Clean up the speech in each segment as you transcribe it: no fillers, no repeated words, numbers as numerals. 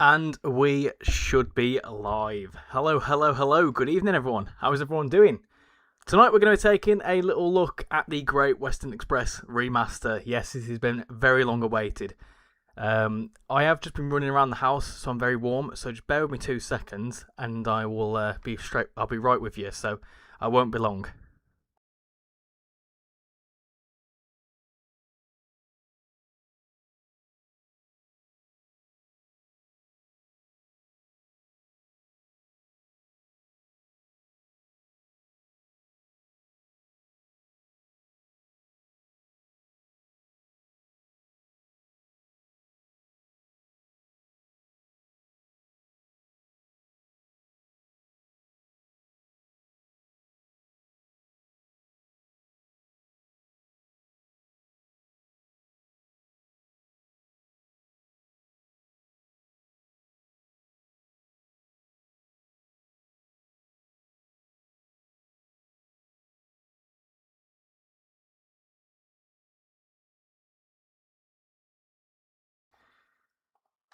And we should be live. Hello, hello, hello. Good evening, everyone. How is everyone doing? Tonight we're going to be taking a little look at the Great Western Express remaster. Yes, this has been very long awaited. I have just been running around the house, so I'm very warm. So just bear with me 2 seconds, and I will be straight. I'll be right with you. So I won't be long.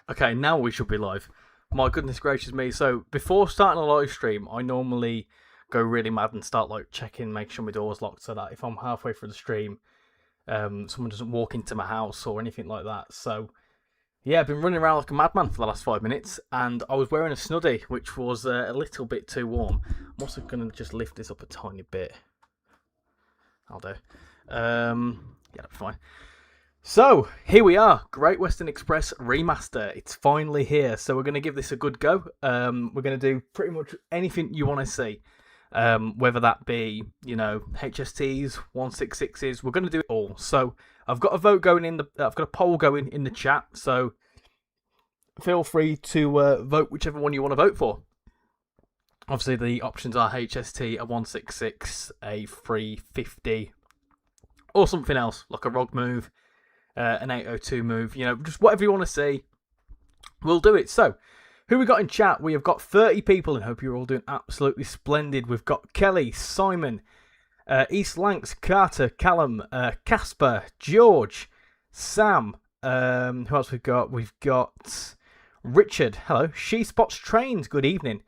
Okay, now we should be live. My goodness gracious me. So, before starting a live stream, I normally go really mad and start like checking, make sure my door's locked so that if I'm halfway through the stream, someone doesn't walk into my house or anything like that. So, yeah, I've been running around like a madman for the last 5 minutes, and I was wearing a snuddy, which was a little bit too warm. I'm also going to just lift this up a tiny bit. I'll do. Yeah, that's fine. So, here we are, Great Western Express Remaster. It's finally here, so we're going to give this a good go. We're going to do pretty much anything you want to see, whether that be, HSTs, 166s. We're going to do it all. So, I've got a vote going in I've got a poll going in the chat, so feel free to vote whichever one you want to vote for. Obviously, the options are HST, a 166, a 350, or something else, like a ROG move. An 802 move, just whatever you want to see, we'll do it. So, who we got in chat? We have got 30 people, and hope you're all doing absolutely splendid. We've got Kelly, Simon, East Lancs, Carter, Callum, Casper, George, Sam. Who else we've got? We've got Richard. Hello. She Spots Trains. Good evening.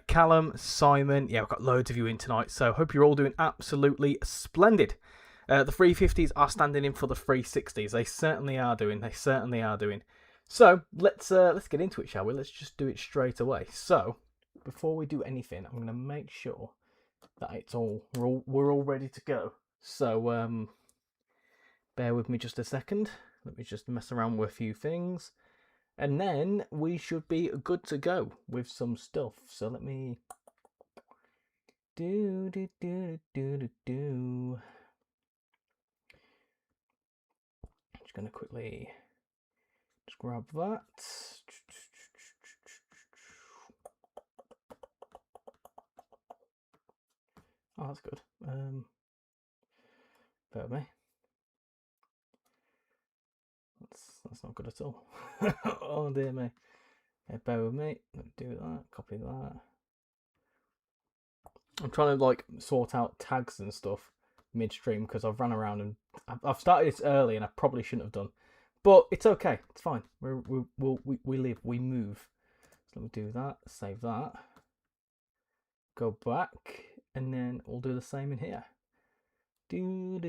Callum, Simon. Yeah, we've got loads of you in tonight, so hope you're all doing absolutely splendid. The 350s are standing in for the 360s. They certainly are doing. So let's get into it, shall we? Let's just do it straight away. So before we do anything, I'm going to make sure that we're all ready to go. So bear with me just a second. Let me just mess around with a few things, and then we should be good to go with some stuff. So let me do. Just going to quickly just grab that. Oh, that's good. Bear with me. That's not good at all. Oh dear me. Okay, bear with me. Let me do that. Copy that. I'm trying to sort out tags and stuff midstream because I've run around and I've started this early and I probably shouldn't have done, but it's okay. It's fine. We live, we move. So let me do that. Save that. Go back, and then we'll do the same in here. Do.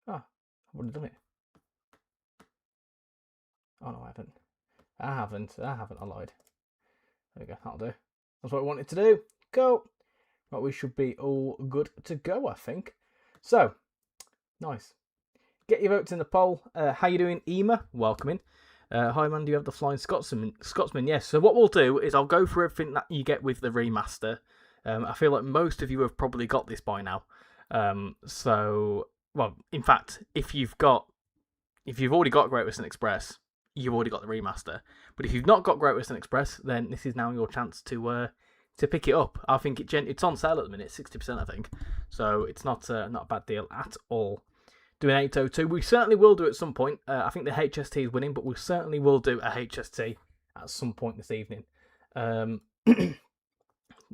Ah, I would have done it. Oh no, I haven't. I lied. There we go. That'll do. That's what I wanted to do. Go. Right, we should be all good to go, I think. So, nice. Get your votes in the poll. How you doing, Ema? Welcome in. Hi, man. Do you have the Flying Scotsman? Yes. So what we'll do is I'll go through everything that you get with the remaster. I feel like most of you have probably got this by now. Well, in fact, if you've already got Great Western Express, you've already got the remaster. But if you've not got Great Western Express, then this is now your chance to pick it up. I think it's on sale at the minute, 60%, I think. So it's not a bad deal at all. Doing 802, we certainly will do at some point. I think the HST is winning, but we certainly will do a HST at some point this evening.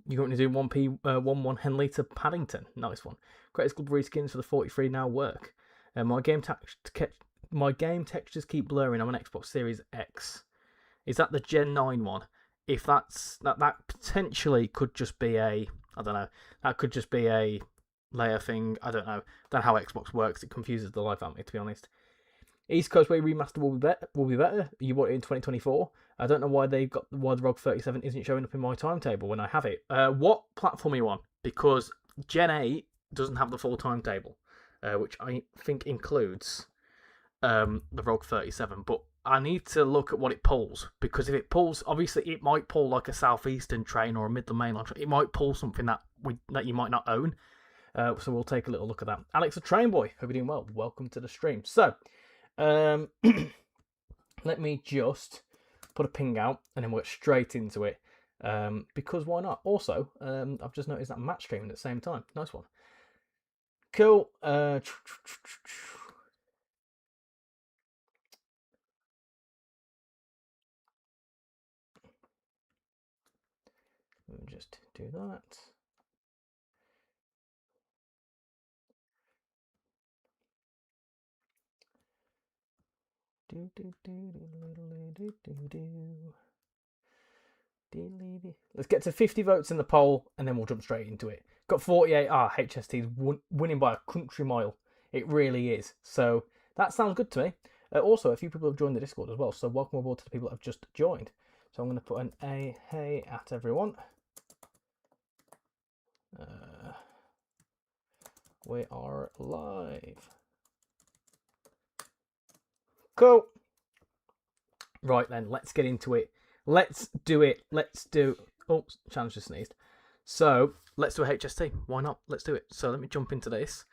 You're going to do 1 Henley to Paddington. Nice one. Greatest Club reskins for the 43 now work. My game textures keep blurring on an Xbox Series X. Is that the Gen 9 one? If that's that potentially could just be a, I don't know, that could just be a layer thing. I don't know. Don't know how Xbox works. It confuses the life out of me, to be honest. East Coast Way Remaster will be better. You want it in 2024. I don't know why the ROG 37 isn't showing up in my timetable when I have it. What platform are you on? Because Gen 8 doesn't have the full timetable, which I think includes the ROG 37. But I need to look at what it pulls, because if it pulls, obviously it might pull like a Southeastern train or a Midland Mainline train. It might pull something that you might not own. So we'll take a little look at that. Alex the Train Boy, hope you're doing well. Welcome to the stream. So, let me just put a ping out and then we'll get straight into it. Because why not? Also, I've just noticed that match streaming at the same time. Nice one. Cool. Let me just do that. Let's get to 50 votes in the poll and then we'll jump straight into it. Got 48. HST's winning by a country mile. It really is. So that sounds good to me. Also, a few people have joined the Discord as well. So welcome aboard to the people that have just joined. So I'm going to put an hey at everyone. We are live. Cool. Right then, let's get into it. Let's do it. Oh, Shan's just sneezed. So let's do a HST. Why not? Let's do it. So let me jump into this.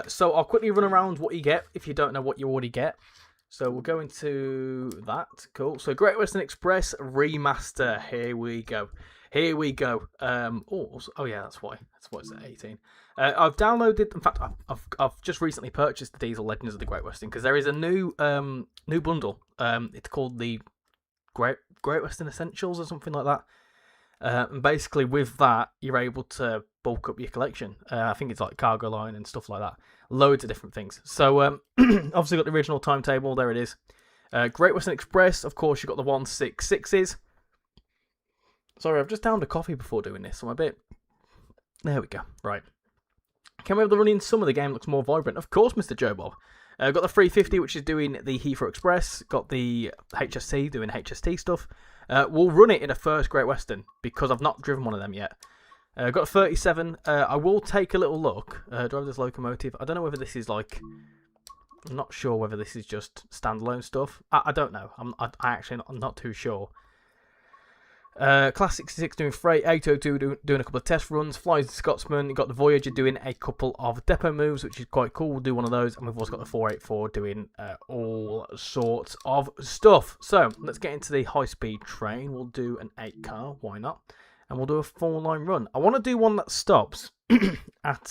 So I'll quickly run around what you get if you don't know what you already get. So we'll go into that. Cool. So Great Western Express Remaster. Here we go. Oh yeah, that's why. That's why it's at 18. I've downloaded. In fact, I've just recently purchased the Diesel Legends of the Great Western because there is a new bundle. It's called the Great Western Essentials or something like that. And basically, with that, you're able to bulk up your collection. I think it's like cargo line and stuff like that. Loads of different things. So obviously got the original timetable. There it is. Great Western Express. Of course, you've got the 166s. Sorry, I've just downed a coffee before doing this, so I'm a bit... There we go. Right. Can we have the running some of the game looks more vibrant? Of course, Mr. Joe Bob. Got the 350, which is doing the Heathrow Express. Got the HST, doing HST stuff. We'll run it in a first Great Western, because I've not driven one of them yet. Got a 37. I will take a little look. Drive this Locomotive. I don't know whether this is like... I'm not sure whether this is just standalone stuff. I don't know. I'm not too sure. Class 66 doing freight, 802 doing a couple of test runs, Flies the Scotsman, you've got the Voyager doing a couple of depot moves, which is quite cool. We'll do one of those, and we've also got the 484 doing all sorts of stuff. So let's get into the high-speed train. We'll do an 8 car, why not? And we'll do a 4-line run. I want to do one that stops at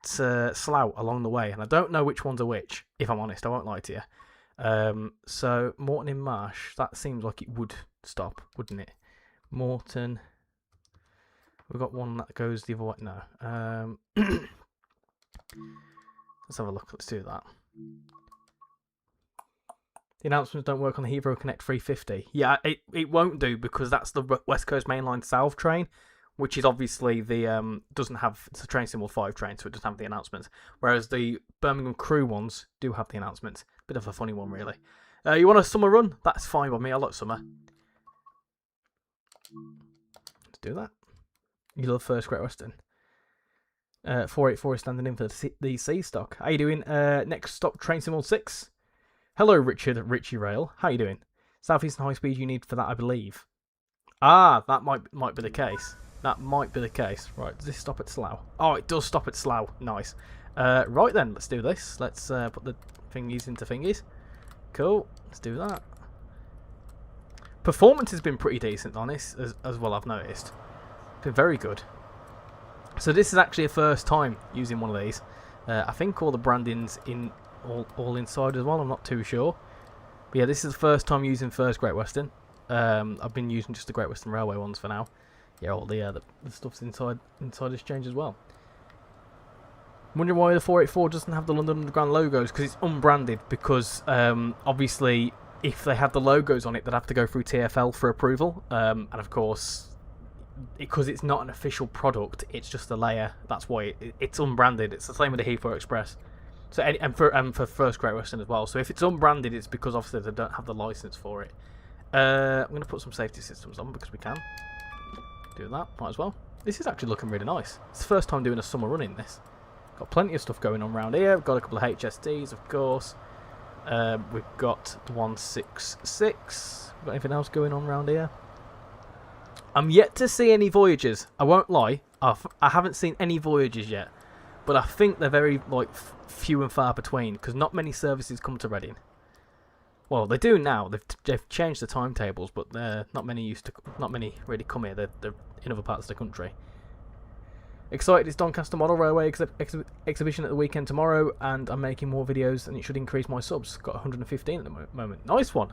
Slough along the way, and I don't know which ones are which, if I'm honest. I won't lie to you. So Morton in Marsh, that seems like it would stop, wouldn't it? Morton. We've got one that goes the other way. No. Let's have a look. Let's do that. The announcements don't work on the Heathrow Connect 350. Yeah, it won't do because that's the West Coast Mainline South train, which is obviously the doesn't have, it's a Train Symbol 5 train, so it doesn't have the announcements. Whereas the Birmingham Crew ones do have the announcements. Bit of a funny one, really. You want a summer run? That's fine by me. I like summer. Let's do that. You love first Great Western. 484 is standing in for the C stock. How you doing? Next stop, Train Symbol 6. Hello, RichyRail. How you doing? Southeastern high speed you need for that, I believe. Ah, that might be the case. That might be the case. Right, does this stop at Slough? Oh, it does stop at Slough. Nice. Right then, let's do this. Let's put the thingies into thingies. Cool. Let's do that. Performance has been pretty decent on this, as well, I've noticed. Been very good. So this is actually a first time using one of these. I think all the branding's in all inside as well. I'm not too sure. But yeah, this is the first time using First Great Western. I've been using just the Great Western Railway ones for now. Yeah, all the stuff's inside this change as well. I'm wondering why the 484 doesn't have the London Underground logos, because it's unbranded, because obviously if they had the logos on it, they'd have to go through TfL for approval, and of course, because it's not an official product, it's just a layer. That's why it's unbranded. It's the same with the Heathrow Express. So and for First Great Western as well. So if it's unbranded, it's because obviously they don't have the license for it. I'm going to put some safety systems on because we can do that. Might as well. This is actually looking really nice. It's the first time doing a summer run in this. Got plenty of stuff going on around here. We've got a couple of HSDs, of course. We've got the 166. Got anything else going on around here? I'm yet to see any Voyagers. I won't lie. I haven't seen any Voyagers yet. But I think they're very few and far between, because not many services come to Reading. Well, they do now. They've changed the timetables, but not many really come here. They're in other parts of the country. Excited! It's Doncaster Model Railway exhibition at the weekend tomorrow, and I'm making more videos, and it should increase my subs. Got 115 at the moment. Nice one.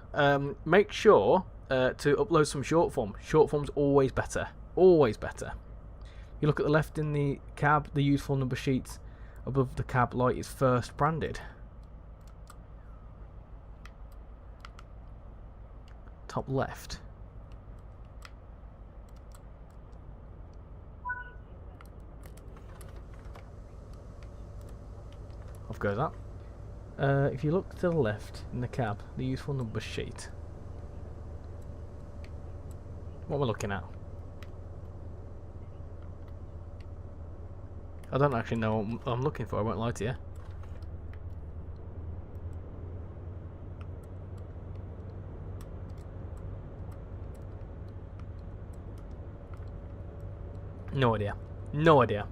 Make sure to upload some short form. Short form's always better. Always better. You look at the left in the cab, the useful number sheet above the cab light is first branded. Top left. Off goes that. If you look to the left in the cab, the useful number sheet. What we're looking at? I don't actually know what I'm looking for, I won't lie to you. No idea. No idea.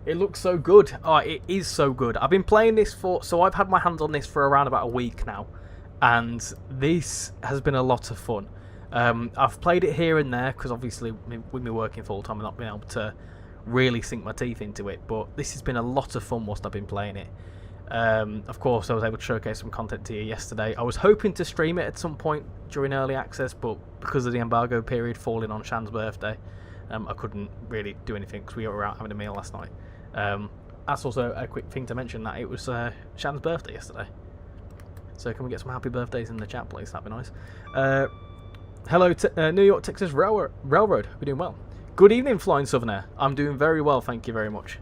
It looks so good. Oh, it is so good. I've been playing this so I've had my hands on this for around about a week now. And this has been a lot of fun. I've played it here and there, because obviously with me working full time, I've not been able to really sink my teeth into it, but this has been a lot of fun whilst I've been playing it. Of course, I was able to showcase some content to you yesterday. I was hoping to stream it at some point during early access, but because of the embargo period falling on Shan's birthday, I couldn't really do anything because we were out having a meal last night. That's also a quick thing to mention, that it was Shan's birthday yesterday. So can we get some happy birthdays in the chat, please? That'd be nice. Hello, New York Texas Railroad. Hope you're doing well. Good evening, Flying Southerner. I'm doing very well, thank you very much.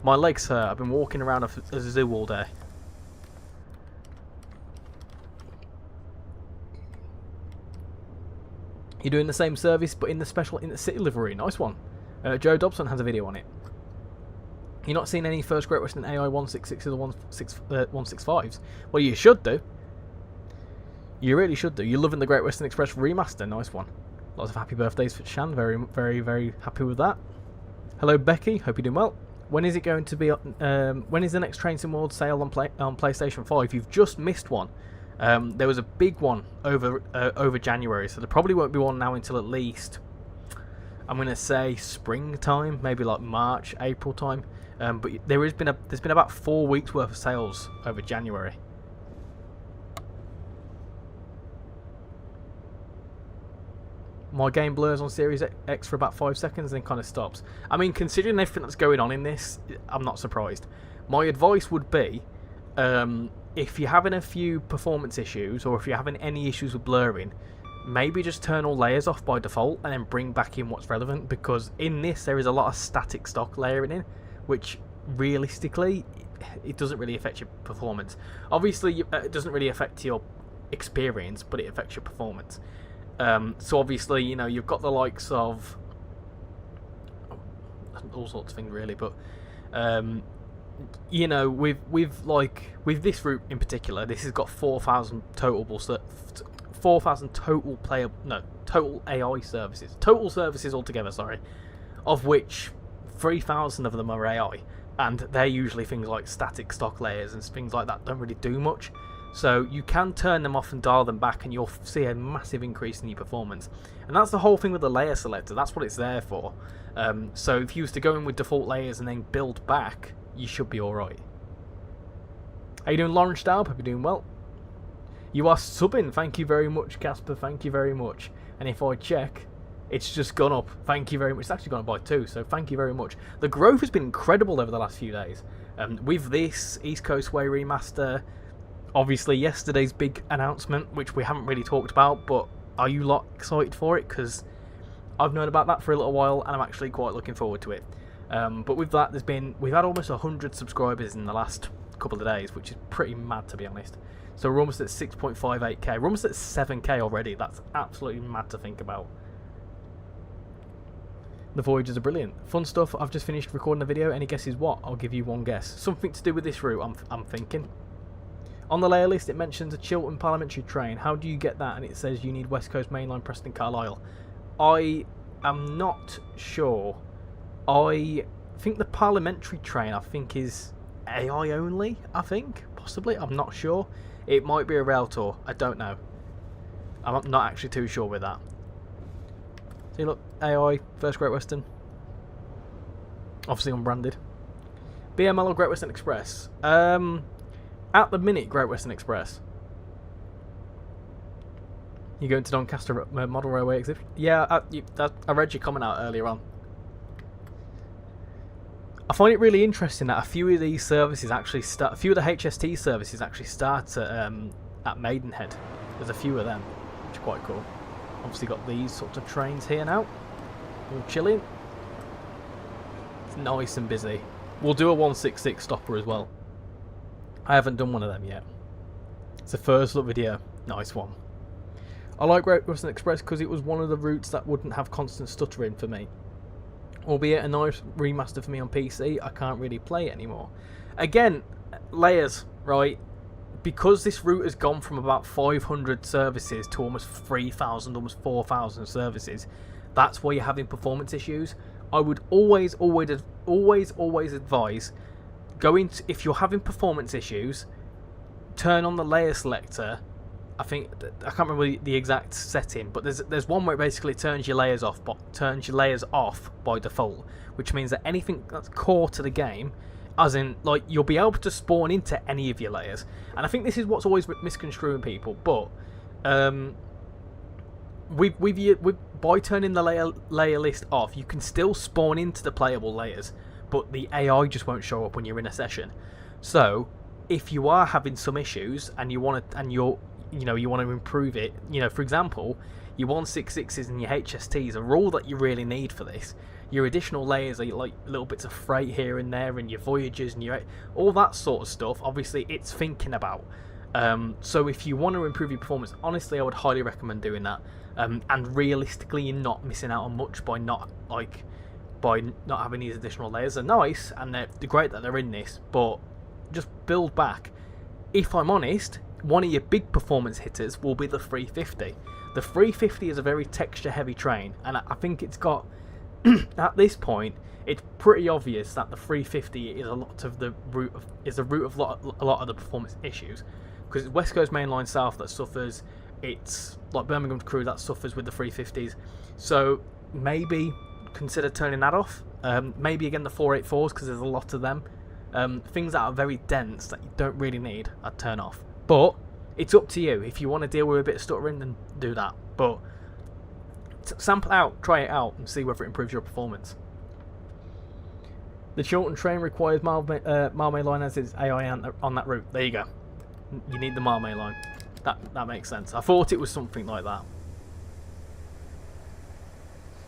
My legs hurt. I've been walking around a zoo all day. You're doing the same service, but in the city livery. Nice one. Joe Dobson has a video on it. You're not seeing any First Great Western AI 166s or 165s? Well, you should do. You really should do. You're loving the Great Western Express remaster. Nice one. Lots of happy birthdays for Shan. Very, very, very happy with that. Hello, Becky. Hope you're doing well. When is it going to be? When is the next Train Sim World sale on PlayStation 5? You've just missed one. There was a big one over January, so there probably won't be one now until at least, I'm going to say springtime, maybe like March, April time. But there's been about 4 weeks worth of sales over January. My game blurs on Series X for about 5 seconds and then kind of stops. I mean, considering everything that's going on in this, I'm not surprised. My advice would be, if you're having a few performance issues, or if you're having any issues with blurring, maybe just turn all layers off by default and then bring back in what's relevant, because in this there is a lot of static stock layering in, which realistically, it doesn't really affect your performance. Obviously, it doesn't really affect your experience, but it affects your performance. So obviously, you know, you've got the likes of all sorts of things really, but you know, with this route in particular, this has got 4,000 total AI services, total services altogether, sorry, of which 3,000 of them are AI, and they're usually things like static stock layers and things like that, don't really do much. So you can turn them off and dial them back, and you'll see a massive increase in your performance. And that's the whole thing with the layer selector. That's what it's there for. So if you was to go in with default layers and then build back, you should be alright. How you doing, Lawrence Staub? Hope you're doing well. You are subbing. Thank you very much, Casper. Thank you very much. And if I check, it's just gone up. Thank you very much. It's actually gone up by 2, so thank you very much. The growth has been incredible over the last few days. With this East Coast Way remaster, obviously yesterday's big announcement, which we haven't really talked about, but are you lot excited for it? Because I've known about that for a little while, and I'm actually quite looking forward to it. But with that, we've had almost 100 subscribers in the last couple of days, which is pretty mad, to be honest. So we're almost at 6.58k. We're almost at 7k already. That's absolutely mad to think about. The Voyagers are brilliant. Fun stuff. I've just finished recording a video. Any guesses what? I'll give you one guess. Something to do with this route, I'm thinking. On the layer list, it mentions a Chiltern Parliamentary train. How do you get that? And it says you need West Coast Mainline, Preston, Carlisle. I am not sure. I think the Parliamentary train, is AI only, I think. Possibly. I'm not sure. It might be a rail tour. I don't know. I'm not actually too sure with that. See, look, AI, First Great Western. Obviously unbranded. BML or Great Western Express? At the minute, Great Western Express. You going to Doncaster Model Railway exhibit? Yeah, I read your comment out earlier on. I find it really interesting that a few of these services actually start. A few of the HST services actually start at Maidenhead. There's a few of them, which are quite cool. Obviously got these sorts of trains here now. All chilling. It's nice and busy. We'll do a 166 stopper as well. I haven't done one of them yet. It's the first look video. Nice one. I like Great Western Express because it was one of the routes that wouldn't have constant stuttering for me. Albeit a nice remaster for me on PC, I can't really play it anymore. Again, layers, right? Because this route has gone from about 500 services to almost 3,000, almost 4,000 services, that's why you're having performance issues. I would always advise if you're having performance issues, turn on the layer selector. I can't remember the exact setting, but there's one where it basically turns your layers off by default, which means that anything that's core to the game, as in like you'll be able to spawn into any of your layers. And I think this is what's always misconstruing people, but by turning the layer list off, you can still spawn into the playable layers, but the AI just won't show up when you're in a session. So if you are having some issues and you want to improve it, for example, your 166s and your HSTs are all that you really need for this. Your additional layers are like little bits of freight here and there, and your Voyagers and all that sort of stuff. Obviously, it's thinking about. So if you want to improve your performance, honestly, I would highly recommend doing that. And realistically, you're not missing out on much by not having these additional layers. They're nice and they're great that they're in this, but just build back. If I'm honest, one of your big performance hitters will be the 350. The 350 is a very texture heavy train, and I think it's got at this point it's pretty obvious that the 350 is a lot of the root of a lot of the performance issues, because it's West Coast Mainline South that suffers. It's like Birmingham to Crewe that suffers with the 350s. So maybe consider turning that off. Maybe again the 484s, because there's a lot of them. Things that are very dense that you don't really need, I'd turn off. But it's up to you. If you want to deal with a bit of stuttering, then do that. But sample out, try it out, and see whether it improves your performance. The Chiltern train requires Marmay line as is AI on that route. There you go. You need the Marmay line. That makes sense. I thought it was something like that.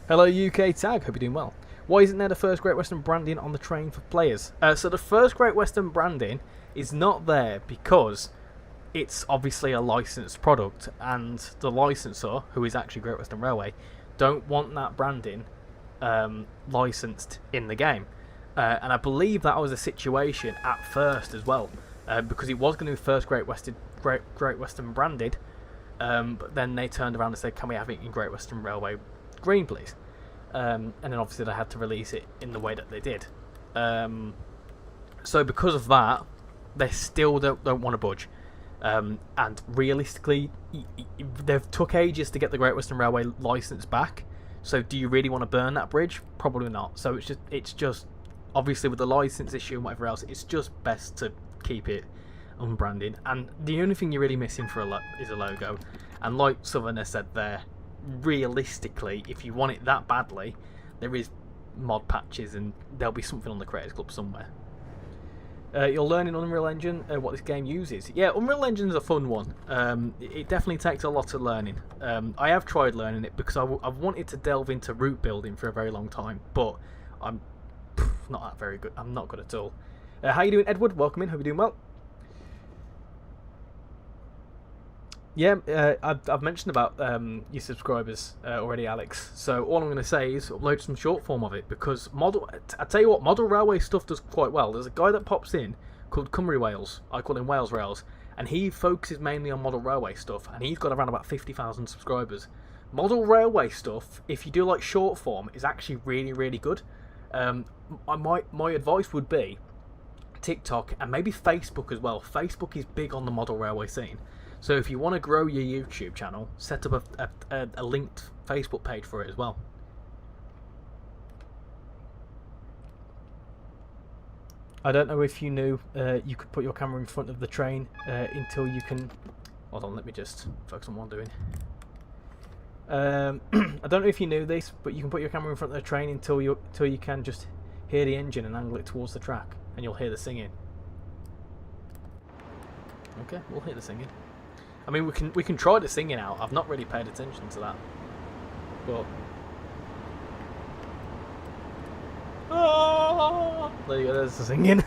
Hello UK Tag, hope you're doing well. Why isn't there the First Great Western branding on the train for players? So the First Great Western branding is not there because it's obviously a licensed product, and the licensor, who is actually Great Western Railway, don't want that branding licensed in the game. And I believe that was a situation at first as well, because it was going to be First Great Western branded, but then they turned around and said, can we have it in Great Western Railway green, please? And then obviously they had to release it in the way that they did. So because of that, they still don't want to budge. And realistically, they've took ages to get the Great Western Railway license back. So do you really want to burn that bridge? Probably not. So it's just obviously with the license issue and whatever else, it's just best to keep it unbranding, and the only thing you're really missing for is a logo. And like Southern has said there, realistically, if you want it that badly, there is mod patches and there'll be something on the Creators Club somewhere. You'll learn in Unreal Engine what this game uses. Yeah, Unreal Engine's a fun one. It definitely takes a lot of learning. I have tried learning it because I've wanted to delve into route building for a very long time, but I'm not that very good. I'm not good at all. How you doing, Edward? Welcome in. Hope you're doing well. Yeah, I've mentioned about your subscribers already, Alex. So all I'm going to say is upload some short form of it, because I tell you what, model railway stuff does quite well. There's a guy that pops in called RichyRail. I call him Wales Rails, and he focuses mainly on model railway stuff, and he's got around about 50,000 subscribers. Model railway stuff, if you do like short form, is actually really, really good. My advice would be TikTok and maybe Facebook as well. Facebook is big on the model railway scene. So if you want to grow your YouTube channel, set up a linked Facebook page for it as well. I don't know if you knew you could put your camera in front of the train until you can... Hold on, let me just focus on what I'm doing. I don't know if you knew this, but you can put your camera in front of the train until you can just hear the engine and angle it towards the track, and you'll hear the singing. Okay, we'll hear the singing. I mean, we can try the singing out. I've not really paid attention to that, but there you go. There's the singing.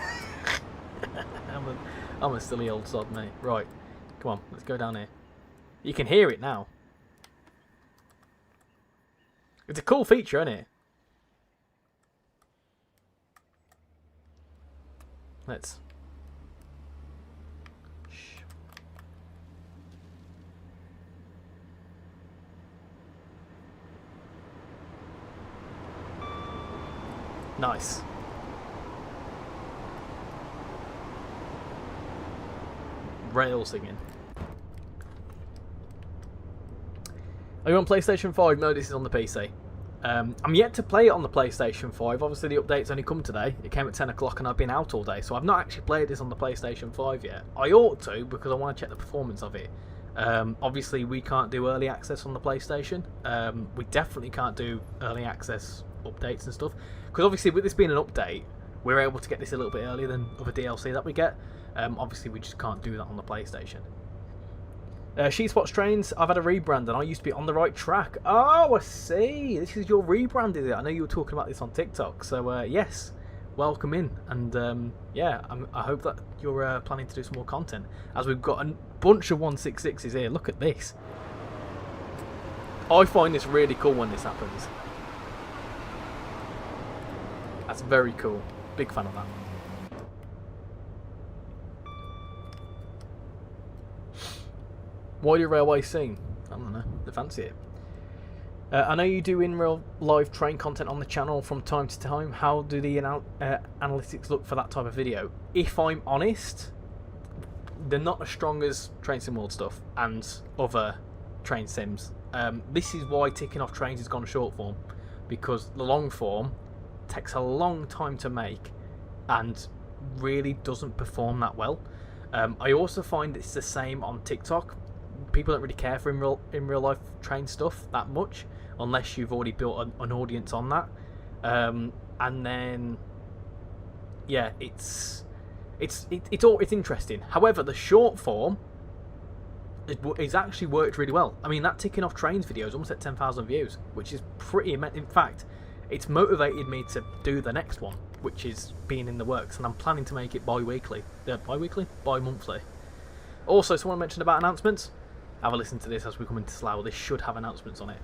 I'm a silly old sod, mate. Right, come on, let's go down here. You can hear it now. It's a cool feature, isn't it? Let's. Nice. Rail singing. Are you on PlayStation 5? No, this is on the PC. I'm yet to play it on the PlayStation 5. Obviously, the update's only come today. It came at 10 o'clock and I've been out all day, so I've not actually played this on the PlayStation 5 yet. I ought to, because I want to check the performance of it. Obviously, we can't do early access on the PlayStation. We definitely can't do early access updates and stuff, because obviously with this being an update, we're able to get this a little bit earlier than other DLC that we get. Obviously we just can't do that on the PlayStation. She Spots Trains, I've had a rebrand and I used to be on the right track. Oh, I see, this is your rebrand, is it? I know you were talking about this on TikTok, so yes, welcome in, and yeah, I hope that you're planning to do some more content, as we've got a bunch of 166s here. Look at this. I find this really cool when this happens. That's very cool. Big fan of that. Why do railway scene? I don't know. They fancy it. I know you do in real live train content on the channel from time to time. How do the analytics look for that type of video? If I'm honest, they're not as strong as Train Sim World stuff and other train sims. This is why ticking off trains has gone short form, because the long form takes a long time to make and really doesn't perform that well. I also find it's the same on TikTok. People don't really care for in real life train stuff that much unless you've already built an audience on that. And then yeah, it's interesting. However, the short form it's actually worked really well. I mean, that ticking off trains video is almost at 10,000 views, which is pretty immense. In fact, it's motivated me to do the next one, which is being in the works, and I'm planning to make it bi-weekly. Bi-monthly. Also, someone mentioned about announcements. Have a listen to this as we come into Slough. This should have announcements on it.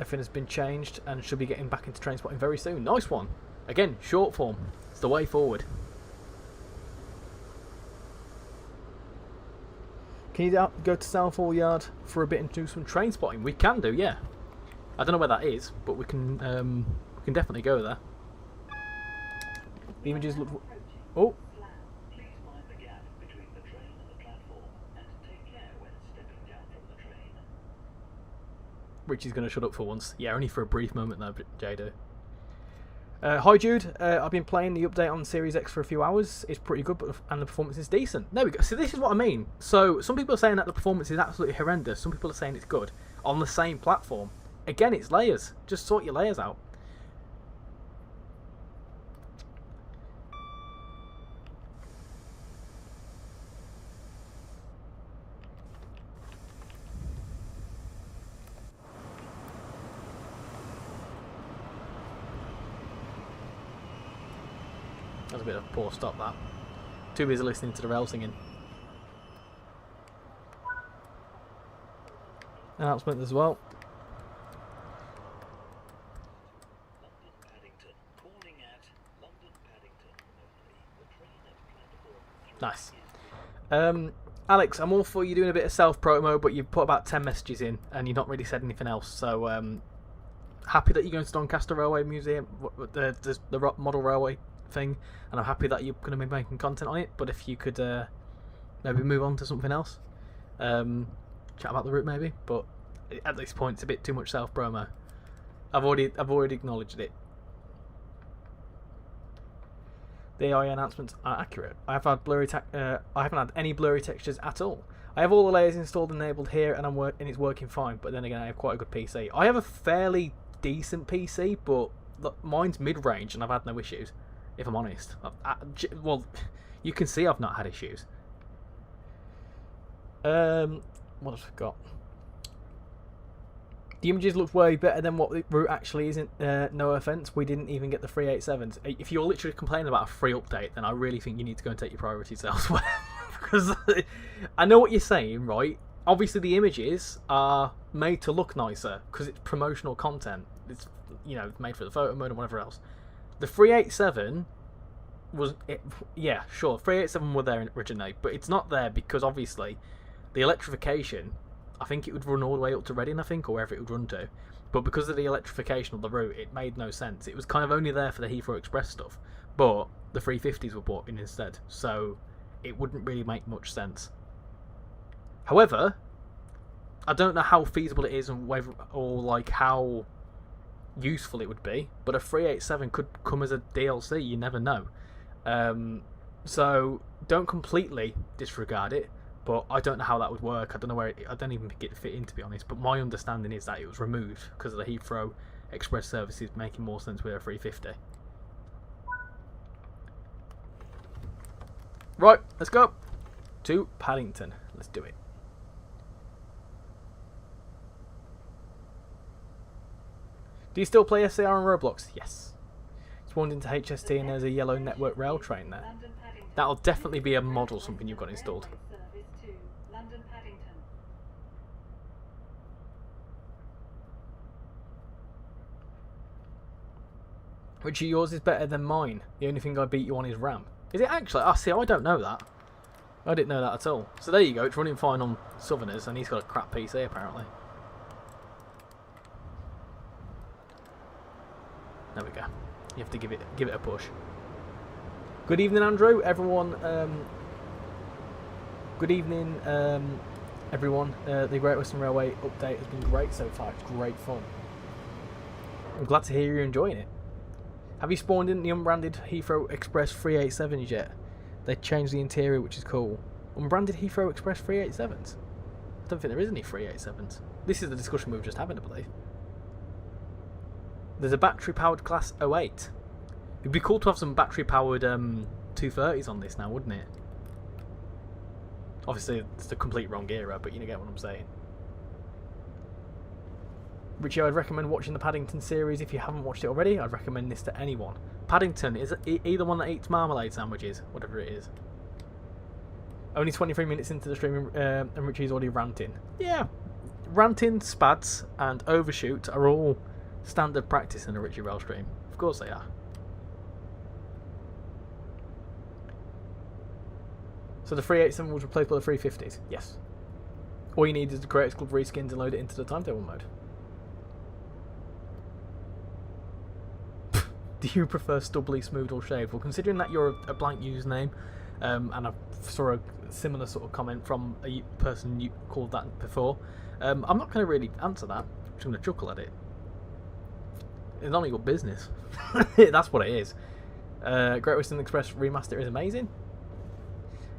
Everything has been changed and should be getting back into train spotting very soon. Nice one. Again, short form. It's the way forward. Can you go to Southall Yard for a bit and do some train spotting? We can do, yeah. I don't know where that is, but we can definitely go there. The images look. Oh. Please mind the gap between the train and the platform, and take care when stepping down from the train. Richie's going to shut up for once. Yeah, only for a brief moment though, Jado. Hi Jude, I've been playing the update on Series X for a few hours. It's pretty good, and the performance is decent. There we go. So this is what I mean. So some people are saying that the performance is absolutely horrendous. Some people are saying it's good on the same platform. Again, it's layers. Just sort your layers out. That was a bit of a poor stop, that. Too busy listening to the rail singing. Announcement as well. London Paddington. Calling at London Paddington only. The train at platform 3 Nice. Alex, I'm all for you doing a bit of self-promo, but you've put about 10 messages in and you've not really said anything else. So, happy that you're going to Doncaster Railway Museum, the model railway thing, and I'm happy that you're going to be making content on it. But if you could maybe move on to something else, chat about the route maybe. But at this point, it's a bit too much self-promo. I've already acknowledged it. The AI announcements are accurate. I haven't had any blurry textures at all. I have all the layers installed and enabled here, and it's working fine. But then again, I have quite a good PC. I have a fairly decent PC, but mine's mid-range, and I've had no issues. If I'm honest, well, you can see I've not had issues. What have I got? The images look way better than what the route actually isn't. No offense, we didn't even get the 387s. If you're literally complaining about a free update, then I really think you need to go and take your priorities elsewhere. Because I know what you're saying, right? Obviously, the images are made to look nicer because it's promotional content. It's, you know, made for the photo mode and whatever else. The 387 was, yeah, sure, 387 were there originally, but it's not there because obviously the electrification, I think it would run all the way up to Reading, I think, or wherever it would run to. But because of the electrification of the route, it made no sense. It was kind of only there for the Heathrow Express stuff, but the 350s were brought in instead, so it wouldn't really make much sense. However, I don't know how feasible it is and whether, or like how useful it would be, but a 387 could come as a DLC, you never know. So don't completely disregard it, but I don't know how that would work. I don't know where I don't even think it fit in, to be honest, but my understanding is that it was removed because of the Heathrow Express services making more sense with a 350. Right, let's go to Paddington. Let's do it. Do you still play SAR on Roblox? Yes. Spawned into HST and there's a yellow network rail train there. That'll definitely be a mod or something you've got installed. Richie, yours is better than mine. The only thing I beat you on is RAM. Is it actually? Oh, see, I don't know that. I didn't know that at all. So there you go. It's running fine on Southerners, and he's got a crap PC apparently. There we go. You have to give it a push. Good evening, Andrew. Everyone. Good evening, everyone. The Great Western Railway update has been great so far. It's great fun. I'm glad to hear you're enjoying it. Have you spawned in the unbranded Heathrow Express 387s yet? They changed the interior, which is cool. Unbranded Heathrow Express 387s? I don't think there is any 387s. This is the discussion we were just having, I believe. There's a battery-powered Class 08. It'd be cool to have some battery-powered 230s on this now, wouldn't it? Obviously, it's the complete wrong era, but you get what I'm saying. Richie, I'd recommend watching the Paddington series if you haven't watched it already. I'd recommend this to anyone. Paddington is either one that eats marmalade sandwiches, whatever it is. Only 23 minutes into the stream and Richie's already ranting. Yeah, ranting, spads and overshoot are all standard practice in a RichyRail stream. Of course they are. So the 387 was replaced by the 350s? Yes. All you need is the Creators Club reskins and load it into the timetable mode. Do you prefer stubbly, smooth or shaved? Well, considering that you're a blank username, and I saw a similar sort of comment from a person you called that before, I'm not going to really answer that. I'm just going to chuckle at it. It's none of your business. That's what it is. Great Western Express Remaster is amazing.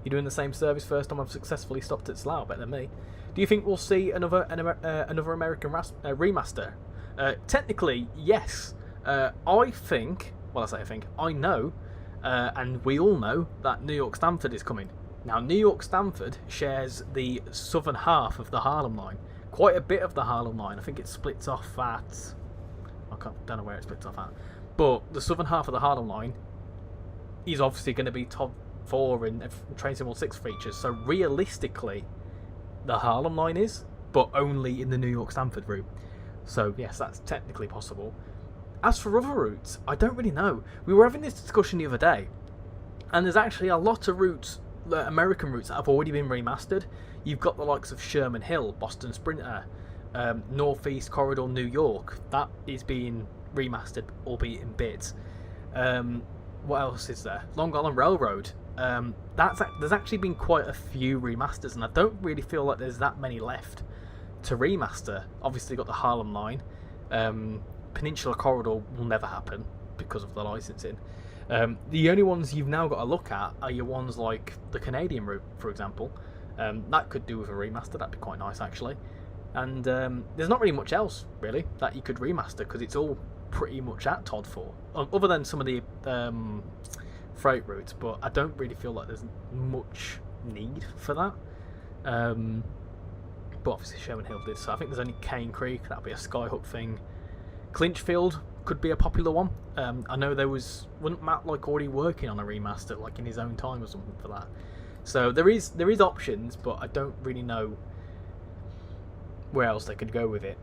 You're doing the same service first time I've successfully stopped at Slough. Better than me. Do you think we'll see another American remaster? Technically, yes. I think. Well, I think. I know, and we all know that New York Stamford is coming. Now, New York Stamford shares the southern half of the Harlem line. Quite a bit of the Harlem line. I think it splits off at. Don't know where it splits off at. But the southern half of the Harlem line is obviously going to be top 4 in Train Sim 6 features. So realistically, the Harlem line is, but only in the New York Stamford route. So yes, that's technically possible. As for other routes, I don't really know. We were having this discussion the other day, and there's actually a lot of routes, American routes, that have already been remastered. You've got the likes of Sherman Hill, Boston Sprinter, Northeast Corridor, New York. That is being remastered, albeit in bits. What else is there? Long Island Railroad. There's actually been quite a few remasters, and I don't really feel like there's that many left to remaster. Obviously, got the Harlem line. Peninsula Corridor will never happen because of the licensing. The only ones you've now got to look at are your ones like the Canadian route, for example. That could do with a remaster. That'd be quite nice, actually. And there's not really much else, really, that you could remaster, because it's all pretty much at Todd 4, other than some of the freight routes, but I don't really feel like there's much need for that. But obviously Sherman Hill did, so I think there's only Cane Creek. That'll be a Skyhook thing. Clinchfield could be a popular one. I know wasn't Matt already working on a remaster in his own time or something for that. So there is options, but I don't really know where else they could go with it.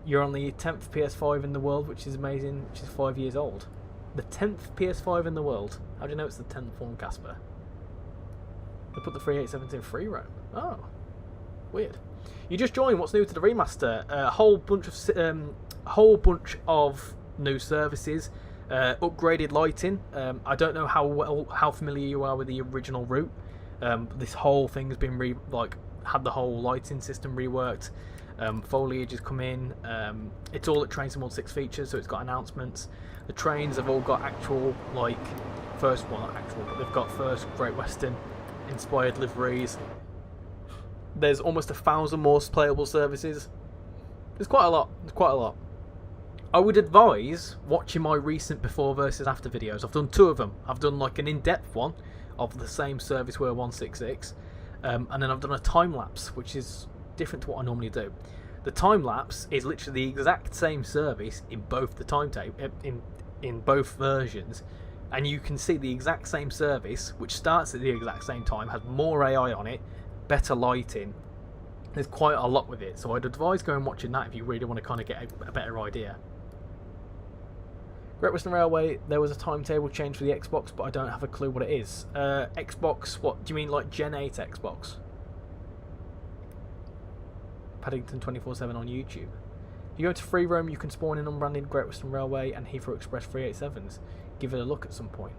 You're on the 10th PS5 in the world, which is amazing, which is 5 years old. The 10th PS5 in the world. How do you know it's the 10th one, Casper? They put the 387s in free roam. Oh, weird. You just joined. What's new to the remaster? A whole bunch of new services, upgraded lighting. I don't know how familiar you are with the original route. This whole thing has been had the whole lighting system reworked. Foliage has come in. It's all at Train Sim 6 features, so it's got announcements. The trains have all got actual, not actual, but they've got first Great Western inspired liveries. There's almost 1,000 more playable services. There's quite a lot. I would advise watching my recent before versus after videos. I've done 2 of them. I've done an in-depth one of the same service where 166, and then I've done a time lapse, which is different to what I normally do. The time lapse is literally the exact same service in both the timetable in both versions, and you can see the exact same service, which starts at the exact same time, has more AI on it, better lighting. There's quite a lot with it, so I'd advise going and watching that if you really want to kind of get a better idea. Great Western Railway, there was a timetable change for the Xbox, but I don't have a clue what it is. Xbox, what do you mean, Gen 8 Xbox? Paddington 24/7 on YouTube. If you go to free roam, you can spawn in unbranded Great Western Railway and Heathrow Express 387s. Give it a look at some point.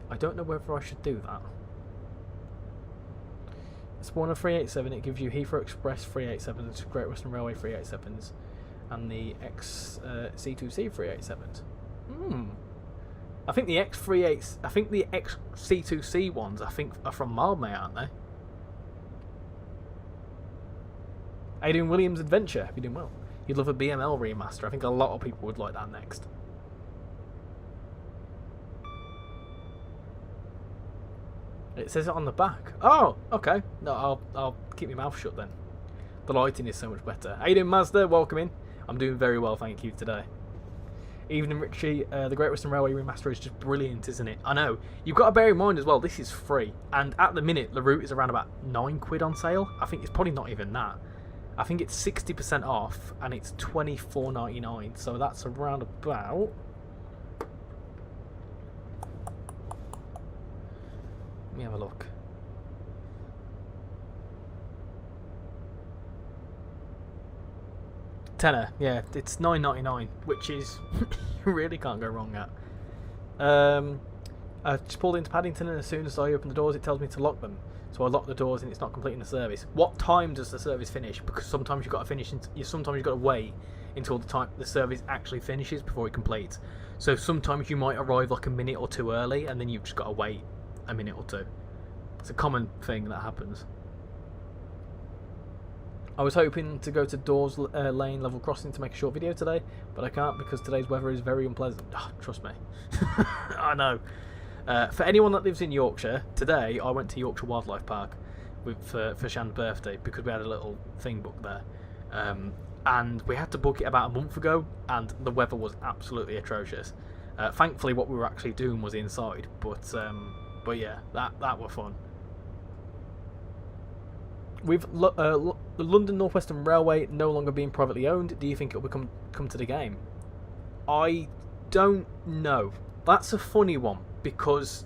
I don't know whether I should do that. Spawn a 387, it gives you Heathrow Express 387s, Great Western Railway 387s, and the XC2C 387s. I think the XC2C ones, are from Mildmay, aren't they? Are you doing Williams Adventure? You're doing well. You'd love a BML remaster. I think a lot of people would like that next. It says it on the back. Oh, okay. No, I'll keep my mouth shut then. The lighting is so much better. How you doing, Mazda? Welcome in. I'm doing very well, thank you, today. Evening, Richie. The Great Western Railway remaster is just brilliant, isn't it? I know. You've got to bear in mind as well, this is free. And at the minute, the route is around about £9 on sale. I think it's probably not even that. I think it's 60% off, and it's $24.99. So that's around about... Let me have a look. Tenner, yeah, it's $9.99, which is you really can't go wrong at. I just pulled into Paddington, and as soon as I open the doors, it tells me to lock them. So I lock the doors, and it's not completing the service. What time does the service finish? Because sometimes you've got to finish. Sometimes you've got to wait until the time the service actually finishes before it completes. So sometimes you might arrive like a minute or two early, and then you've just got to wait a minute or two. It's a common thing that happens. I was hoping to go to Dawes Lane level crossing to make a short video today, but I can't because today's weather is very unpleasant. Oh, trust me. I know. For anyone that lives in Yorkshire, today I went to Yorkshire Wildlife Park for Shan's birthday because we had a little thing booked there. And we had to book it about a month ago, and the weather was absolutely atrocious. Thankfully, what we were actually doing was inside, but yeah, that were fun. With the London North Western Railway no longer being privately owned, do you think it will come to the game? I don't know. That's a funny one, because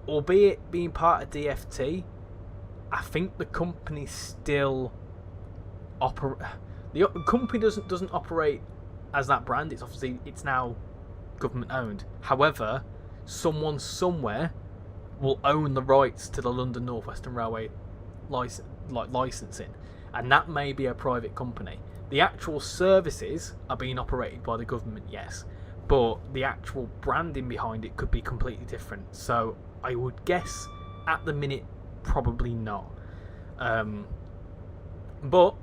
albeit being part of DFT, I think the company still the company doesn't operate as that brand. It's now government owned. However, someone somewhere will own the rights to the London North Western Railway licensing, and that may be a private company. The actual services are being operated by the government, yes, but the actual branding behind it could be completely different. So I would guess at the minute probably not. But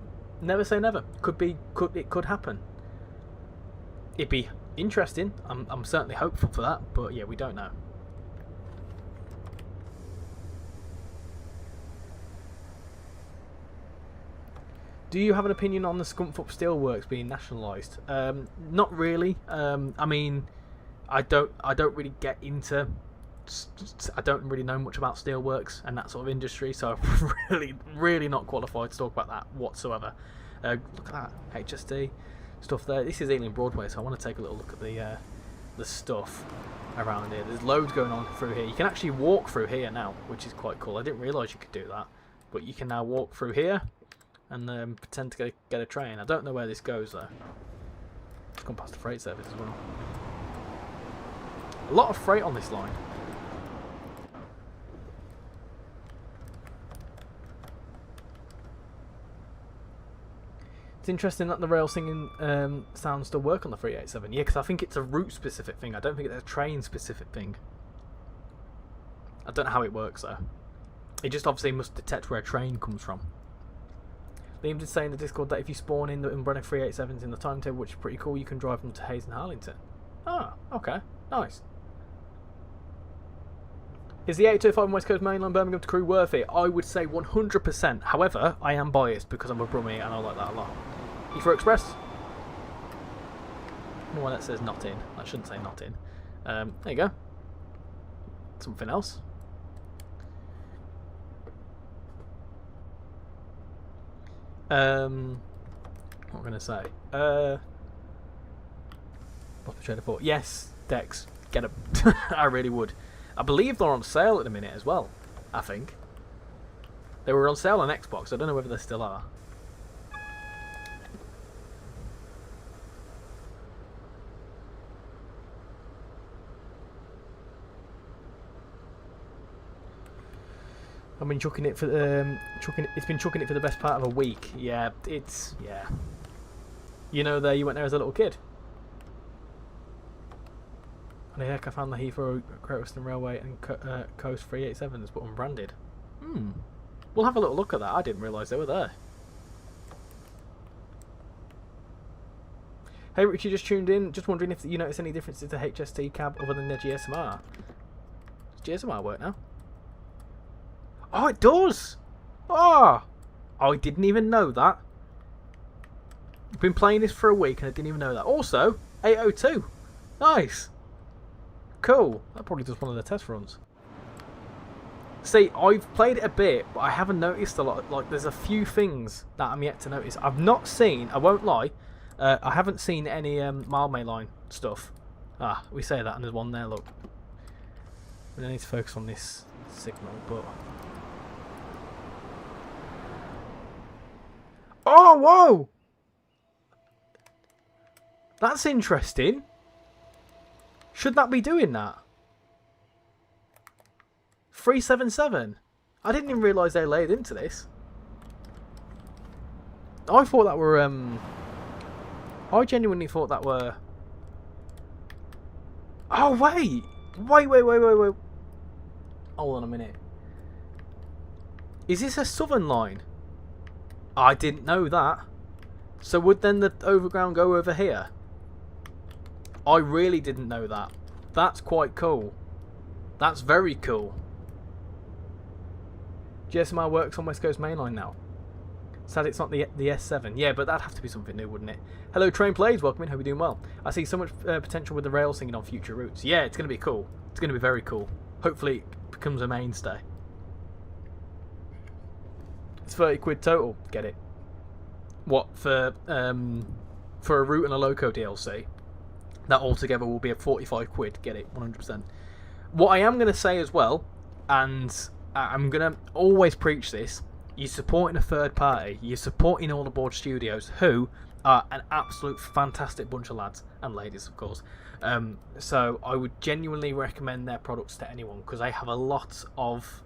never say never. It could happen. It'd be interesting. I'm certainly hopeful for that, but yeah, we don't know. Do you have an opinion on the Scunthorpe Steelworks being nationalised? Not really. I mean, I don't really get into. I don't really know much about steelworks and that sort of industry, so I'm really not qualified to talk about that whatsoever. Look at that HSD stuff there. This is Ealing Broadway, so I want to take a little look at the stuff around here. There's loads going on through here. You can actually walk through here now, which is quite cool. I didn't realise you could do that, but you can now walk through here and pretend to get a train. I don't know where this goes though. It's gone past the freight service as well. A lot of freight on this line. It's interesting that the rail singing sounds still work on the 387. Yeah, because I think it's a route specific thing. I don't think it's a train specific thing. I don't know how it works though. It just obviously must detect where a train comes from. Liam did say in the Discord that if you spawn in the Umbrella 387s in the timetable, which is pretty cool, you can drive them to Hayes and Harlington. Ah, okay. Nice. Is the 825 West Coast Mainline Birmingham to Crewe worth it? I would say 100%. However, I am biased because I'm a Brummie and I like that a lot. Heathrow Express. No one that says not in. I shouldn't say not in. There you go. Something else. What am I going to say? What's the trader for? Yes, Dex. Get them. I really would. I believe they're on sale at the minute as well. I think. They were on sale on Xbox. I don't know whether they still are. I've been chucking it for it's been chucking it for the best part of a week. Yeah, yeah. You know, you went there as a little kid. And heck, I found the Heathrow Great Western Railway and Coast 387s, but unbranded. We'll have a little look at that. I didn't realise they were there. Hey, Richie just tuned in. Just wondering if you notice any differences to HST cab other than the GSMR. Does GSMR work now? Oh, it does! Oh! I didn't even know that. I've been playing this for a week and I didn't even know that. Also, 802. Nice. Cool. That probably does one of the test runs. See, I've played it a bit, but I haven't noticed a lot. Like, there's a few things that I'm yet to notice. I've not seen, I won't lie, I haven't seen any Mile May Line stuff. Ah, we say that and there's one there, look. We don't need to focus on this signal, but... Oh, whoa! That's interesting. Should that be doing that? 377. I didn't even realise they laid into this. I thought that were I genuinely thought that were... Oh, wait! Wait. Hold on a minute. Is this a southern line? I didn't know that. So would then the overground go over here? I really didn't know that. That's quite cool. That's very cool. GSMR works on West Coast Mainline now. Sad it's not the S7. Yeah, but that'd have to be something new, wouldn't it? Hello, Train Plays. Welcome in. Hope you're doing well. I see so much potential with the rail singing on future routes. Yeah, it's going to be cool. It's going to be very cool. Hopefully it becomes a mainstay. It's 30 quid total. Get it. What, for a route and a loco DLC? That altogether will be a 45 quid. Get it, 100%. What I am going to say as well, and I'm going to always preach this, you're supporting a third party, you're supporting All Aboard Studios, who are an absolute fantastic bunch of lads, and ladies of course. So I would genuinely recommend their products to anyone, because they have a lot of,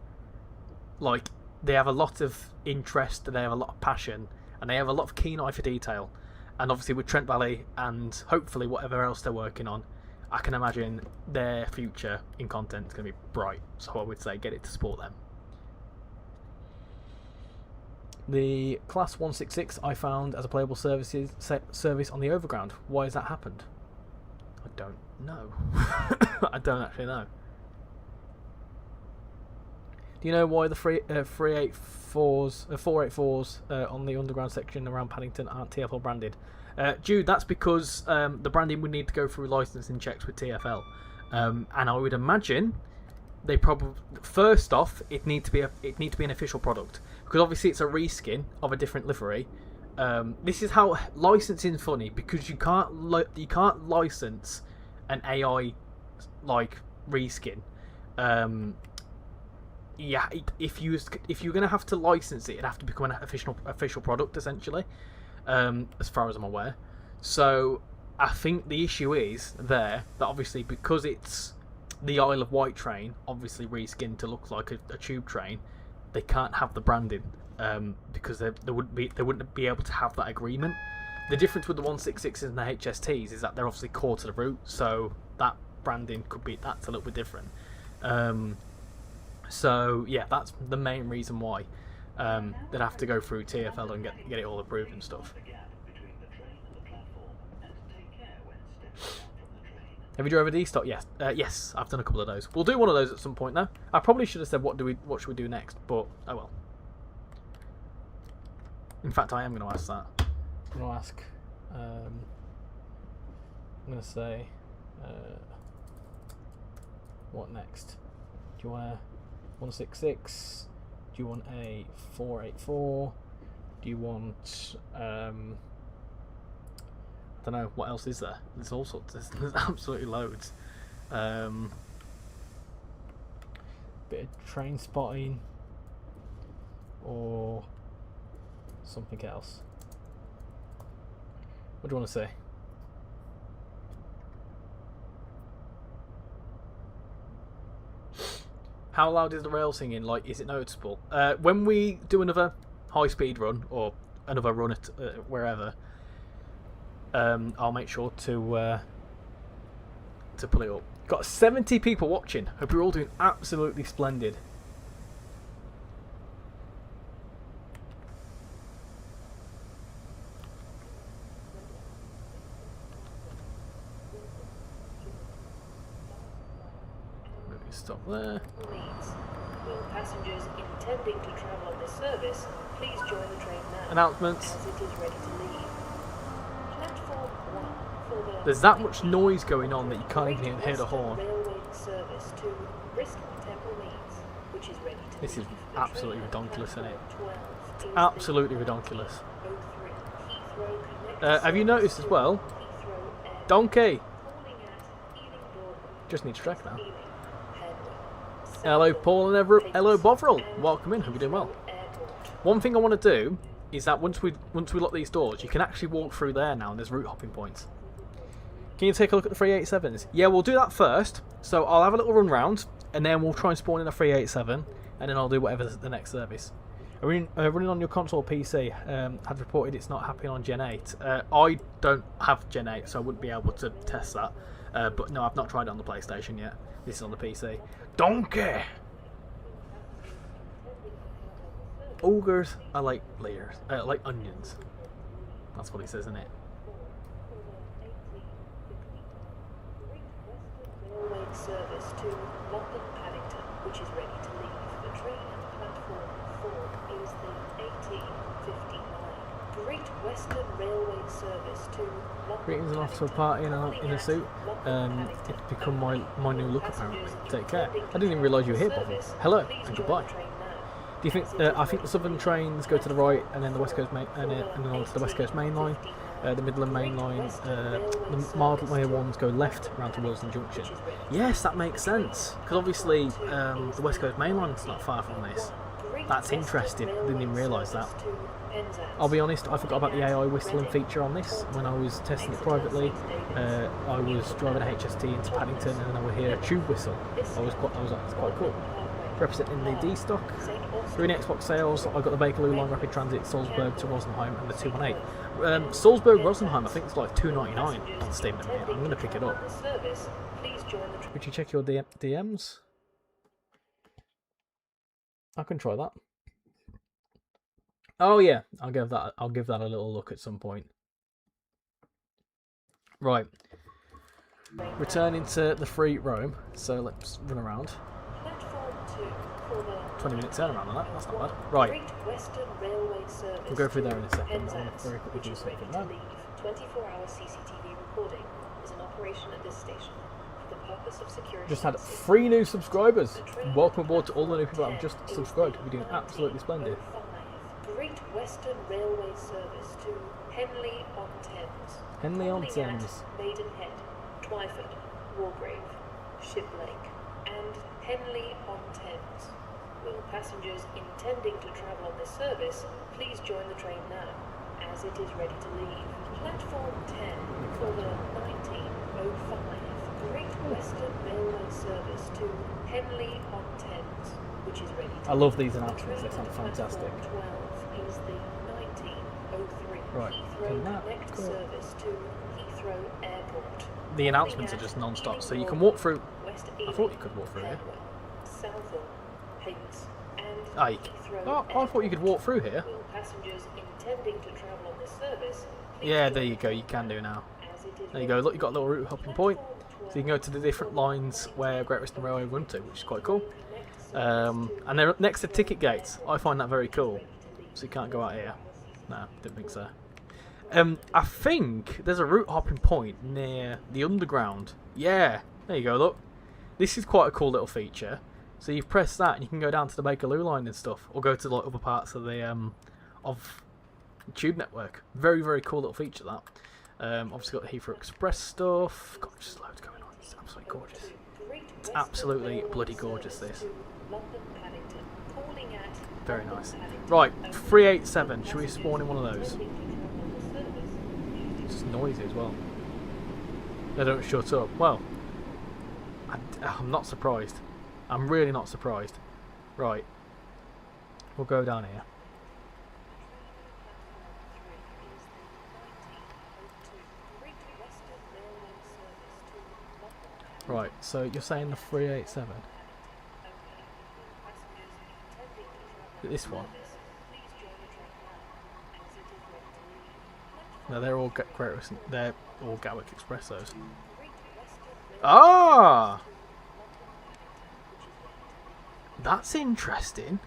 they have a lot of interest, they have a lot of passion, and they have a lot of keen eye for detail. And obviously with Trent Valley and hopefully whatever else they're working on, I can imagine their future in content is going to be bright. So I would say get it to support them. The Class 166 I found as a playable service on the Overground. Why has that happened? I don't know. I don't actually know. Do you know why the 484s on the underground section around Paddington aren't TFL branded? Jude, that's because the branding would need to go through licensing checks with TFL, and I would imagine they probably first off it needs to be an official product, because obviously it's a reskin of a different livery. This is how licensing's funny, because you can't license an AI reskin. Yeah, if you're gonna have to license it, it'd have to become an official product essentially, as far as I'm aware. So I think the issue is there that obviously because it's the Isle of Wight train, obviously reskinned to look like a tube train, they can't have the branding because they wouldn't be able to have that agreement. The difference with the 166s and the HSTs is that they're obviously core to the route, so that branding that's a little bit different. So yeah, that's the main reason why they'd have to go through TFL and get it all approved and stuff. Have you drove a D-Stock? Yes, yes, I've done a couple of those. We'll do one of those at some point now. I probably should have said what should we do next, but oh well. In fact, I am going to ask that. I'm going to ask. I'm going to say, what next? Do you want a 166? Do you want a 484? Do you want I don't know, what else is there? There's all sorts. There's absolutely loads. Bit of train spotting or something else. What do you want to say? How loud is the rail singing? Like, is it noticeable? When we do another high-speed run or another run at wherever, I'll make sure to pull it up. Got 70 people watching. Hope you're all doing absolutely splendid. Maybe stop there. Will passengers intending to travel on this service please join the train now? Announcements. As it is ready to leave. Platform 1 for the There's that much noise going on that you can't even hear the horn. Railway service to Bristol Temple Meads, which is ready to This is leave. The absolutely train on redonkulous, isn't it? platform 12 is Absolutely the redonkulous. 03 Heathrow Connect Have you noticed as well? Heathrow Airport, Donkey! calling at Ealing Broadband, Just need to track now. Ealing, Headley, Hello, Paul and Everett. Hello, Pegasus, Bovril. and Welcome in. Hope you're doing well. Heathrow Airport. One thing I want to do is that once we lock these doors, you can actually walk through there now, and there's route hopping points. Can you take a look at the 387s? Yeah, we'll do that first. So I'll have a little run round, and then we'll try and spawn in a 387, and then I'll do whatever the next service. Running on your console or PC, had reported it's not happening on Gen 8. I don't have Gen 8, so I wouldn't be able to test that. But no, I've not tried it on the PlayStation yet. This is on the PC. Donkey! Ogres are like layers, like onions. That's what he says, isn't it? Railway service to London Paddington, which is ready to leave. The train at platform 4 is the 1859. Great Western Railway service to London. Greetings and off to a party in a suit. It's become my new look apparently. Take care. I didn't even realise you were here, Bobby. Hello and goodbye. Do you think? I think the southern trains go to the right, and then the west coast and then onto the west coast main line. The Midland main line, the mildly ones go left round to Wilson Junction. Yes, that makes sense because obviously the west coast main line's not far from this. That's interesting. I didn't even realise that. I'll be honest, I forgot about the AI whistling feature on this when I was testing it privately. I was driving a HST into Paddington and then I would hear a tube whistle. I was like, it's quite cool. Representing the D stock. Through the Xbox sales, I got the Bakerloo line rapid transit Salzburg to Rosenheim and the 218. Salzburg Rosenheim, I think it's like $2.99 on Steam at the minute. I'm going to pick it up. Would you check your DMs? I can try that. Oh yeah, I'll give that a little look at some point. Right. Returning to the free roam, so let's run around. 20-minute turnaround on that, that's not bad. Right. We'll go through there in a second. I want to very quickly do something now. 24-hour CCTV recording is in operation at this station. For the purpose of security. Just had 3 new subscribers. Welcome aboard to all the new people that have just subscribed. We're doing absolutely splendid. Great Western Railway service to Henley on Thames. Henley on Thames. Maidenhead, Twyford, Wargrave, Shiplake, and Henley on Thames. Will passengers intending to travel on this service please join the train now, as it is ready to leave. Platform 10 for the 1905 Great Western Railway service to Henley on Thames, which is ready to I love these announcements, they sound fantastic. Platform 12 is the 1903 Right, Heathrow that, Connect cool. service to Heathrow Airport. The announcements are just non-stop, so you can walk through. I thought you could walk through here. Southall, Hayes, and Oh, I thought you could walk through here. Will passengers intending to travel on this service Yeah, there you go, you can do now. There you go, look, you've got a little route hopping point. So you can go to the different lines where Great Western Railway run to, which is quite cool. And they're next to ticket gates. I find that very cool. So you can't go out here. No, didn't think so. I think there's a route hopping point near the underground. Yeah, there you go, look. This is quite a cool little feature. So you press that and you can go down to the Bakerloo line and stuff, or go to like other parts of the tube network. Very, very cool little feature that. Obviously got the Heathrow Express stuff. God, just loads going on. It's absolutely gorgeous. It's absolutely bloody gorgeous, this. Very nice. Right, 387. Should we spawn in one of those? It's noisy as well. They don't shut up. Well, I'm not surprised. I'm really not surprised. Right. We'll go down here. Right, so you're saying the 387? This one? No, they're all they're all Gatwick Expressos. Ah! That's interesting.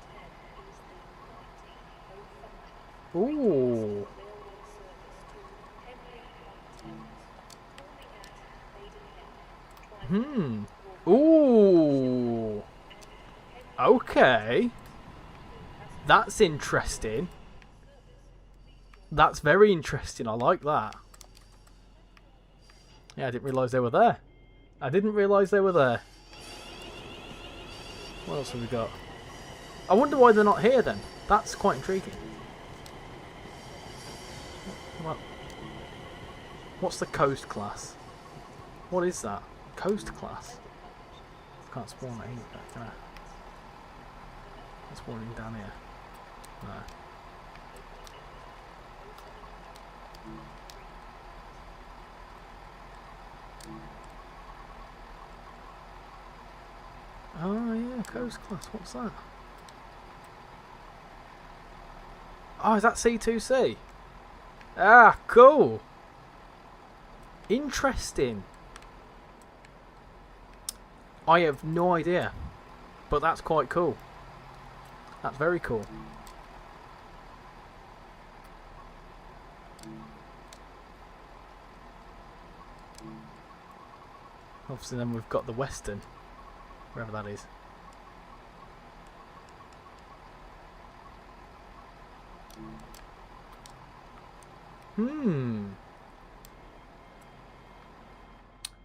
Ooh. Ooh. Okay. That's interesting. That's very interesting. I like that. Yeah, I didn't realise they were there. I didn't realise they were there. What else have we got? I wonder why they're not here then. That's quite intriguing. Well, what's the coast class? What is that? Coast class? Can't spawn it either, can I? It's spawning down here. No. Oh yeah, coast class. What's that? Oh, is that C2C? Ah, cool. Interesting. I have no idea, but that's quite cool. That's very cool. Obviously, then we've got the Western, wherever that is.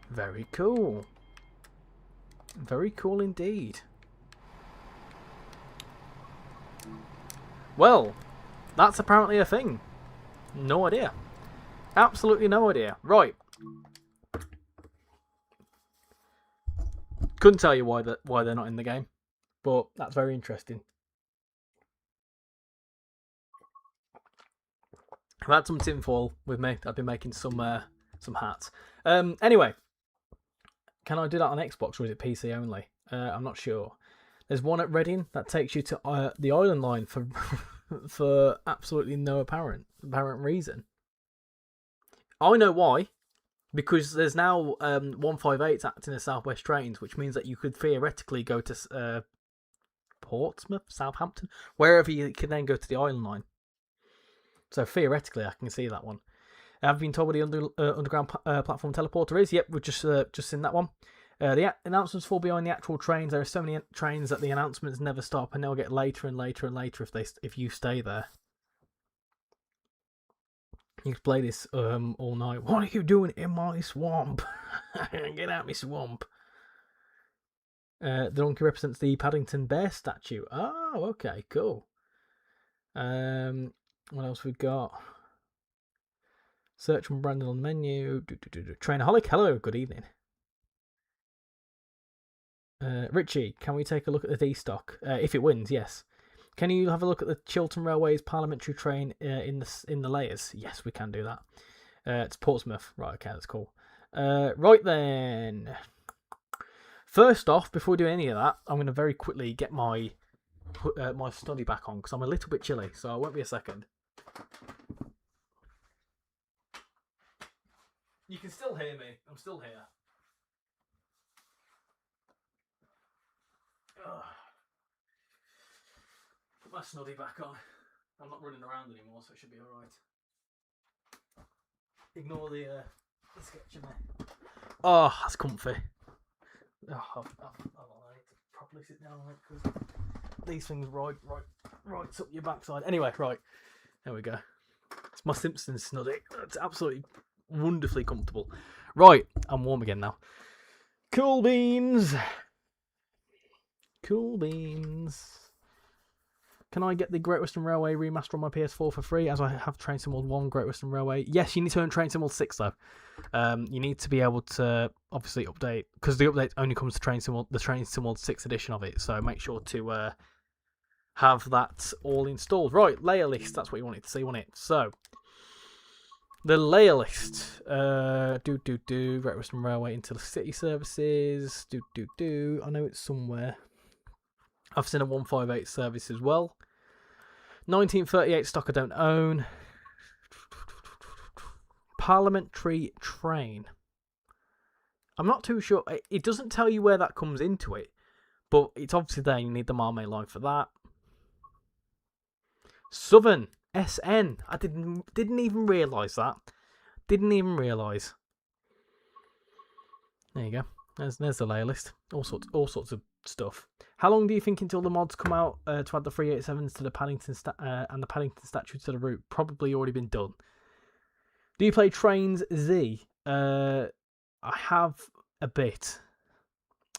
Very cool. Very cool indeed. Well, that's apparently a thing. No idea. Absolutely no idea. Right. Couldn't tell you why they're not in the game, but that's very interesting. If I had some tinfoil with me, I'd be making some hats. Anyway, can I do that on Xbox or is it PC only? I'm not sure. There's one at Reading that takes you to the Island Line for for absolutely no apparent reason. I know why. Because there's now 158s acting as Southwest trains, which means that you could theoretically go to Portsmouth, Southampton, wherever you can then go to the Island Line. So theoretically, I can see that one. I've been told where the underground platform teleporter is. Yep, we've just seen that one. The announcements fall behind the actual trains. There are so many trains that the announcements never stop, and they'll get later and later and later if you stay there. You can play this all night. What are you doing in my swamp? Get out of my swamp. The donkey represents the Paddington bear statue. Oh, okay, cool. What else we got? Search from Brandon on the menu. Trainaholic, hello, good evening. Richie, can we take a look at the D stock? If it wins, yes. Can you have a look at the Chiltern Railway's parliamentary train in the layers? Yes, we can do that. It's Portsmouth. Right, okay, that's cool. Right then. First off, before we do any of that, I'm going to very quickly get my study back on because I'm a little bit chilly, so it won't be a second. You can still hear me. I'm still here. Ugh. Put my snuddy back on. I'm not running around anymore, so it should be alright. Ignore the sketch in there. Oh, that's comfy. Oh, I need to properly sit down on it because these things right up your backside. Anyway, right. There we go. It's my Simpsons snuddy. It's absolutely wonderfully comfortable. Right, I'm warm again now. Cool beans. Cool beans. Can I get the Great Western Railway remaster on my PS4 for free, as I have Train Sim World 1 Great Western Railway? Yes, you need to own Train Sim World 6, though. You need to be able to, obviously, update, because the update only comes to the Train Sim World 6 edition of it, so make sure to have that all installed. Right, layer list, that's what you wanted to see, wasn't it? So, the layer list. Great Western Railway into the city services. I know it's somewhere. I've seen a 158 service as well. 1938 stock I don't own. Parliamentary train. I'm not too sure. It doesn't tell you where that comes into it, but it's obviously there. You need the Marmay line for that. Southern SN. I didn't even realise that. Didn't even realise. There you go. There's the layer list. All sorts of stuff. How long do you think until the mods come out to add the 387s to the Paddington and the Paddington statue to the route? Probably already been done. Do you play Trains Z? I have a bit.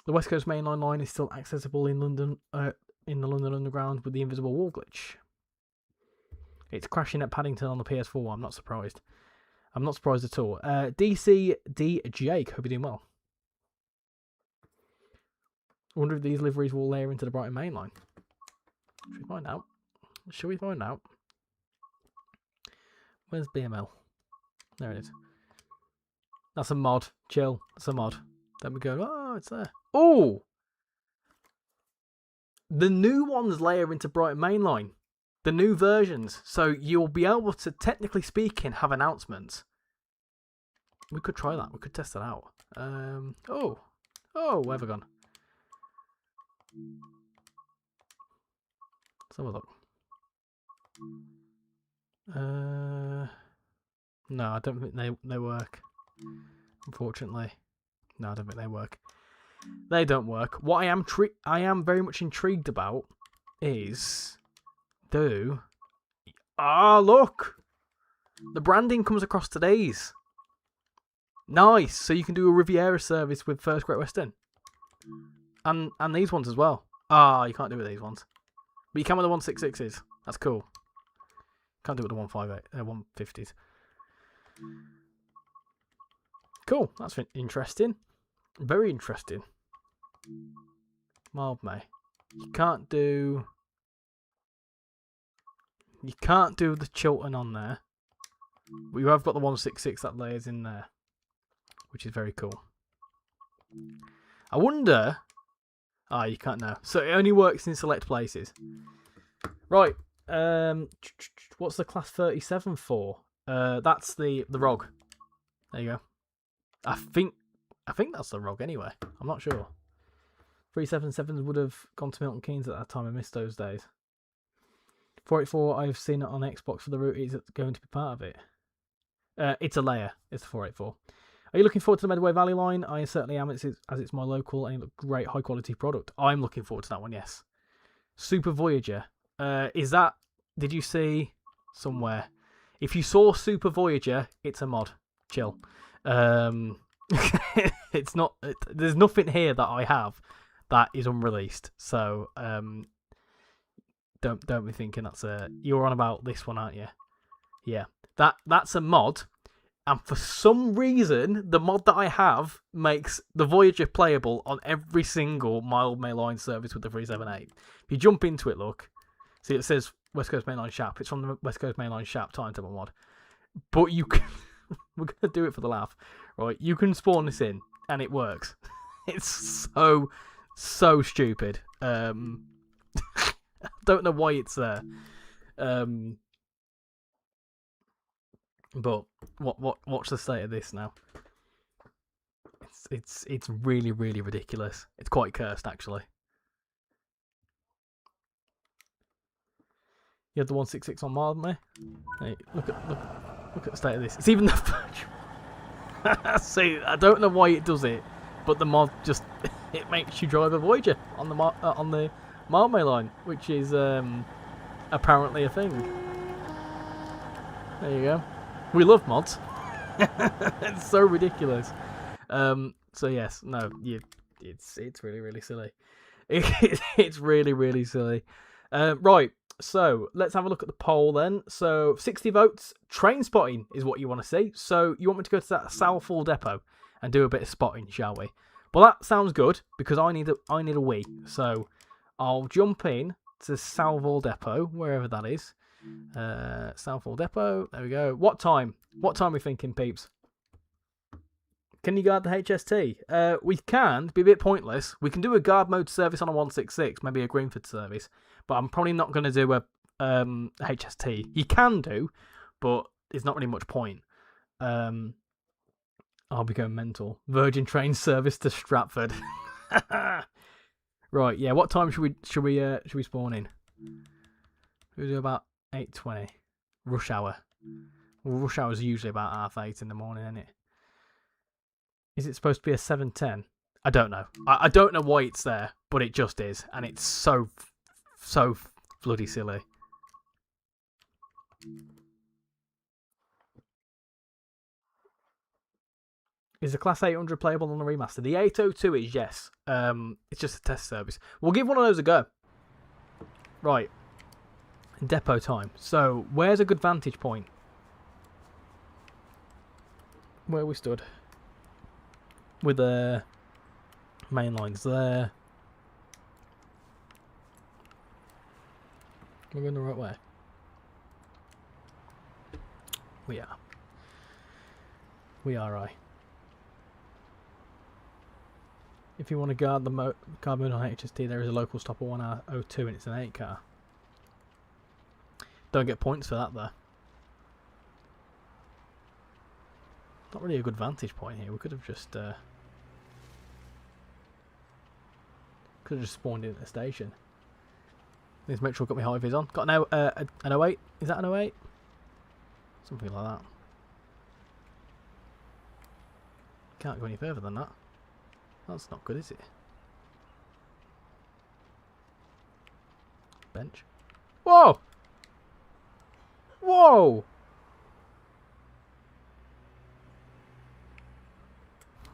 The West Coast Mainline line is still accessible in London, in the London Underground with the invisible wall glitch. It's crashing at Paddington on the PS4. I'm not surprised. I'm not surprised at all. DCD Jake, hope you're doing well. I wonder if these liveries will layer into the Brighton Main Line. Should we find out? Shall we find out? Where's BML? There it is. That's a mod. Chill. That's a mod. Then we go, oh, it's there. Oh! The new ones layer into Brighton Mainline. The new versions. So you'll be able to, technically speaking, have announcements. We could try that. We could test that out. Oh, where have I gone? Let's have a look. No, I don't think they work. Unfortunately, no, I don't think they work. They don't work. What I am very much intrigued about is look, the branding comes across today's. Nice. So you can do a Riviera service with First Great Western, and these ones as well. You can't do it with these ones, but you can with the 166s. That's cool. Can't do it with the 150s. Cool. That's interesting. Very interesting. Mild May. You can't do the Chiltern on there. We have got the 166 that layers in there, which is very cool. I wonder. You can't now. So it only works in select places. Right. What's the class 37 for? That's the ROG. There you go. I think that's the ROG anyway. I'm not sure. 377s would have gone to Milton Keynes at that time. I missed those days. 484, I've seen it on Xbox for the route. Is it going to be part of it? It's a layer. It's the 484. Are you looking forward to the Medway Valley line? I certainly am, as it's my local and a great high quality product. I'm looking forward to that one, yes. Super Voyager. Is that... Did you see somewhere? If you saw Super Voyager, it's a mod. Chill. It's not... There's nothing here that I have that is unreleased. So, don't be thinking that's a... You're on about this one, aren't you? Yeah. That's a mod. And for some reason, the mod that I have makes the Voyager playable on every single Mild May line service with the 378. If you jump into it, look. See, it says West Coast Mainline Shap. It's from the West Coast Mainline Shap timetable mod. But you can... We're going to do it for the laugh. Right? You can spawn this in, and it works. It's so stupid. I don't know why it's there. But watch the state of this now. It's really, really ridiculous. It's quite cursed, actually. You have the 166 on Mild May. Hey, look at the state of this. It's even the See, I don't know why it does it, but the mod just it makes you drive a Voyager on the Mild May line, which is apparently a thing. There you go. We love mods. It's so ridiculous. So yes, no, it's really, really silly. It's really, really silly. Right, so let's have a look at the poll then. So 60 votes, train spotting is what you want to see. So you want me to go to that Southall depot and do a bit of spotting, shall we? Well, that sounds good because I need a wee. So I'll jump in to Southall depot, wherever that is. Southall depot. There we go. What time? What time are we thinking, peeps? Can you guard the HST? We can. Be a bit pointless. We can do a guard mode service on a 166, maybe a Greenford service, but I'm probably not going to do a HST. You can do, but there's not really much point. I'll be going mental. Virgin train service to Stratford. Right. Yeah. What time should we spawn in? We'll do about 8:20. Rush hour. Well, rush hour is usually about 8:30 in the morning, isn't it? Is it supposed to be a 7:10? I don't know. I don't know why it's there, but it just is, and it's so bloody silly. Is the Class 800 playable on the remaster? The 802 is, yes. It's just a test service. We'll give one of those a go. Right. Depot time. So, where's a good vantage point? Where we stood. With the main lines there. We're going the right way. We are. We are, right. If you want to guard the carbon on HST, there is a local stop at 1R02 and it's an 8 car. Don't get points for that though. Not really a good vantage point here. We could have just spawned in at the station. Let's make sure I've got my high vis on. Got an 08. Is that an 08? Something like that. Can't go any further than that. That's not good, is it? Bench. Whoa! Whoa!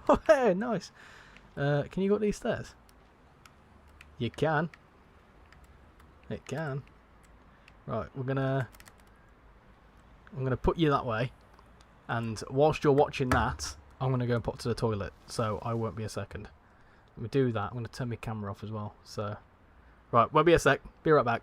Oh, hey, nice. Can you go up these stairs? You can. It can. Right, I'm gonna put you that way, and whilst you're watching that, I'm gonna go and pop to the toilet. So I won't be a second. Let me do that. I'm gonna turn my camera off as well. So, right, won't be a sec. Be right back.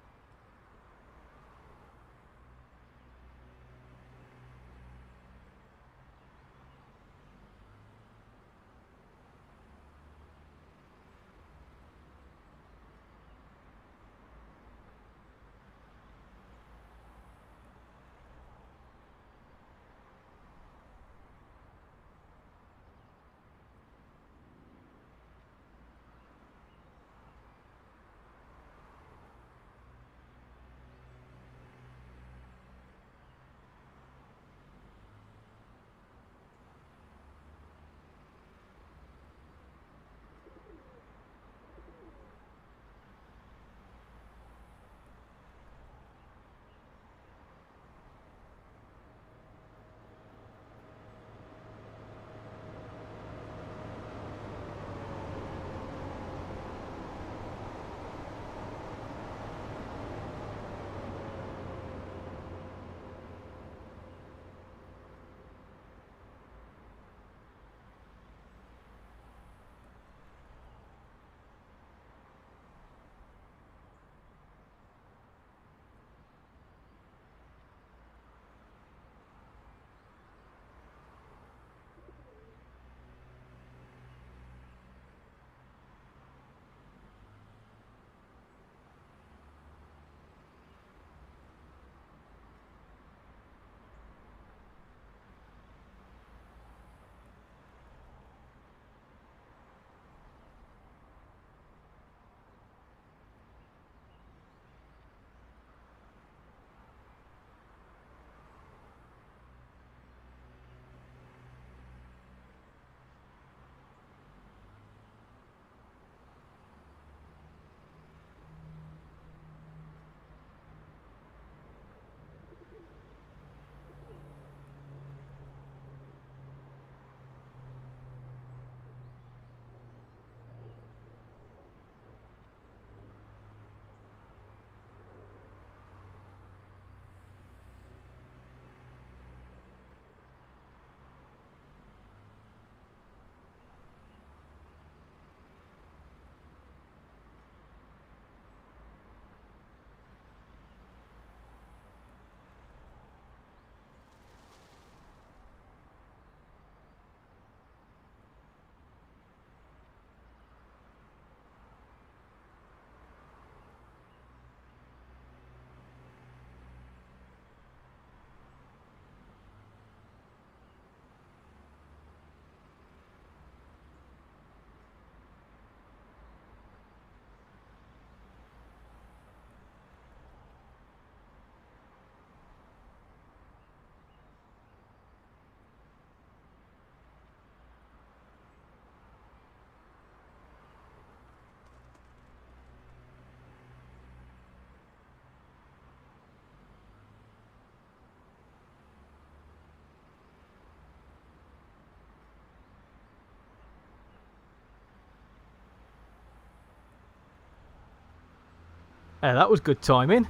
Yeah, that was good timing.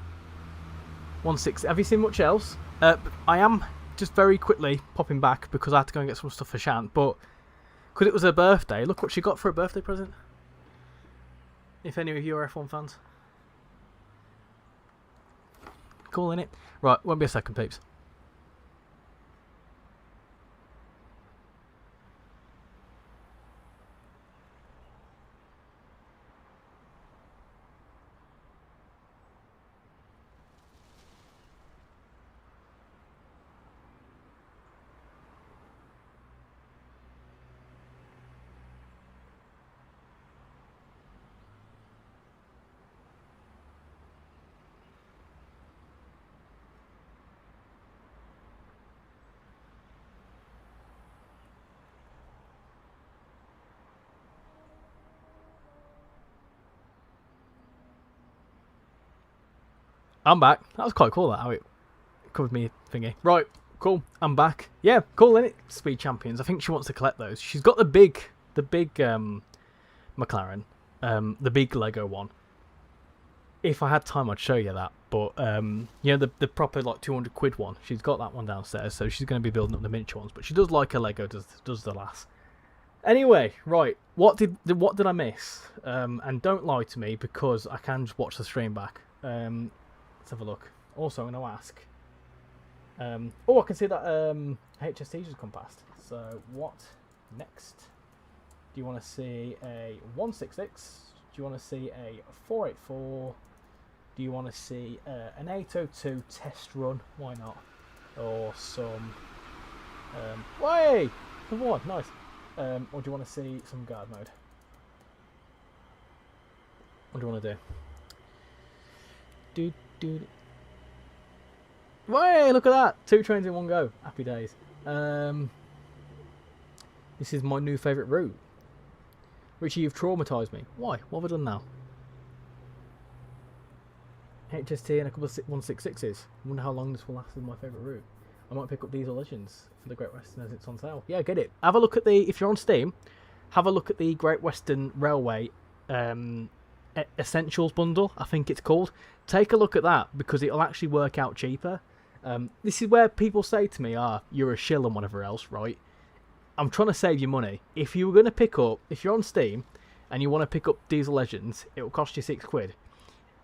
160. Have you seen much else? I am just very quickly popping back because I had to go and get some stuff for Shant. But because it was her birthday, look what she got for a birthday present. If any of you are F1 fans. Cool, innit? Right, won't be a second, peeps. I'm back. That was quite cool, that, how it covered me thingy. Right, cool. I'm back. Yeah, cool, innit? Speed Champions. I think she wants to collect those. She's got the big McLaren, the big Lego one. If I had time, I'd show you that. But, you know, the proper, like, 200 quid one. She's got that one downstairs, so she's going to be building up the miniature ones. But she does like a Lego, does the lass. Anyway, right, what did I miss? And don't lie to me, because I can just watch the stream back. Let's have a look. Also, I'm going to ask. Oh, I can see that HST just come past. So, what next? Do you want to see a 166? Do you want to see a 484? Do you want to see an 802 test run? Why not? Or some... way! One, nice. Or do you want to see some guard mode? What do you want to do? Way! Look at that! 2 trains in one go. Happy days. This is my new favourite route. Richie, you've traumatised me. Why? What have I done now? HST and a couple of 166s. I wonder how long this will last as my favourite route. I might pick up Diesel Legends for the Great Western as it's on sale. Yeah, get it. Have a look at the... If you're on Steam, have a look at the Great Western Railway Essentials bundle, I think it's called. Take a look at that, because it'll actually work out cheaper. This is where people say to me, you're a shill and whatever else, right? I'm trying to save you money. If you were going to pick up, if you're on Steam and you want to pick up Diesel Legends, it will cost you £6.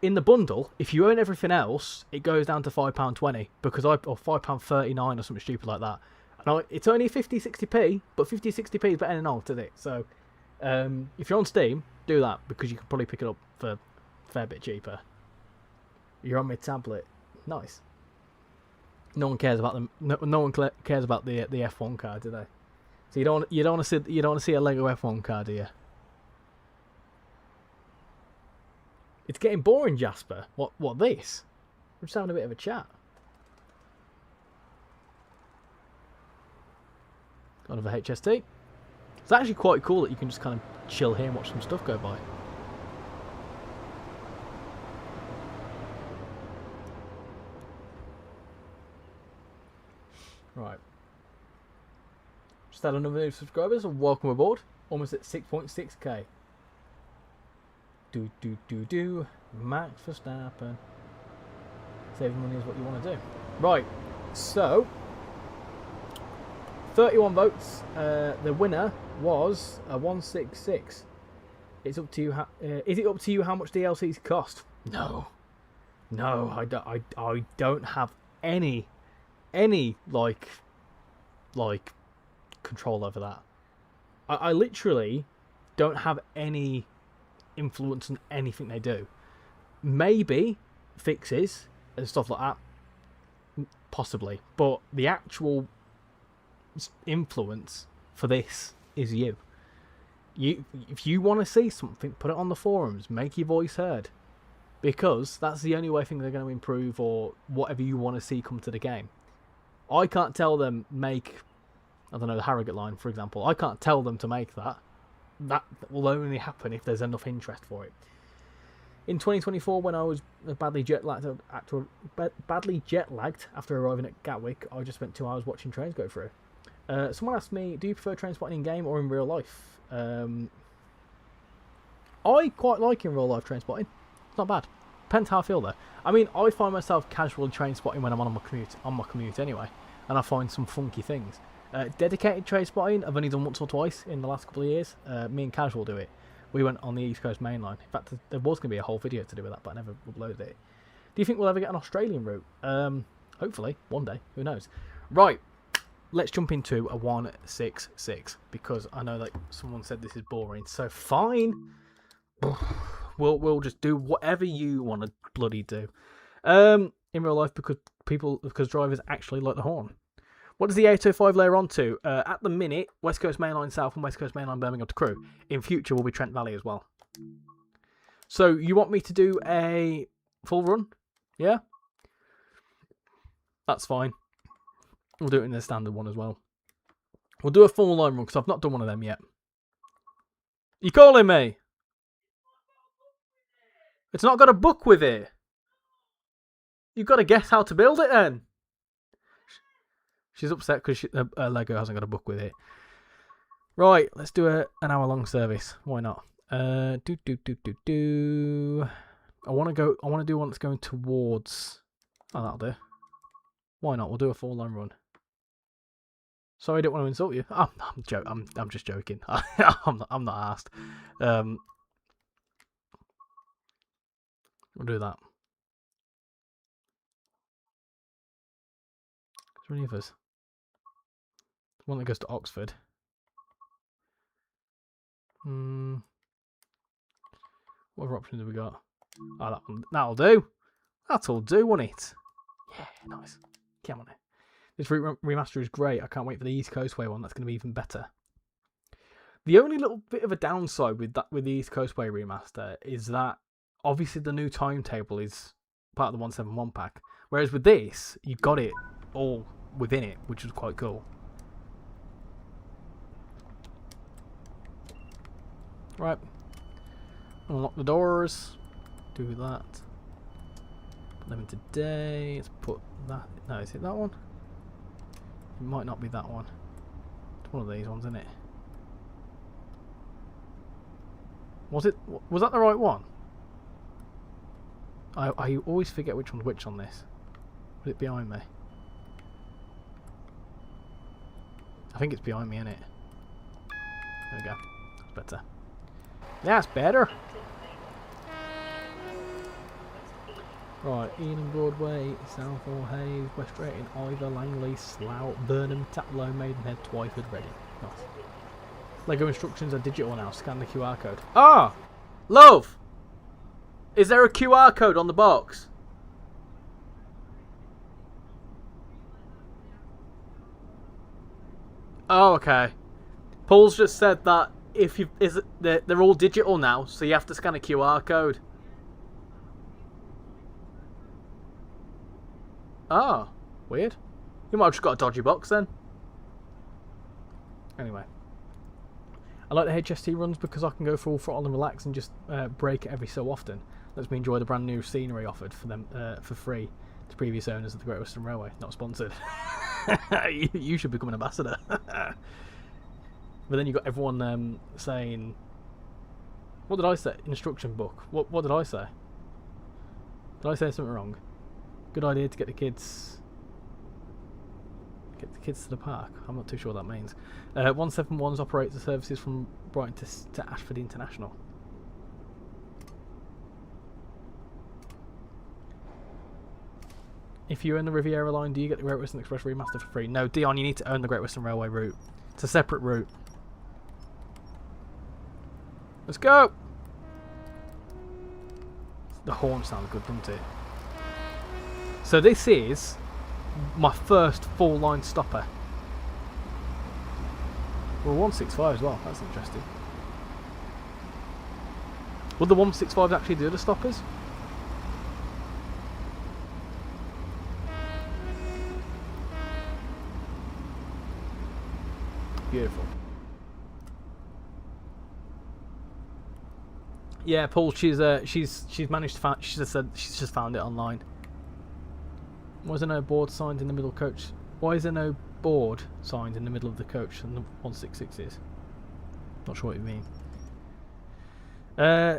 In the bundle, if you own everything else, it goes down to £5.20, because or £5.39 or something stupid like that. And it's only 50-60p, but 50-60p is better than old, isn't it? So, if you're on Steam, do that, because you can probably pick it up for a fair bit cheaper. You're on my tablet. Nice. No one cares about them. No one cares about the F1 car, do they? So you don't want to see a Lego F1 car, do you? It's getting boring, Jasper. What this? We're just having a bit of a chat. Got another HST. It's actually quite cool that you can just kind of chill here and watch some stuff go by. Right. Just had another new subscribers, and welcome aboard. Almost at 6.6k. Do. Max Verstappen. Saving money is what you want to do. Right. So, 31 votes. The winner was a 166. It's up to you. Is it up to you how much DLCs cost? No, I don't have any like control over that. I literally don't have any influence on anything they do. Maybe fixes and stuff like that, possibly, but the actual influence for this is you. If you want to see something, put it on the forums, make your voice heard, because that's the only way things are going to improve, or whatever you want to see come to the game. I can't tell them make, I don't know, the Harrogate line, for example. I can't tell them to make that. That will only happen if there's enough interest for it. In 2024, when I was badly jet lagged after arriving at Gatwick, I just spent 2 hours watching trains go through. Someone asked me, do you prefer train spotting in game or in real life? I quite like in real life train spotting. It's not bad. Depends how I feel though. I mean, I find myself casually train spotting when I'm on my commute anyway, and I find some funky things. Dedicated train spotting I've only done once or twice in the last couple of years. Me and Casual do it. We went on the East Coast Main Line. In fact, there was going to be a whole video to do with that, but I never uploaded it. Do you think we'll ever get an Australian route? Hopefully, one day. Who knows? Right. Let's jump into a 166 because I know that someone said this is boring. So fine, we'll just do whatever you want to bloody do. In real life, because drivers actually like the horn. What does the 805 layer onto? At the minute, West Coast Mainline South and West Coast Mainline Birmingham to Crewe. In future, will be Trent Valley as well. So you want me to do a full run? Yeah, that's fine. We'll do it in the standard one as well. We'll do a full line run because I've not done one of them yet. You calling me? It's not got a book with it. You've got to guess how to build it then. She's upset because her Lego hasn't got a book with it. Right, let's do an hour-long service. Why not? I want to do one that's going towards. Oh, that'll do. Why not? We'll do a full line run. Sorry, I don't want to insult you. I'm just joking. I'm not asked. We'll do that. Is there any others? One that goes to Oxford. What other options have we got? Oh, that'll do. That'll do, won't it? Yeah, nice. Come on. This remaster is great. I can't wait for the East Coastway one. That's going to be even better. The only little bit of a downside with the East Coastway remaster is that obviously the new timetable is part of the 171 pack, whereas with this you got it all within it, which was quite cool. Right. Unlock the doors. Do that. Put them into day. Let's put that. No, is it that one? It might not be that one. It's one of these ones, isn't it? Was that the right one? I always forget which one's which on this. Was it behind me? I think it's behind me, isn't it? There we go. That's better. That's better. Right, Ealing Broadway, Southall, Hayes, West Drayton, Ivor, Langley, Slough, Burnham, Taplow, Maidenhead, Twyford, Reading. Nice. Lego instructions are digital now. Scan the QR code. Ah! Love! Is there a QR code on the box? Oh, okay. Paul's just said that they're all digital now, so you have to scan a QR code. Ah, weird. You might have just got a dodgy box then. Anyway. I like the HST runs because I can go full throttle and relax and just brake it every so often. Lets me enjoy the brand new scenery offered for them for free to previous owners of the Great Western Railway. Not sponsored. You should become an ambassador. But then you got everyone saying, what did I say? Instruction book. What did I say? Did I say something wrong? Good idea to get the kids to the park. I'm not too sure what that means. 171s operates the services from Brighton to Ashford International. If you own the Riviera line, do you get the Great Western Express Remaster for free? No, Dion, you need to own the Great Western Railway route. It's a separate route. Let's go! The horn sounds good, doesn't it? So this is my first full line stopper. Well, 165 as well, that's interesting. Will the 165s actually do the stoppers? Beautiful. Yeah, Paul, she's managed to find. She just said she's just found it online. Why is there no board signed in the middle coach? Why is there no board signed in the middle of the coach and the 166s? Not sure what you mean.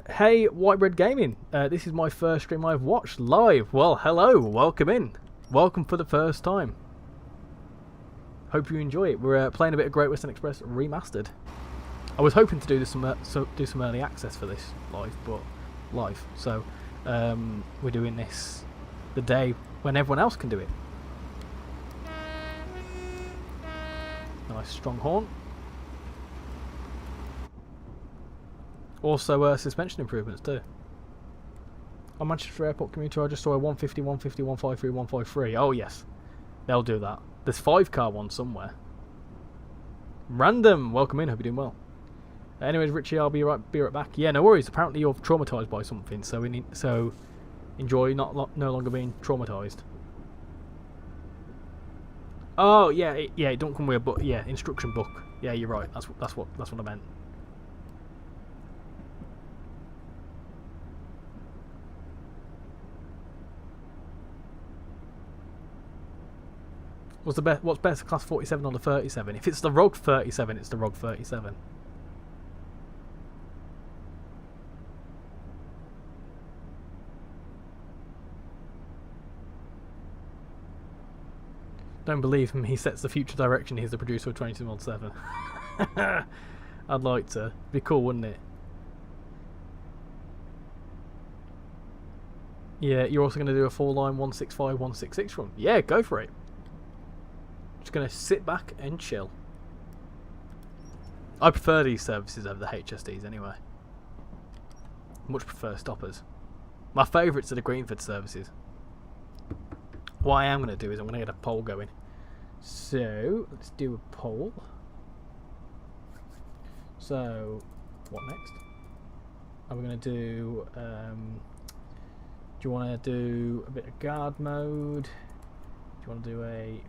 Hey, White Bread Gaming. This is my first stream I've watched live. Well, hello, welcome in. Welcome for the first time. Hope you enjoy it. We're playing a bit of Great Western Express Remastered. I was hoping to do some early access for this live, but live. So we're doing this the day when everyone else can do it. Nice strong horn. Also suspension improvements too. On Manchester Airport commuter I just saw a 150, 150, 153, 153. Oh yes, they'll do that. There's 5-car ones somewhere. Random, welcome in, hope you're doing well. Anyways, Richie, I'll be right back. Yeah, no worries. Apparently you're traumatized by something, so enjoy no longer being traumatized. Oh yeah, it don't come with a book. Yeah, instruction book. Yeah, you're right. That's what I meant. What's best, class 47 or the 37? If it's the Rogue 37, it's the Rogue 37. Don't believe him, he sets the future direction. He's the producer of 2207. I'd like to. It'd be cool, wouldn't it? Yeah, you're also going to do a 4-line 165, 166 run. Yeah, go for it. Just going to sit back and chill. I prefer these services over the HSDs anyway. Much prefer stoppers. My favourites are the Greenford services. What I am going to do is I'm going to get a poll going. So, let's do a poll. So, what next? Are we going to do... do you want to do a bit of guard mode? Do you want to do a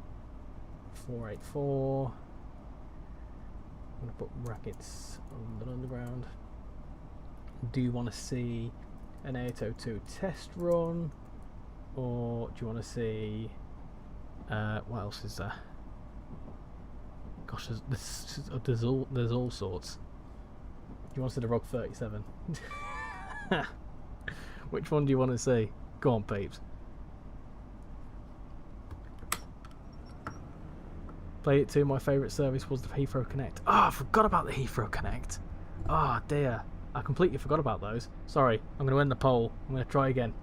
484? I'm going to put brackets on the underground. Do you want to see an 802 test run? Or do you want to see... what else is there? Gosh, there's all sorts. Do you want to see the ROG 37? Which one do you want to see? Go on, peeps. Played it too. My favourite service was the Heathrow Connect. Oh, I forgot about the Heathrow Connect. Oh dear, I completely forgot about those. Sorry, I'm going to end the poll. I'm going to try again.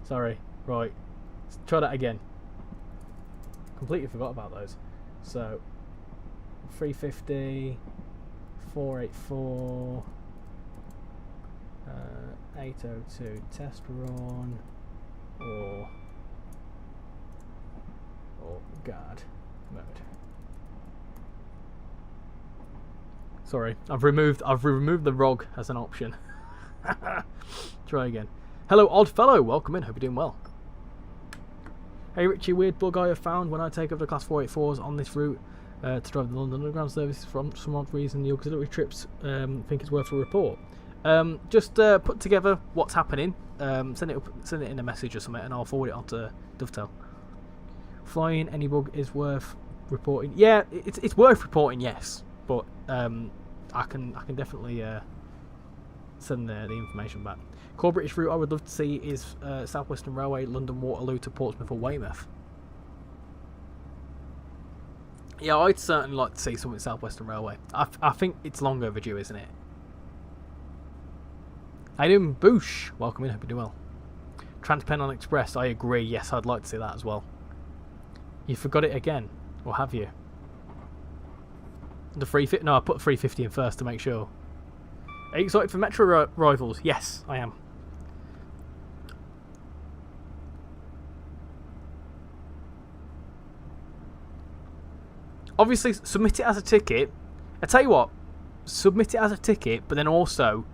Sorry. Right, let's try that again. Completely forgot about those. So 350, 484, 802 test run, or guard mode. Sorry, I've removed the ROG as an option. Try again. Hello, odd fellow. Welcome in. Hope you're doing well. Hey Richie, weird bug I have found when I take over the class 484s on this route to drive the London Underground services. For some odd reason, the auxiliary trips think it's worth a report. Just put together what's happening. Send it in a message or something, and I'll forward it on to Dovetail. Flying any bug is worth reporting. Yeah, it's worth reporting. Yes, but I can definitely send the information back. Core British route I would love to see is South Western Railway, London Waterloo to Portsmouth or Weymouth. Yeah, I'd certainly like to see something South Western Railway. I think it's long overdue, isn't it? How you doing, Boosh? Welcome in, hope you're doing well. Trans-Pennine Express, I agree. Yes, I'd like to see that as well. You forgot it again, or have you? The 350? No, I put 350 in first to make sure. Are you excited for Metro Rivals? Yes, I am. Obviously, submit it as a ticket. I tell you what, submit it as a ticket, but then also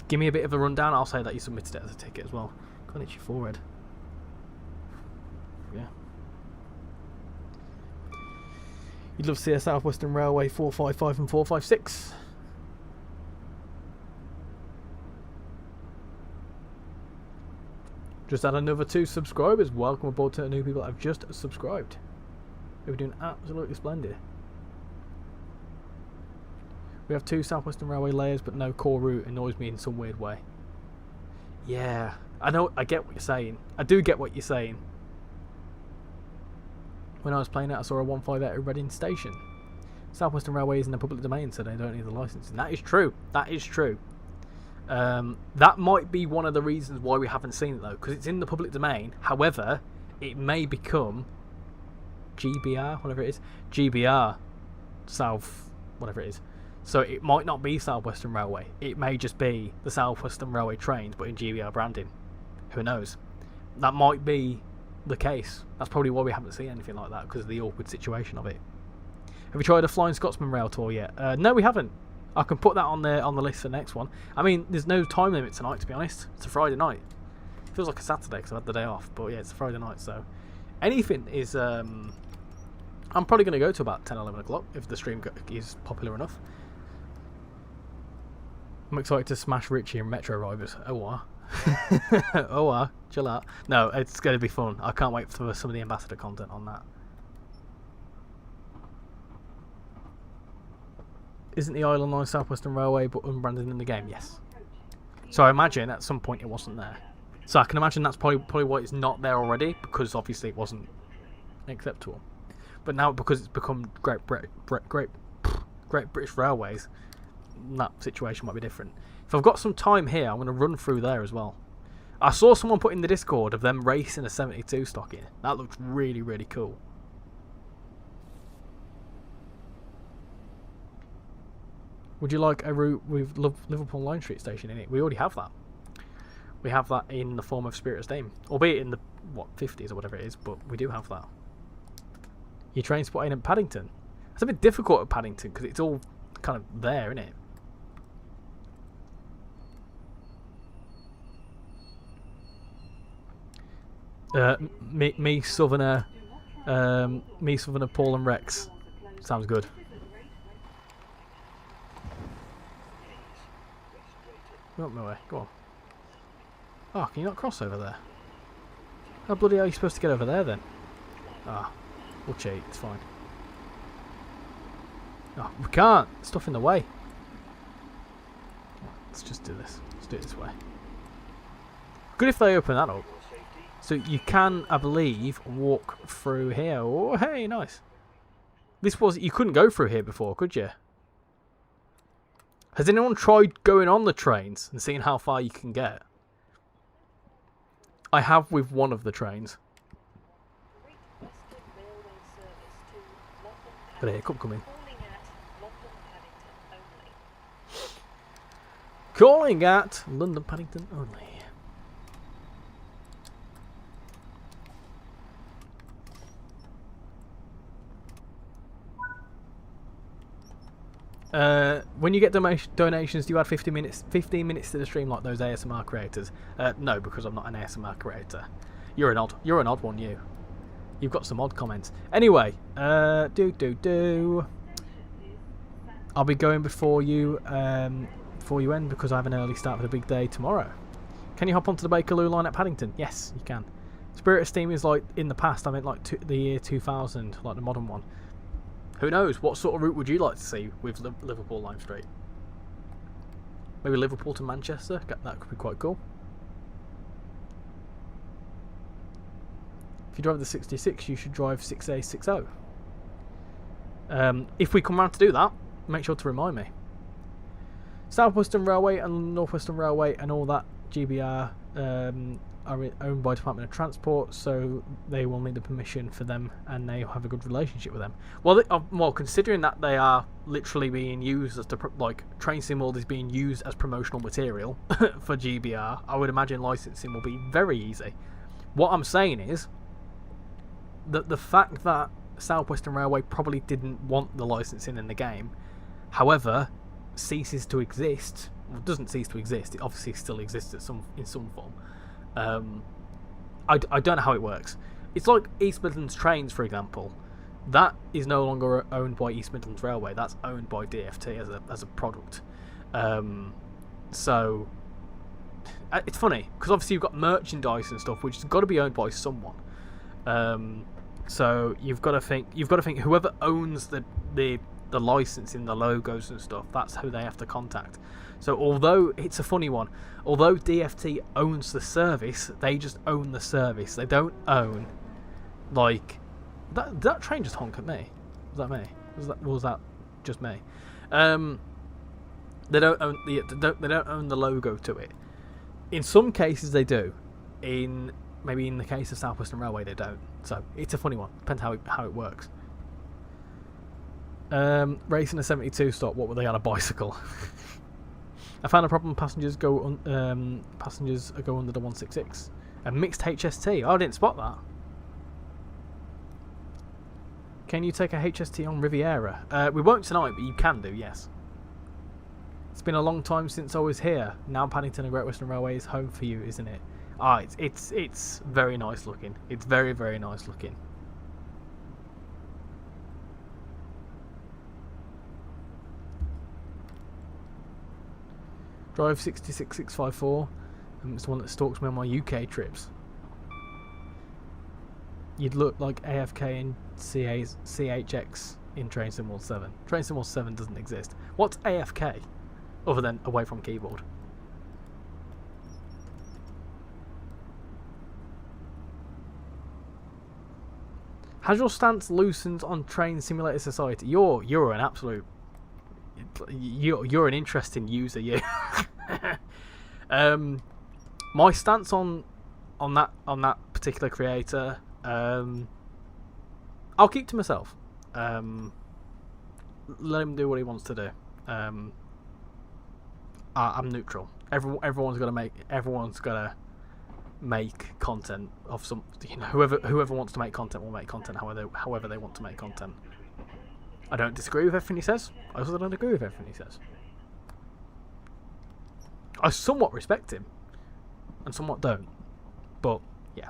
give me a bit of a rundown. I'll say that you submitted it as a ticket as well. Can't itch your forehead. Yeah. You'd love to see a South Western Railway 455 and 456. Just had another 2 subscribers. Welcome aboard to the new people that have just subscribed. We're doing absolutely splendid. We have 2 South Western Railway layers, but no core route. Annoys me in some weird way. Yeah, I know. I get what you're saying. I do get what you're saying. When I was playing it, I saw a 158 at Reading Station. South Western Railway is in the public domain, so they don't need the licensing. That is true. That is true. That might be one of the reasons why we haven't seen it though, because it's in the public domain. However, it may become GBR, whatever it is, GBR South, whatever it is. So it might not be South Western Railway. It may just be the South Western Railway trains, but in GBR branding. Who knows? That might be the case. That's probably why we haven't seen anything like that, because of the awkward situation of it. Have you tried a Flying Scotsman rail tour yet? No, we haven't. I can put that on the list for the next one. I mean, there's no time limit tonight, to be honest. It's a Friday night. It feels like a Saturday because I had the day off, but yeah, it's a Friday night, so anything is. I'm probably going to go to about 10, 11 o'clock if the stream is popular enough. I'm excited to smash Richie and Metro Riders. Oh, what? Oh, chill out. No, it's going to be fun. I can't wait for some of the ambassador content on that. Isn't the Island Line South Western Railway but unbranded in the game? Yes. So I imagine at some point it wasn't there. So I can imagine that's probably why it's not there already, because obviously it wasn't acceptable. But now because it's become Great British Railways, that situation might be different. If I've got some time here, I'm going to run through there as well. I saw someone put in the Discord of them racing a 72 stock in. That looked really, really cool. Would you like a route with Liverpool Line Street Station in it? We already have that. We have that in the form of Spirit of Steam. Albeit in the, 50s or whatever it is, but we do have that. Your train spotting at Paddington. It's a bit difficult at Paddington because it's all kind of there, isn't it? Me Southerner, Paul and Rex. Sounds good. Go up my way, go on. Oh, can you not cross over there? How bloody hell are you supposed to get over there then? Ah, we'll cheat, it's fine. Oh, we can't! Stuff in the way. Let's just do this. Let's do it this way. Good if they open that up. So you can, I believe, walk through here. Oh, hey, nice. You couldn't go through here before, could you? Has anyone tried going on the trains and seeing how far you can get? I have with one of the trains. Got a hiccup coming. Calling at London Paddington only. When you get donations, do you add 15 minutes to the stream like those ASMR creators? No, because I'm not an ASMR creator. You're an odd one, you. You've got some odd comments. Anyway, I'll be going before you end because I have an early start for the big day tomorrow. Can you hop onto the Bakerloo line at Paddington? Yes, you can. Spirit of Steam is like in the past. I meant like the year 2000, like the modern one. Who knows? What sort of route would you like to see with Liverpool Lime Street? Maybe Liverpool to Manchester? That could be quite cool. If you drive the 66, you should drive 6A60. If we come round to do that, make sure to remind me. South Western Railway and North Western Railway and all that GBR are owned by Department of Transport, so they will need the permission for them, and they have a good relationship with them. Well, considering that they are literally being used as train sim world is being used as promotional material for GBR, I would imagine licensing will be very easy. What I'm saying is that the fact that South Western Railway probably didn't want the licensing in the game, however, ceases to exist. Well, it doesn't cease to exist. It obviously still exists in some form. I don't know how it works. It's like East Midlands Trains, for example. That is no longer owned by East Midlands Railway. That's owned by DFT as a product. So it's funny because obviously you've got merchandise and stuff, which has got to be owned by someone. So you've got to think whoever owns the licensing, the logos and stuff, that's who they have to contact. So although it's a funny one, although DFT owns the service, they just own the service. They don't own, like, that train just honk at me. Was that me? Was that just me? They don't own they don't own the logo to it. In some cases they do. Maybe in the case of South Western Railway they don't. So it's a funny one. Depends how it works. Racing a 72 stop. What were they on a bicycle? I found a problem. Passengers go under the 166. A mixed HST. Oh, I didn't spot that. Can you take a HST on Riviera? We won't tonight, but you can do. Yes. It's been a long time since I was here. Now Paddington and Great Western Railway is home for you, isn't it? Ah, it's very nice looking. It's very, very nice looking. Drive 66654. It's the one that stalks me on my UK trips. You'd look like AFK in CHX in Train Sim 7. Train Sim 7 doesn't exist. What's AFK? Other than away from keyboard. Has your stance loosened on Train Simulator Society? You're an absolute. You're an interesting user, you. My stance on that particular creator, I'll keep to myself. Let him do what he wants to do. I'm neutral. Everyone's got to make content of some. You know, whoever wants to make content will make content however they want to make content. I don't disagree with everything he says. I also don't agree with everything he says. I somewhat respect him, and somewhat don't. But yeah,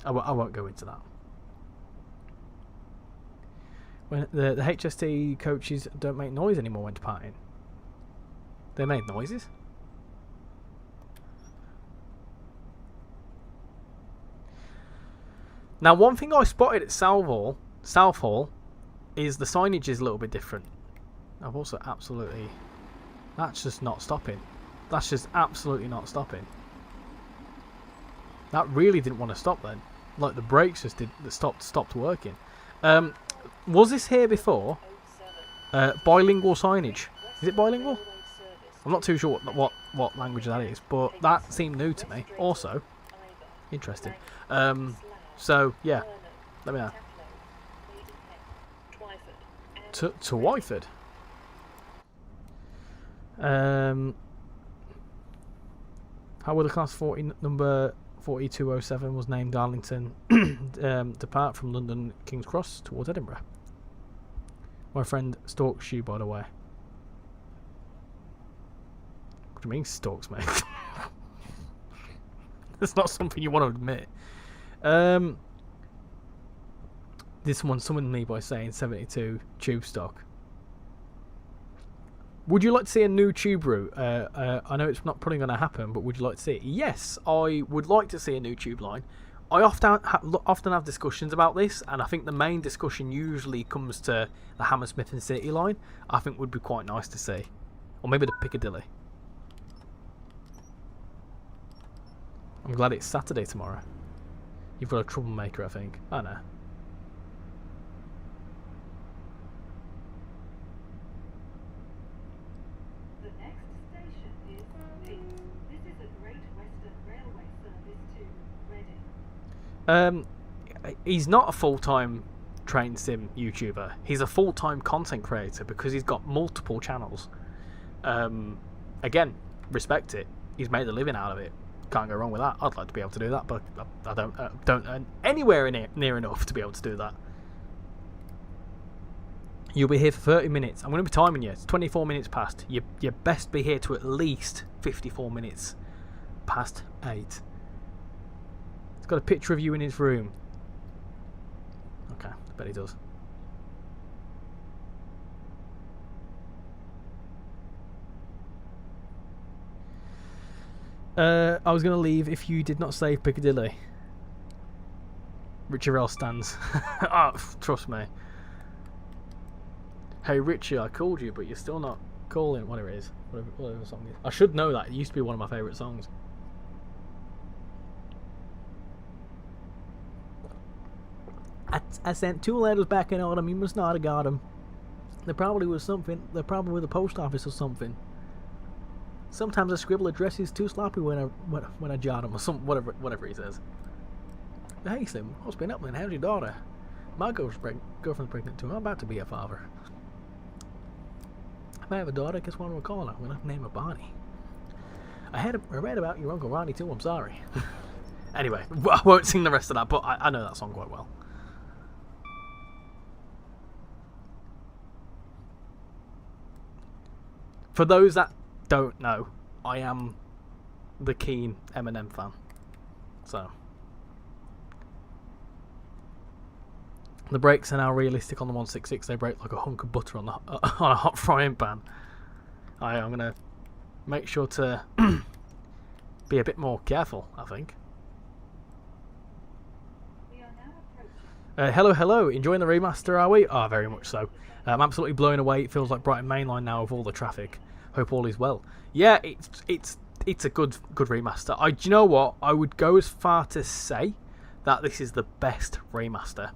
I won't go into that. When the HST coaches don't make noise anymore when departing. They made noises. Now, one thing I spotted at Southall is the signage is a little bit different. I've also absolutely... That's just not stopping. That's just absolutely not stopping. That really didn't want to stop then. Like the brakes just stopped working. Was this here before? Bilingual signage. Is it bilingual? I'm not too sure what language that is, but that seemed new to me. Also, interesting. So yeah, let me know. To Twyford. How will the class 40 number 4207 was named Darlington depart from London King's Cross towards Edinburgh? My friend stalks you, by the way. What do you mean stalks, mate? That's not something you want to admit. This one summoned me by saying 72 tube stock. Would you like to see a new tube route? I know it's not probably going to happen, but would you like to see it? Yes, I would like to see a new tube line. I often have discussions about this, and I think the main discussion usually comes to the Hammersmith and City line. I think would be quite nice to see. Or maybe the Piccadilly. I'm glad it's Saturday tomorrow. You've got a troublemaker, I think. I know. The next station is Leeds. This is a Great Western Railway service to Reading. He's not a full-time train sim YouTuber. He's a full-time content creator because he's got multiple channels. Again, respect it. He's made a living out of it. Can't go wrong with that. I'd like to be able to do that, but I don't earn anywhere near enough to be able to do that. You'll be here for 30 minutes. I'm going to be timing you. It's 24 minutes past. You best be here to at least 54 minutes past 8. He's got a picture of you in his room. Okay, I bet he does. I was going to leave if you did not save Piccadilly. RichyRail stands. Oh, trust me. Hey Richie, I called you, but you're still not calling. Whatever it is. Whatever the song is. I should know that. It used to be one of my favourite songs. I sent 2 letters back in autumn. You must not have got them. There probably was something. They're probably with the post office or something. Sometimes I scribble addresses too sloppy when I jot them or some whatever he says. Hey Slim, what's been happening? How's your daughter? My girlfriend's pregnant too. I'm about to be a father. If I have a daughter, guess what I'm gonna call her? I'm gonna name her Bonnie. I read about your Uncle Ronnie too. I'm sorry. Anyway, I won't sing the rest of that, but I know that song quite well. For those that don't know, I am the keen Eminem fan. So the brakes are now realistic on the 166. They break like a hunk of butter on a hot frying pan. I'm gonna make sure to be a bit more careful, I think. Hello. Enjoying the remaster, are we? Oh, very much so. I'm absolutely blown away. It feels like Brighton Mainline now with all the traffic. Hope all is well. Yeah, it's a good remaster. Do you know what? I would go as far to say that this is the best remaster,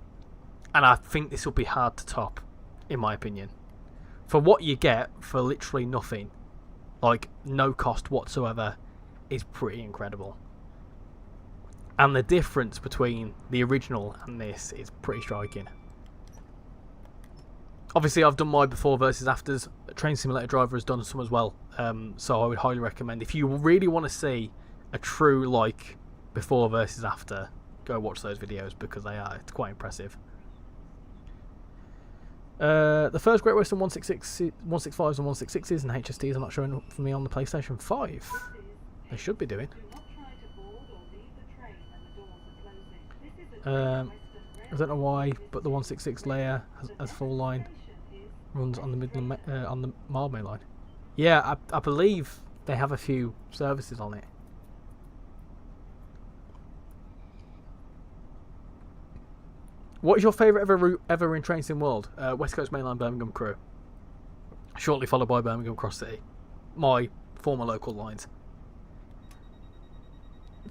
and I think this will be hard to top, in my opinion. For what you get for literally nothing, like no cost whatsoever, is pretty incredible. And the difference between the original and this is pretty striking. Obviously, I've done my before versus afters. Train Simulator Driver has done some as well. So I would highly recommend, if you really want to see a true like before versus after, go watch those videos because it's quite impressive. The first Great Western 165s and 166s and HSTs are not showing for me on the PlayStation 5. They should be doing. I don't know why, but the 166 layer has full line, runs on the Midland on the Mild Main line. Yeah, I believe they have a few services on it. What is your favourite route ever in Train Sim World? West Coast Main Line, Birmingham Crewe, shortly followed by Birmingham Cross City. My former local lines.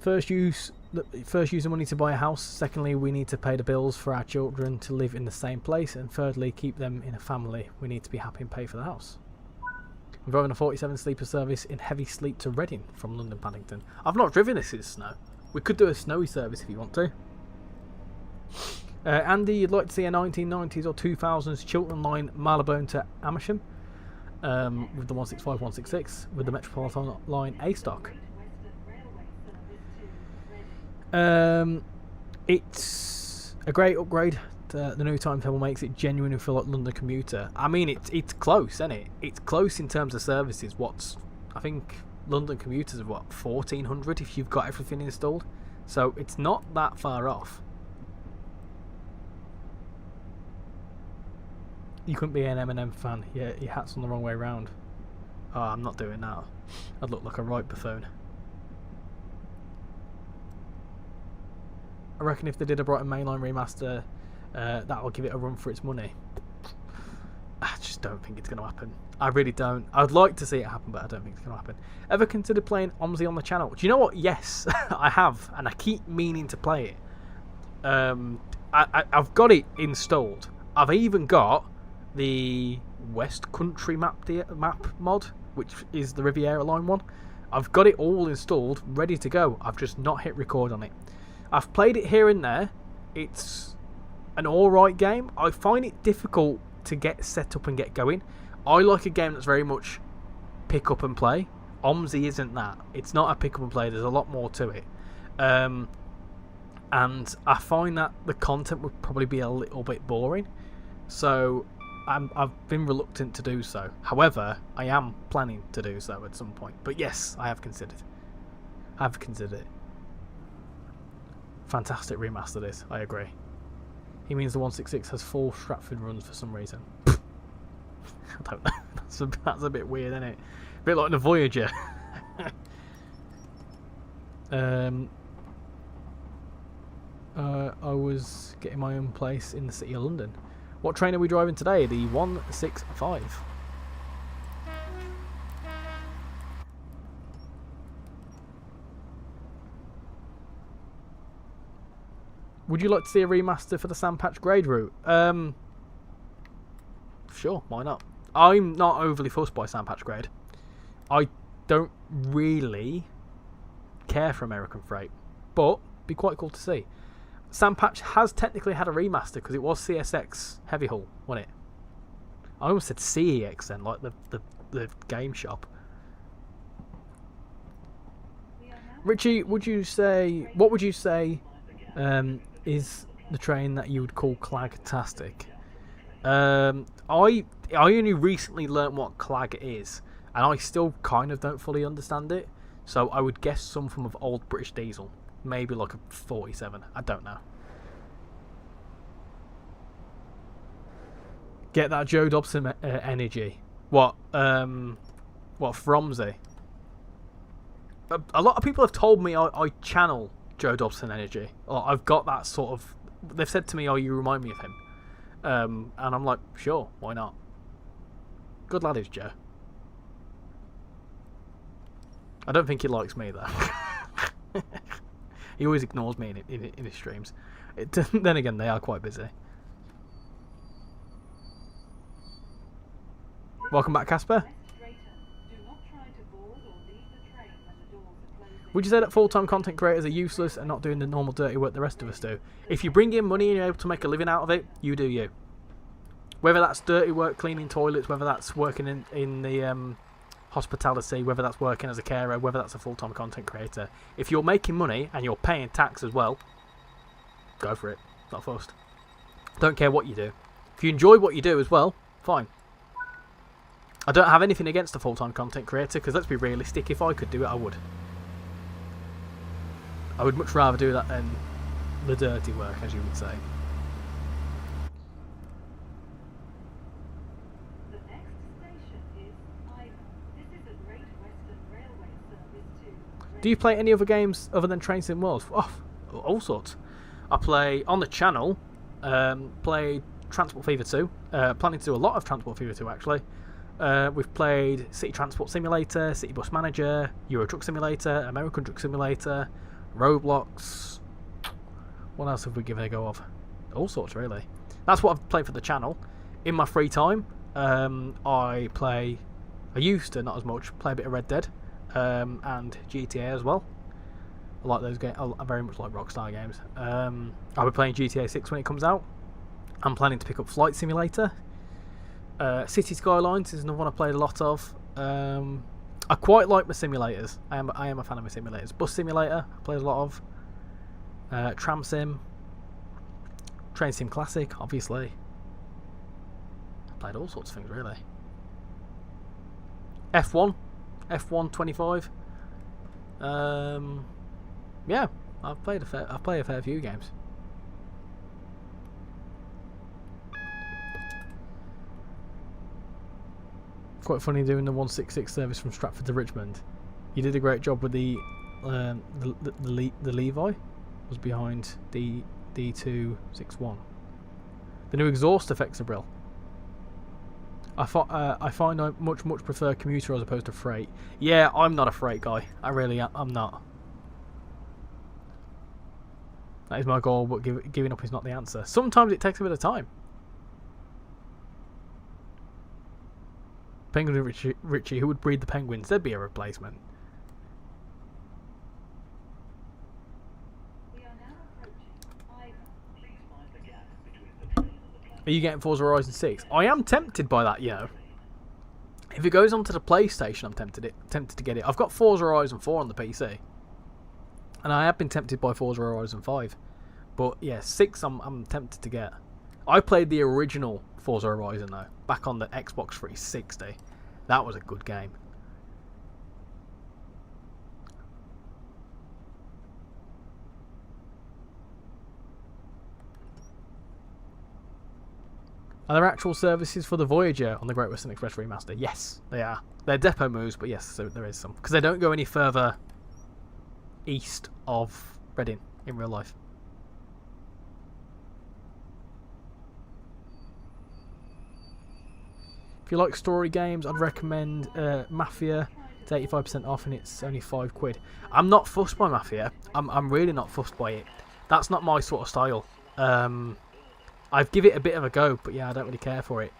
First, use the money to buy a house. Secondly, we need to pay the bills for our children to live in the same place. And thirdly, keep them in a family. We need to be happy and pay for the house. I'm driving a 47 sleeper service in heavy sleep to Reading from London Paddington. I've not driven this in snow. We could do a snowy service if you want to. Andy, you'd like to see a 1990s or 2000s Chiltern Line Marylebone to Amersham with the 165, 166 with the Metropolitan Line A stock. It's a great upgrade. The new timetable makes it genuinely feel like London commuter. I mean, it's close, isn't it? It's close in terms of services. I think London commuters are 1,400 if you've got everything installed. So it's not that far off. You couldn't be an Eminem fan. Yeah, your hat's on the wrong way round. Oh, I'm not doing that. I'd look like a right buffoon. I reckon if they did a Brighton Mainline remaster, that'll give it a run for its money. I just don't think it's going to happen. I really don't. I'd like to see it happen, but I don't think it's going to happen. Ever considered playing OMSI on the channel? Do you know what? Yes, I have, and I keep meaning to play it. I've got it installed. I've even got the West Country map mod, which is the Riviera Line one. I've got it all installed, ready to go. I've just not hit record on it. I've played it here and there. It's an alright game. I find it difficult to get set up and get going. I like a game that's very much pick up and play. OMSI isn't that. It's not a pick up and play. There's a lot more to it. And I find that the content would probably be a little bit boring. So I've been reluctant to do so. However, I am planning to do so at some point. But yes, I have considered. It. Fantastic remaster this, I agree. He means the 166 has 4 Stratford runs for some reason. I don't know. That's a bit weird, isn't it? A bit like the Voyager. I was getting my own place in the City of London. What train are we driving today? The 165. Would you like to see a remaster for the Sandpatch Grade route? sure, why not? I'm not overly fussed by Sandpatch Grade. I don't really care for American Freight, but be quite cool to see. Sandpatch has technically had a remaster because it was CSX Heavy Hull, wasn't it? I almost said CEX then, like the game shop. Richie, what would you say is the train that you would call Clag-tastic? I only recently learnt what Clag is, and I still kind of don't fully understand it. So I would guess some form of old British diesel, maybe like a 47. I don't know. Get that Joe Dobson energy. What Fromsy? A lot of people have told me I channel Joe Dobson energy. Or I've got that sort of. They've said to me, "Oh, you remind me of him," and I'm like, "Sure, why not?" Good lad is Joe. I don't think he likes me though. He always ignores me in his streams. Then again, they are quite busy. Welcome back, Casper. Would you say that full-time content creators are useless and not doing the normal dirty work the rest of us do? If you bring in money and you're able to make a living out of it, you do you. Whether that's dirty work, cleaning toilets, whether that's working in the hospitality, whether that's working as a carer, whether that's a full-time content creator. If you're making money and you're paying tax as well, go for it. Not fussed. Don't care what you do. If you enjoy what you do as well, fine. I don't have anything against a full-time content creator because let's be realistic, if I could do it, I would. I would much rather do that than the dirty work, as you would say. The next station is Ivor. This is a Great Western Railway service to... Do you play any other games other than Train Sim World? Oh, all sorts. I play on the channel, play Transport Fever 2. Planning to do a lot of Transport Fever 2 actually. We've played City Transport Simulator, City Bus Manager, Euro Truck Simulator, American Truck Simulator, Roblox. What else have we given a go of? All sorts, really. That's what I've played for the channel. In my free time, I used to, not as much, play a bit of Red Dead and GTA as well. I like those games. I very much like Rockstar games. I'll be playing GTA 6 when it comes out. I'm planning to pick up Flight Simulator. City Skylines is another one I played a lot of. I quite like my simulators. I am a fan of my simulators. Bus Simulator, I played a lot of. Tram Sim. Train Sim Classic, obviously. I played all sorts of things, really. F1 25. Yeah, I've played a fair few games. Quite funny doing the 166 service from Stratford to Richmond. You did a great job with the Levi was behind the D261. The new exhaust effects are brilliant. I find I much prefer commuter as opposed to freight. Yeah, I'm not a freight guy. I really am. I'm not. That is my goal, but giving up is not the answer. Sometimes it takes a bit of time. Penguin and Richie, who would breed the penguins? There'd be a replacement. We are now approaching Ivor. Please mind the gap between the train and the platform. Are you getting Forza Horizon 6? I am tempted by that, you know. If it goes onto the PlayStation, I'm tempted to get it. I've got Forza Horizon 4 on the PC. And I have been tempted by Forza Horizon 5. But yeah, 6 I'm tempted to get. I played the original Forza Horizon though, back on the Xbox 360. That was a good game. Are there actual services for the Voyager on the Great Western Express Remaster? Yes, they are. They're depot moves, but yes, so there is some. Because they don't go any further east of Reading in real life. If you like story games, I'd recommend Mafia. It's 85% off and it's only £5. I'm not fussed by Mafia. I'm really not fussed by it. That's not my sort of style. I've give it a bit of a go, but yeah, I don't really care for it.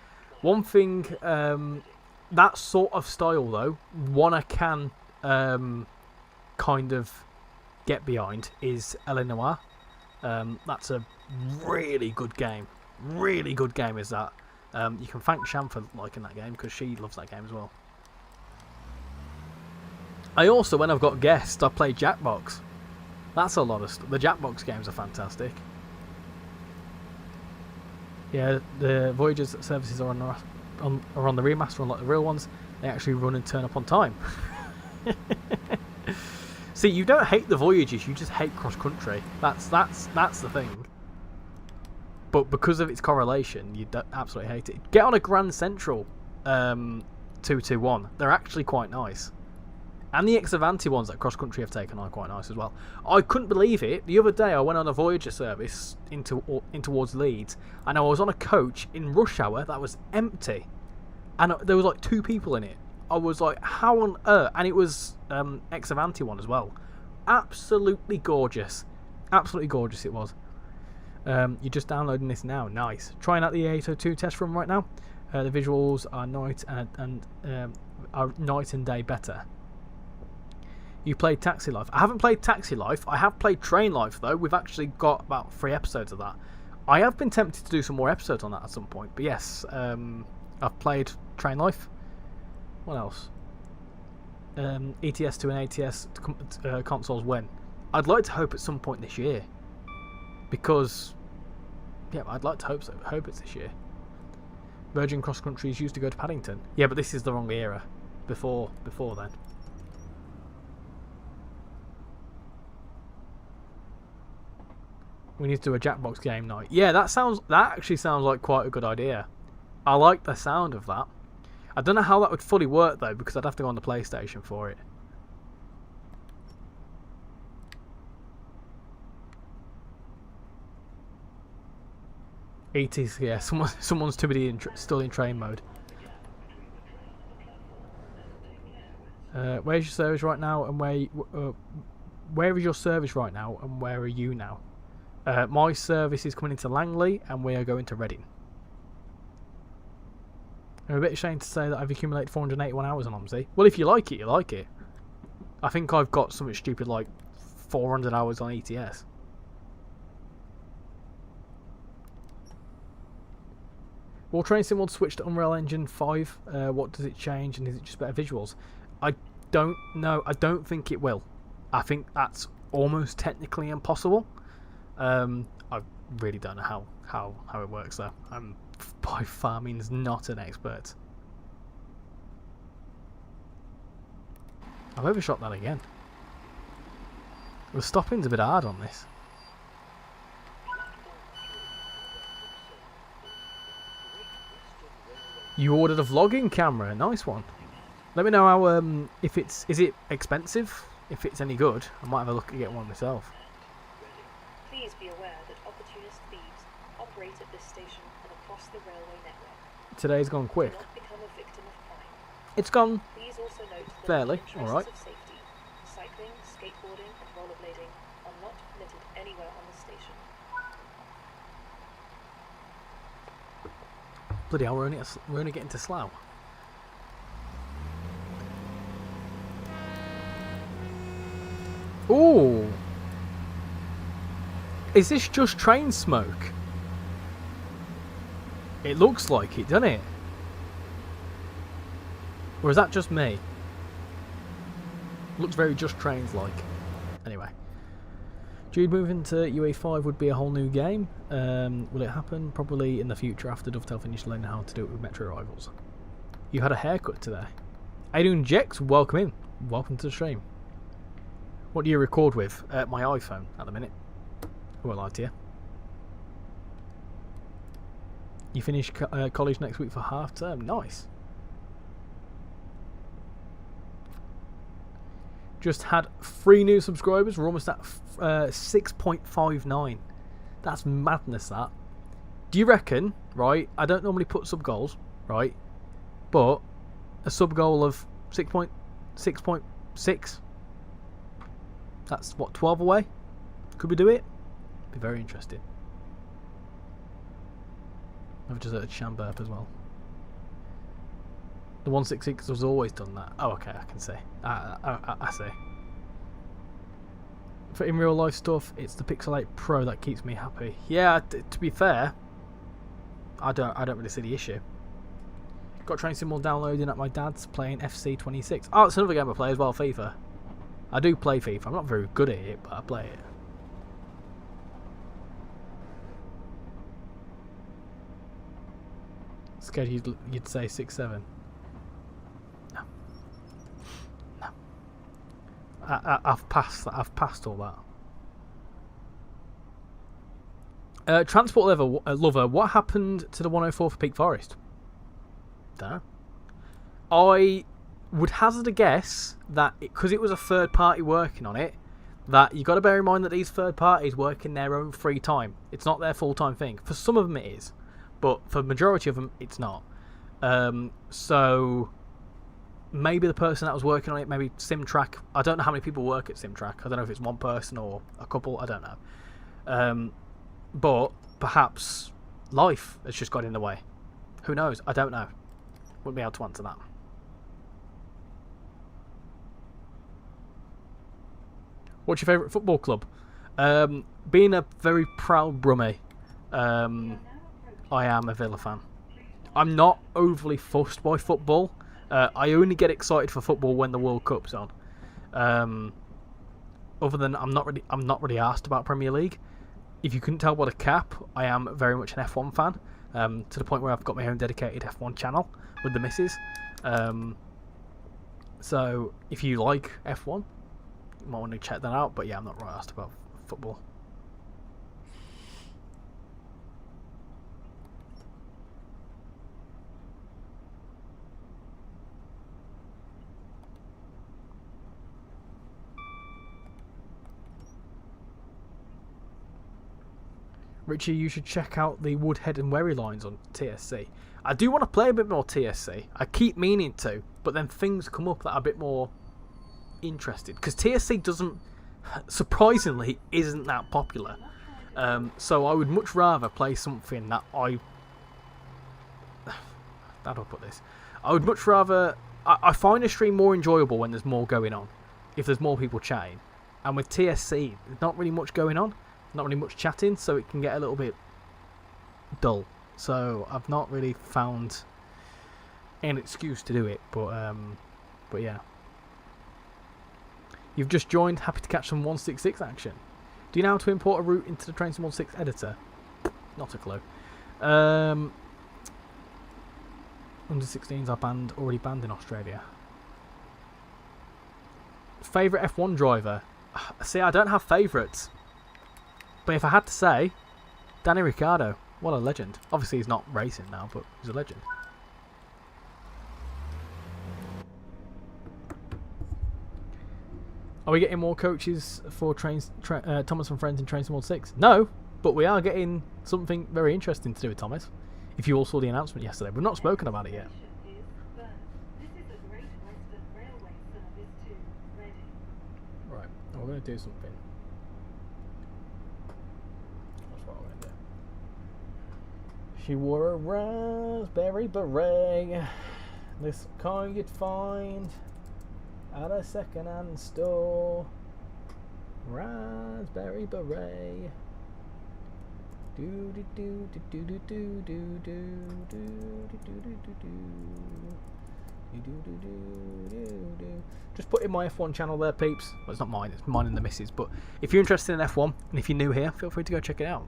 One thing, that sort of style though, one I can kind of get behind is L.A. Noire. That's a really good game. Really good game is that. You can thank Sham for liking that game because she loves that game as well. I also, when I've got guests, I play Jackbox. That's a lot of stuff. The Jackbox games are fantastic. Yeah, the Voyager services are on the remaster, unlike the real ones. They actually run and turn up on time. See, you don't hate the Voyagers, you just hate cross country. That's the thing. But because of its correlation, you absolutely hate it. Get on a Grand Central 221. They're actually quite nice. And the ex-Avanti ones that cross country have taken are quite nice as well. I couldn't believe it. The other day I went on a Voyager service in towards Leeds, and I was on a coach in rush hour that was empty, and there was like 2 people in it. I was like, how on earth? And it was ex-Avanti one as well. Absolutely gorgeous. Absolutely gorgeous it was. You're just downloading this now. Nice. Trying out the 802 test run right now. The visuals are night and day better. You played Taxi Life. I haven't played Taxi Life. I have played Train Life though. We've actually got about 3 episodes of that. I have been tempted to do some more episodes on that at some point. But yes, I've played Train Life. What else? ETS2 and ATS consoles when? I'd like to hope at some point this year. Because, yeah, I'd like to hope so. Hope it's this year. Virgin Cross Countries used to go to Paddington. Yeah, but this is the wrong era. Before then. We need to do a Jackbox game night. Yeah, that actually sounds like quite a good idea. I like the sound of that. I don't know how that would fully work though, because I'd have to go on the PlayStation for it. ETC, yeah, someone's too busy still in train mode. Where's your service right now, and where is your service right now, and where are you now? My service is coming into Langley, and we are going to Reading. I'm a bit ashamed to say that I've accumulated 481 hours on OMSI. Well, if you like it, you like it. I think I've got something stupid like 400 hours on ETS. Will Train Sim Mod switch to Unreal Engine 5? What does it change, and is it just better visuals? I don't know. I don't think it will. I think that's almost technically impossible. I really don't know how it works though. I'm by far means not an expert. I've overshot that again. The stopping's a bit hard on this. You ordered a vlogging camera, nice one. Let me know how is it expensive? If it's any good, I might have a look at getting one myself. Please be aware that opportunist thieves operate at this station and across the railway network. Today's gone quick. Do not become a victim of crime. It's gone Please also note that fairly, in the alright. interests of safety, cycling, skateboarding and rollerblading are not permitted anywhere on the station. Bloody hell, we're only getting to Slough. Ooh! Is this just train smoke? It looks like it, doesn't it? Or is that just me? Looks very Just Trains like. Anyway. Jude moving to UA5 would be a whole new game. Will it happen? Probably in the future after Dovetail finished learning how to do it with Metro Rivals. You had a haircut today. How you doing, Jex? Welcome in. Welcome to the stream. What do you record with? My iPhone at the minute. I won't lie to you. You finish college next week for half term. Nice. Just had 3 new subscribers. We're almost at 6.59. That's madness, that. Do you reckon, right? I don't normally put sub goals, right? But a sub goal of 6.6. That's what, 12 away? Could we do it? Be very interesting. I've just heard Sham burp as well. The 166 has always done that. Oh, okay, I can see. I see. For in real life stuff, it's the Pixel 8 Pro that keeps me happy. Yeah, to be fair, I don't really see the issue. Got Train Sim all downloading at my dad's, playing FC26. Oh, it's another game I play as well, FIFA. I do play FIFA. I'm not very good at it, but I play it. Scared you'd say 6-7. No. No. I've passed all that. Transport lover, what happened to the 104 for Peak Forest? Dunno. I would hazard a guess that because it was a third party working on it, that you got to bear in mind that these third parties work in their own free time. It's not their full time thing. For some of them it is, but for the majority of them it's not. So maybe the person that was working on it, maybe SimTrack. I don't know how many people work at SimTrack. I don't know if it's one person or a couple. I don't know. But perhaps life has just got in the way. Who knows? I don't know. Wouldn't be able to answer that. What's your favourite football club? Being a very proud Brummie, I am a Villa fan. I'm not overly fussed by football. I only get excited for football when the World Cup's on. Other than I'm not really asked about Premier League. If you couldn't tell by the cap, I am very much an F1 fan. To the point where I've got my own dedicated F1 channel with the missus. So if you like F1, you might want to check that out. But yeah, I'm not really asked about football. Richie, you should check out the Woodhead and Wherry lines on TSC. I do want to play a bit more TSC. I keep meaning to, but then things come up that are a bit more interested. Because TSC surprisingly, isn't that popular. So I would much rather play something that how do I put this? I would much rather... I find a stream more enjoyable when there's more going on. If there's more people chatting. And with TSC, there's not really much going on. Not really much chatting, so it can get a little bit dull. So I've not really found an excuse to do it, but yeah. You've just joined. Happy to catch some 166 action. Do you know how to import a route into the Train Sim 166 editor? Not a clue. Under 16s are already banned in Australia. Favourite F1 driver? See, I don't have favourites. But if I had to say, Danny Ricciardo, what a legend. Obviously he's not racing now, but he's a legend. Are we getting more coaches for Thomas and Friends in Train Sim 6? No, but we are getting something very interesting to do with Thomas. If you all saw the announcement yesterday, we've not spoken about it yet. Right, we're going to do something. She wore a raspberry beret, this kind you'd find at a second-hand store. Raspberry beret. Do do do do do do do do do do. Just put in my F1 channel there, peeps. Well, it's not mine; it's mine and the missus. But if you're interested in F1 and if you're new here, feel free to go check it out.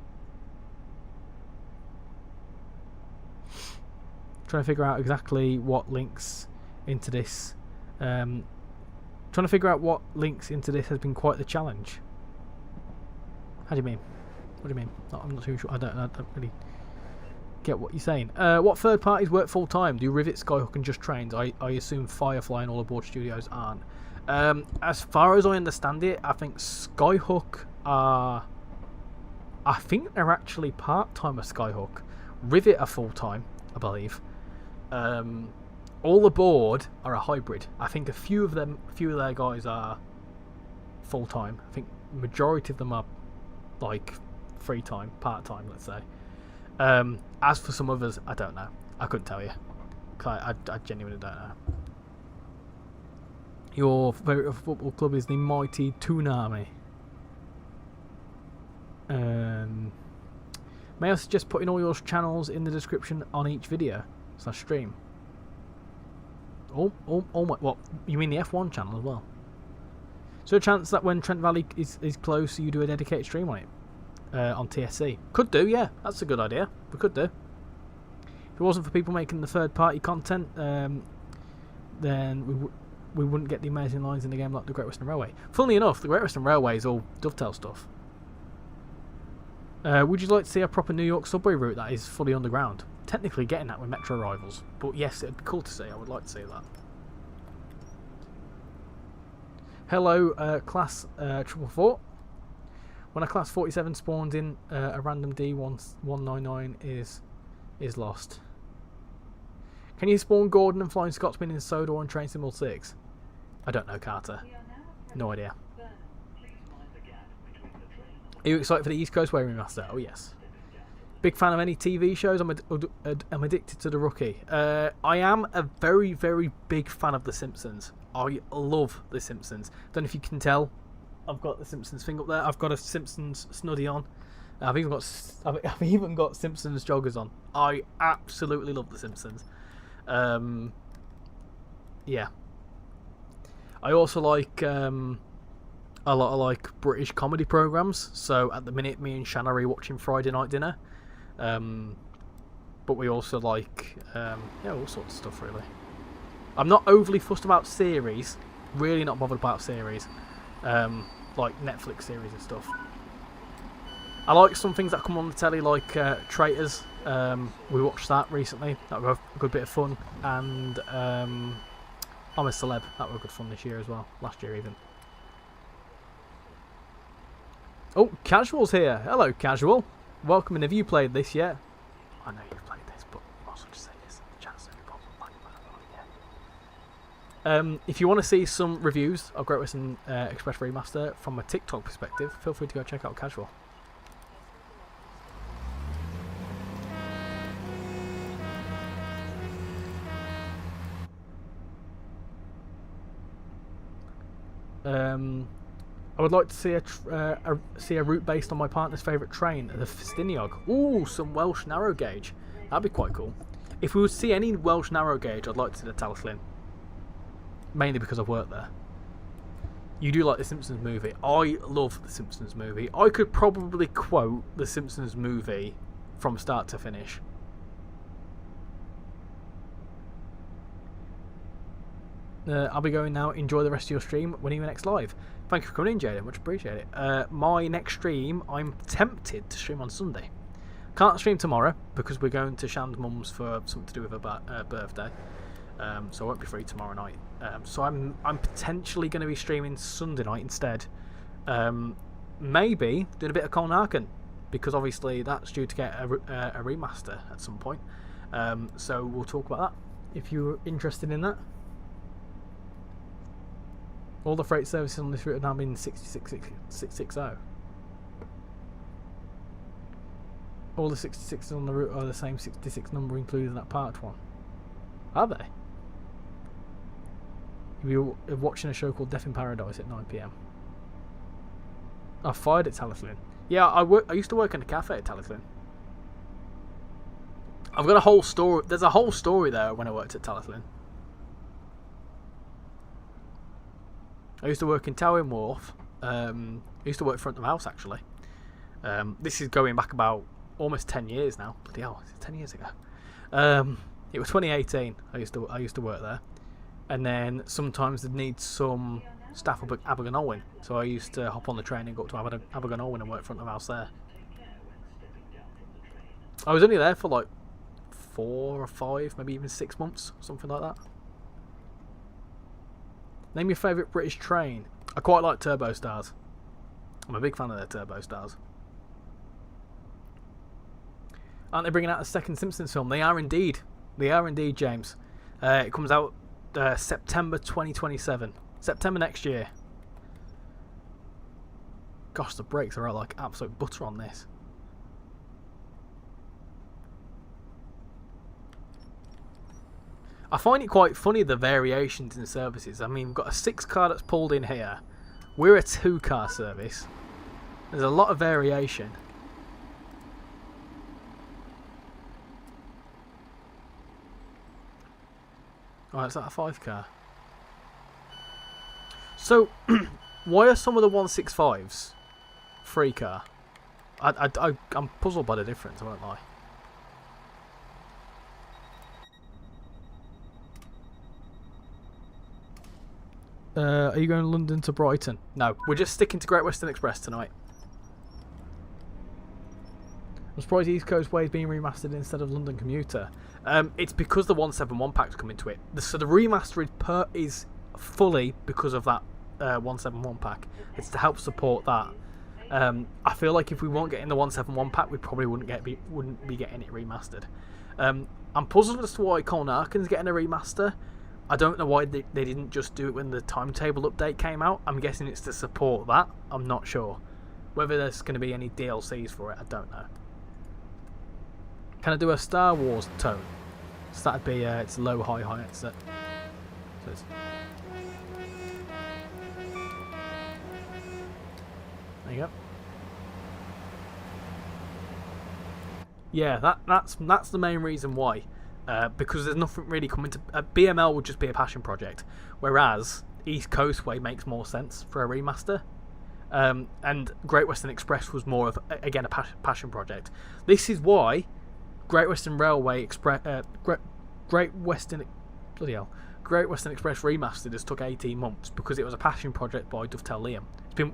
Trying to figure out exactly what links into this. Trying to figure out what links into this has been quite the challenge. How do you mean? What do you mean? I'm not too sure. I don't really get what you're saying. What third parties work full time? Do Rivet, Skyhook, and Just Trains? I assume Firefly and All Aboard Studios aren't. As far as I understand it, I think Skyhook are. I think they're actually part time at Skyhook. Rivet are full time, I believe. All Aboard are a hybrid. I think a few of their guys are full time. I think majority of them are like free time, part time, let's say. As for some others, I don't know. I couldn't tell you. I genuinely don't know. Your favourite football club is the mighty Toonami. May I suggest putting all your channels in the description on each video / stream? Oh my, what? You mean the F1 channel as well? Is there a chance that when Trent Valley is close, you do a dedicated stream on it? On TSC? Could do, yeah. That's a good idea. We could do. If it wasn't for people making the third-party content, then we wouldn't get the amazing lines in the game like the Great Western Railway. Funnily enough, the Great Western Railway is all dovetail stuff. Would you like to see a proper New York subway route that is fully underground? Technically getting that with metro rivals, but yes, it'd be cool to see. I would like to see that. Hello, class 444. When a class 47 spawns in, a random D199 is lost. Can you spawn Gordon and Flying Scotsman in Sodor and Train Symbol 6? I don't know, Carter. No idea. Are you excited for the East Coast Way Remaster? Oh yes. Big fan of any TV shows? I'm addicted to The Rookie. I am a very, very big fan of The Simpsons. I love The Simpsons. Don't know if you can tell. I've got the Simpsons thing up there. I've got a Simpsons snuddy on. I've even got Simpsons joggers on. I absolutely love The Simpsons. Yeah. I also like a lot of like British comedy programs. So at the minute, me and Shanna are watching Friday Night Dinner. But we also like yeah, all sorts of stuff really. I'm not overly fussed about series. Really not bothered about series. Like Netflix series and stuff. I like some things that come on the telly, like Traitors. We watched that recently. That was a good bit of fun. And I'm a Celeb. That was good fun this year as well. Last year even. Oh, Casual's here. Hello, Casual. Welcome. And have you played this yet? I know you've played this, but I also just say this. The chance that you probably yet. If you want to see some reviews of Great Western Express Remaster from a TikTok perspective, feel free to go check out Casual. I would like to see a route based on my partner's favourite train, the Festiniog. Ooh, some Welsh narrow gauge. That'd be quite cool. If we would see any Welsh narrow gauge, I'd like to see the Talyllyn. Mainly because I've worked there. You do like the Simpsons movie. I love the Simpsons movie. I could probably quote the Simpsons movie from start to finish. I'll be going now. Enjoy the rest of your stream. When are you next live? Thank you for coming in, Jaden. Much appreciate it. My next stream, I'm tempted to stream on Sunday. Can't stream tomorrow because we're going to Shan's mum's for something to do with her birthday. So I won't be free tomorrow night. So I'm potentially going to be streaming Sunday night instead. Maybe doing a bit of Colin Harkin because obviously that's due to get a remaster at some point. So we'll talk about that if you're interested in that. All the freight services on this route have now been 660. All the 66s on the route are the same 66 number included in that part one. Are they? You'll be watching a show called Death in Paradise at 9 PM. I fired at Talyllyn. Yeah, I used to work in a cafe at Talyllyn. I've got a whole story. There's a whole story there when I worked at Talyllyn. I used to work in Towing Wharf. I used to work front of house actually. This is going back about almost 10 years now. Bloody hell, it's 10 years ago. It was 2018. I used to work there, and then sometimes they'd need some staff up at Abergynolwyn, so I used to hop on the train and go up to Abergynolwyn and work front of house there. I was only there for like 4 or 5, maybe even 6 months, something like that. Name your favourite British train. I quite like Turbo Stars. I'm a big fan of their Turbo Stars. Aren't they bringing out a second Simpsons film? They are indeed. They are indeed, James. It comes out September 2027. September next year. Gosh, the brakes are like absolute butter on this. I find it quite funny, the variations in services. I mean, we've got a 6-car that's pulled in here. We're a 2-car service. There's a lot of variation. Oh, is that a 5-car? So, why are some of the 165s 3-car? I'm puzzled by the difference, I won't lie. Are you going London to Brighton? No, we're just sticking to Great Western Express tonight. I'm surprised East Coast Way is being remastered instead of London Commuter. It's because the 171 pack's come into it. So the remaster is fully because of that 171 pack. It's to help support that. I feel like if we weren't getting the 171 pack, we probably wouldn't be getting it remastered. I'm puzzled as to why Colnarken's getting a remaster. I don't know why they didn't just do it when the timetable update came out. I'm guessing it's to support that. I'm not sure. Whether there's going to be any DLCs for it, I don't know. Can I do a Star Wars tone? So that'd be it's low, high, high. It's so it's, there you go. Yeah, that's the main reason why. Because there's nothing really coming to... BML would just be a passion project, whereas East Coast Way makes more sense for a remaster. And Great Western Express was more of, again, a passion project. This is why Great Western Railway Express... Great Western Express Remastered has took 18 months, because it was a passion project by Dovetail Liam.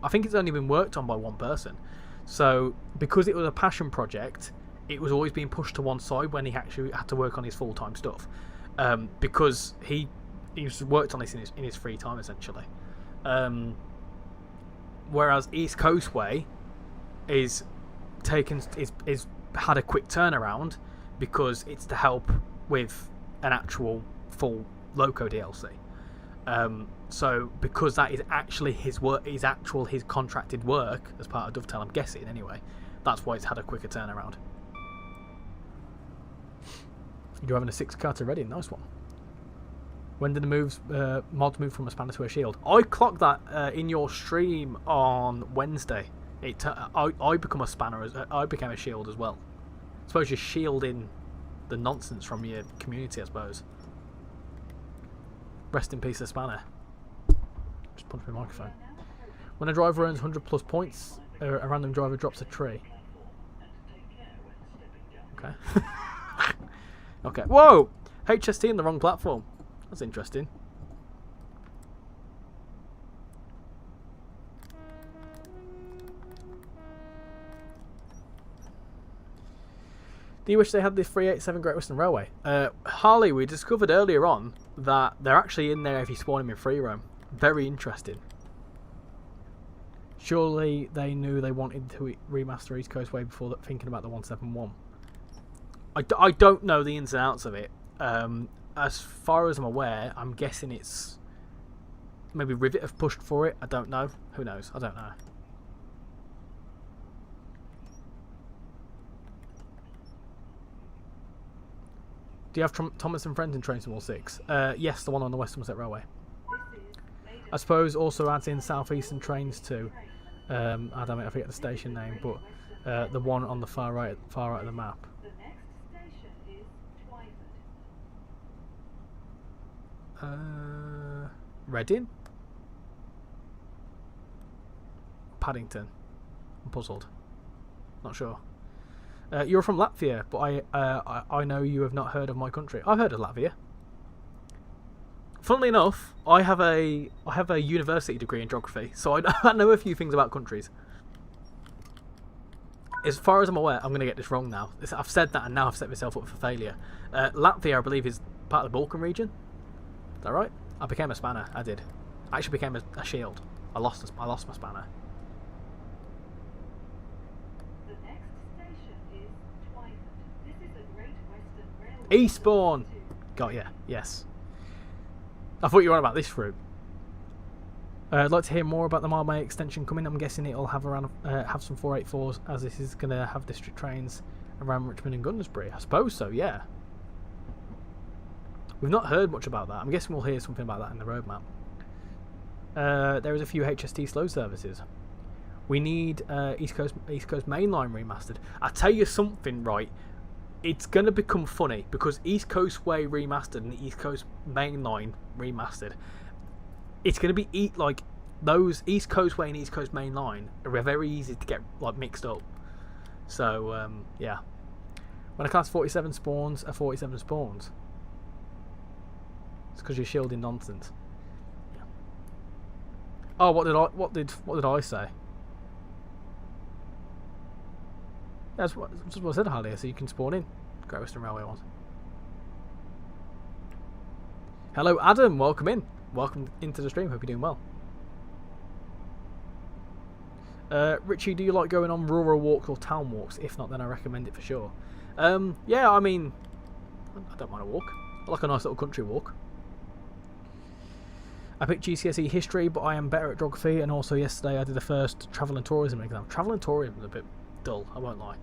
I think it's only been worked on by one person. So, because it was a passion project... it was always being pushed to one side when he actually had to work on his full-time stuff, because he worked on this in his free time essentially. Whereas East Coast Way is had a quick turnaround because it's to help with an actual full Loco DLC. So because that is actually his contracted work as part of Dovetail, I'm guessing anyway, that's why it's had a quicker turnaround. You're having a 6-car to Reading, nice one. When did the mods move from a spanner to a shield? I clocked that in your stream on Wednesday. I become a spanner, I became a shield as well. I suppose you're shielding the nonsense from your community, I suppose. Rest in peace, the spanner. Just punch my microphone. When a driver earns 100 plus points, a random driver drops a tree. Okay. Okay. Whoa! HST in the wrong platform. That's interesting. Do you wish they had the 387 Great Western Railway? Harley, we discovered earlier on that they're actually in there if you spawn them in free roam. Very interesting. Surely they knew they wanted to remaster East Coast Way before thinking about the 171. I don't know the ins and outs of it. As far as I'm aware, I'm guessing it's maybe Rivet have pushed for it. I don't know. Who knows? I don't know. Do you have Thomas and Friends in Train Wall 6? Yes, the one on the West Somerset Railway. I suppose also adds in Southeastern Trains too. I don't know, I forget the station name, but the one on the far right of the map. Reading? Paddington? I'm puzzled. Not sure. You're from Latvia, but I know you have not heard of my country. I've heard of Latvia. Funnily enough, I have a university degree in geography, so I know a few things about countries. As far as I'm aware, I'm going to get this wrong now. I've said that and now I've set myself up for failure. Latvia, I believe, is part of the Balkan region. Is that right? I became a spanner. I did. I actually became a shield. I lost my spanner. The next station is Twyford. This is a Great Western Railway. Eastbourne. Got ya. Yes. I thought you were on about this route. I'd like to hear more about the Mile extension coming. I'm guessing it'll have around have some 484s, as this is going to have district trains around Richmond and Gunnersbury. I suppose so. Yeah. We've not heard much about that. I'm guessing we'll hear something about that in the roadmap. There is a few HST slow services. We need East Coast Mainline remastered. I tell you something, right? It's going to become funny because East Coast Way remastered and the East Coast Mainline remastered. It's going to be like those East Coast Way and East Coast Mainline are very easy to get like mixed up. So yeah, when a class 47 spawns, a 47 spawns. It's because you're shielding nonsense. Yeah. Oh, what did I say? That's what I said earlier. So you can spawn in Great Western Railway ones. Hello, Adam. Welcome in. Welcome into the stream. Hope you're doing well. Richie, do you like going on rural walks or town walks? If not, then I recommend it for sure. Yeah, I mean, I don't mind a walk. I like a nice little country walk. I picked GCSE history, but I am better at geography, and also yesterday I did the first travel and tourism exam. Travel and tourism is a bit dull, I won't lie.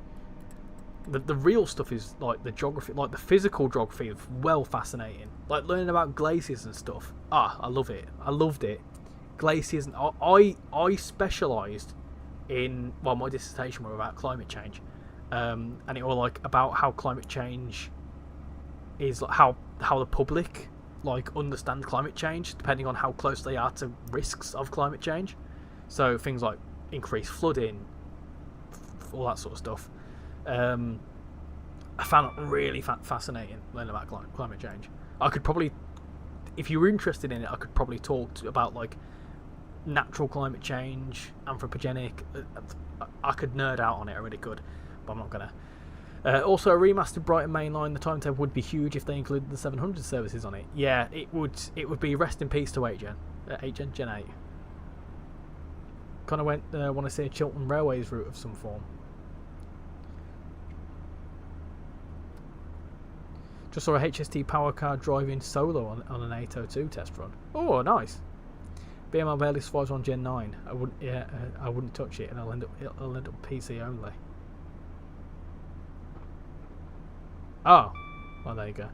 The real stuff is like the geography, like the physical geography is well fascinating. Like learning about glaciers and stuff. I love it. I loved it. Glaciers, and I specialised in, well, my dissertation was about climate change, and it was like about how climate change is, like how the public like understand climate change depending on how close they are to risks of climate change. So things like increased flooding, all that sort of stuff. I found it really fascinating learning about climate change. I could probably, if you were interested in it, I could probably talk about like natural climate change, anthropogenic. I could nerd out on it, I really could, but I'm not gonna. Also, a remastered Brighton Mainline, the timetable would be huge if they included the 700 services on it. Yeah, it would be rest in peace to 8gen. 8gen, Gen 8. Kind of want to see a Chiltern Railways route of some form. Just saw a HST power car driving solo on an 802 test run. Oh, nice. BMR barely survives on Gen 9. I wouldn't touch it, and it'll end up PC only. Oh, well, there you go.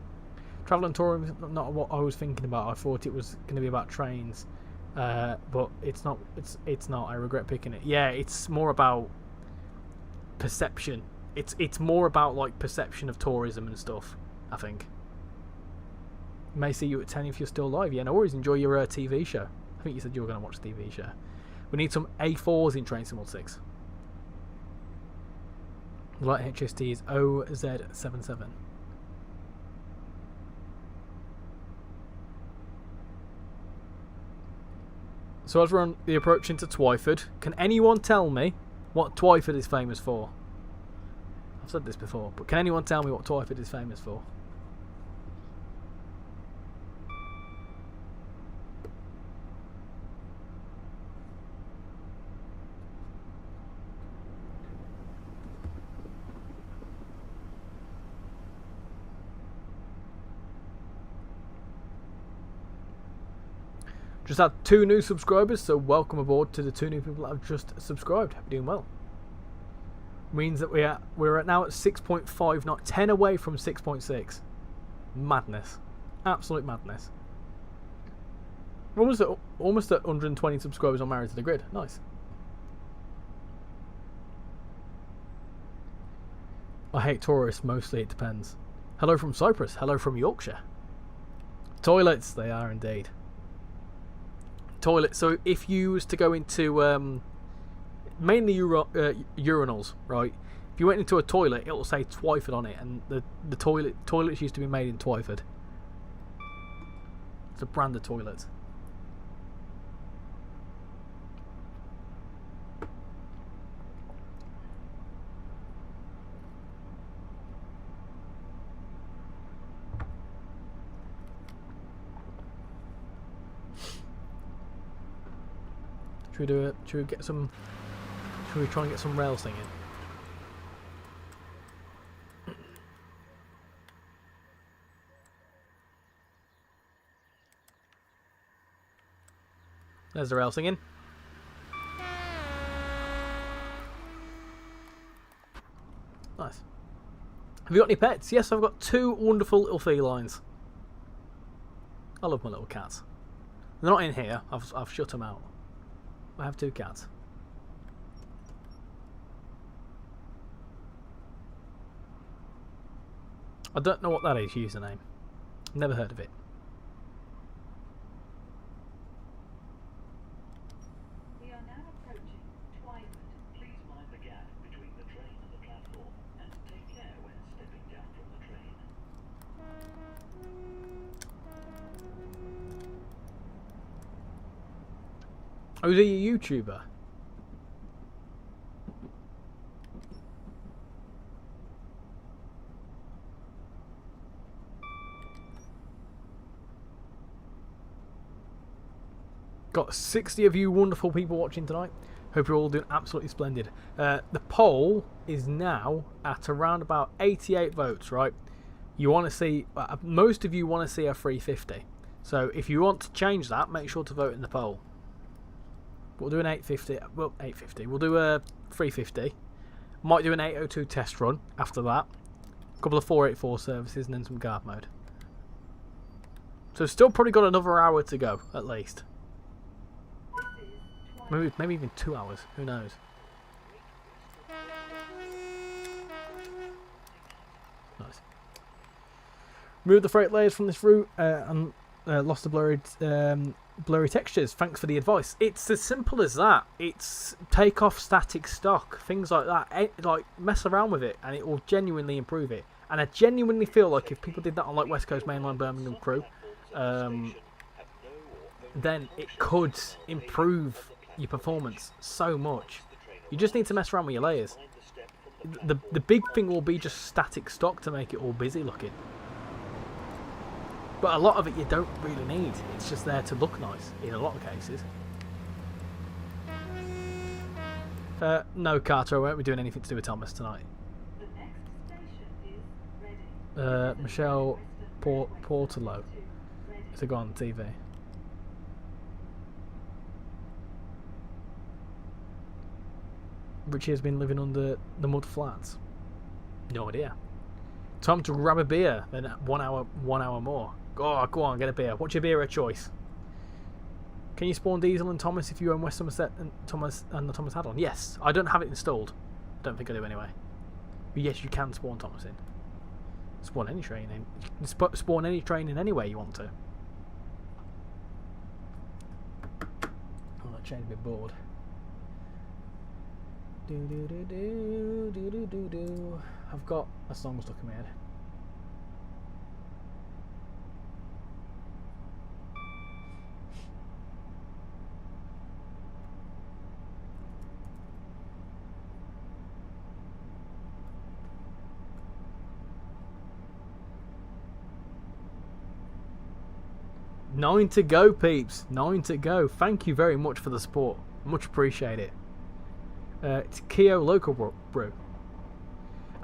Travel and tourism is not what I was thinking about. I thought it was going to be about trains, but it's not. It's not. I regret picking it. Yeah, it's more about perception. It's more about like perception of tourism and stuff, I think. May see you at 10 if you're still live. Yeah, no worries. Enjoy your TV show. I think you said you were going to watch the TV show. We need some A4s in Train Sim 6. The light HST is OZ77. So as we're on the approach into Twyford, can anyone tell me what Twyford is famous for? I've said this before, but can anyone tell me what Twyford is famous for? Just had 2 new subscribers, so welcome aboard to the 2 new people that have just subscribed. Hope you're doing well. Means that we're now at 6.5, not 10 away from 6.6. Madness, absolute madness. We're almost at 120 subscribers on Married to the Grid. Nice. I hate tourists mostly. It depends. Hello from Cyprus. Hello from Yorkshire. Toilets, they are indeed. Toilet. So if you was to go into mainly urinals, right? If you went into a toilet, it'll say Twyford on it, and the toilets used to be made in Twyford. It's a brand of toilet. Should we get some? Should we try and get some rail singing? There's the rail singing. Nice. Have you got any pets? Yes, I've got 2 wonderful little felines. I love my little cats. They're not in here. I've shut them out. I have 2 cats. I don't know what that is, username. Never heard of it. We are now approaching Twyford. Please mind the gap between the train and the platform, and take care when stepping down from the train. Oh, is he a YouTuber? Got 60 of you wonderful people watching tonight. Hope you're all doing absolutely splendid. The poll is now at around about 88 votes, right? You want to see, most of you want to see a 350. So if you want to change that, make sure to vote in the poll. We'll do an 850. Well, 850. We'll do a 350. Might do an 802 test run after that. A couple of 484 services and then some guard mode. So still probably got another hour to go, at least. Maybe even 2 hours. Who knows? Nice. Remove the freight layers from this route and lost the blurry textures. Thanks for the advice. It's as simple as that. It's take off static stock, things like that. Like mess around with it, and it will genuinely improve it. And I genuinely feel like if people did that on like West Coast Mainline Birmingham Crew, then it could improve your performance so much. You just need to mess around with your layers. The big thing will be just static stock to make it all busy looking. But a lot of it you don't really need. It's just there to look nice in a lot of cases. No, Carter, I won't be doing anything to do with Thomas tonight. The next station is Reading. Michelle Portolo to go on TV. Richie has been living under the mud flats. No idea. Time to grab a beer. Then 1 hour more. Oh, go on, get a beer. What's your beer of choice? Can you spawn Diesel and Thomas if you own West Somerset and the Thomas add-on? Yes, I don't have it installed. Don't think I do anyway. But yes, you can spawn Thomas in. Spawn any train in. You can spawn any train in anywhere you want to. Oh, that changed my board. I've got a song stuck in my head. Nine to go, peeps. 9 to go. Thank you very much for the support. Much appreciate it. It's Keo Local Brew.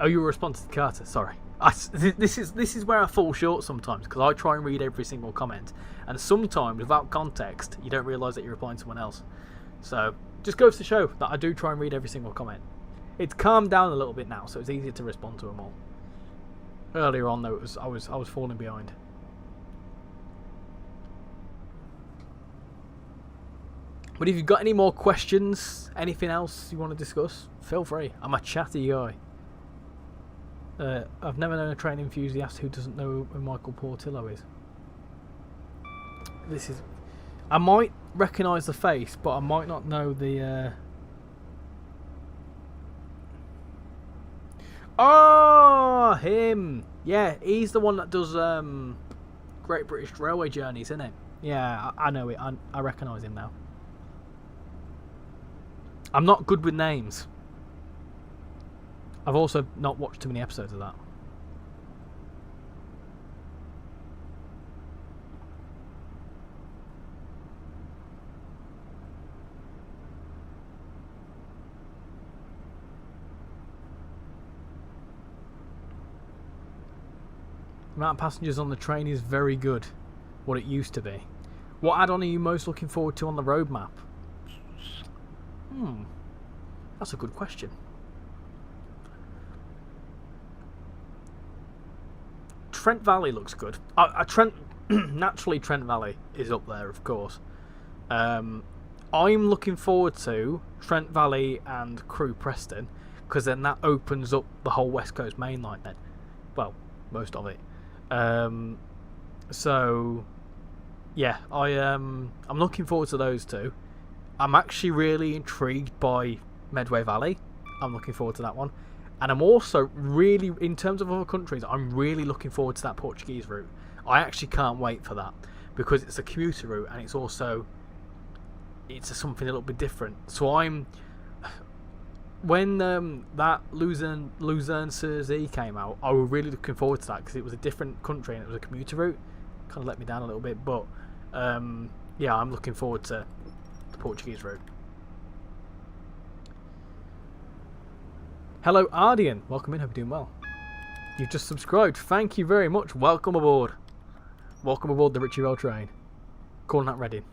Oh, you were responding to Carter. Sorry. This is where I fall short sometimes because I try and read every single comment, and sometimes without context, you don't realise that you're replying to someone else. So just goes to show that I do try and read every single comment. It's calmed down a little bit now, so it's easier to respond to them all. Earlier on, though, I was falling behind. But if you've got any more questions, anything else you want to discuss, feel free. I'm a chatty guy. I've never known a train enthusiast who doesn't know who Michael Portillo is. I might recognise the face, but I might not know the... Oh, him! Yeah, he's the one that does Great British Railway Journeys, isn't it? Yeah, I know it. I recognise him now. I'm not good with names. I've also not watched too many episodes of that. The amount of passengers on the train is very good. What it used to be. What add-on are you most looking forward to on the roadmap? That's a good question. Trent Valley looks good. naturally Trent Valley is up there, of course. I'm looking forward to Trent Valley and Crewe Preston, because then that opens up the whole West Coast main line then. Well, most of it. So yeah, I'm looking forward to those two. I'm actually really intrigued by Medway Valley. I'm looking forward to that one. And I'm also really, in terms of other countries, I'm really looking forward to that Portuguese route. I actually can't wait for that, because it's a commuter route and it's also something a little bit different. So when that Luzerne CZ came out, I was really looking forward to that, because it was a different country and it was a commuter route. Kind of let me down a little bit, but yeah, I'm looking forward to the Portuguese route. Hello Ardian, welcome in, hope you're doing well. You've just subscribed, thank you very much, welcome aboard. Welcome aboard the RichyRail train. Calling out Reading.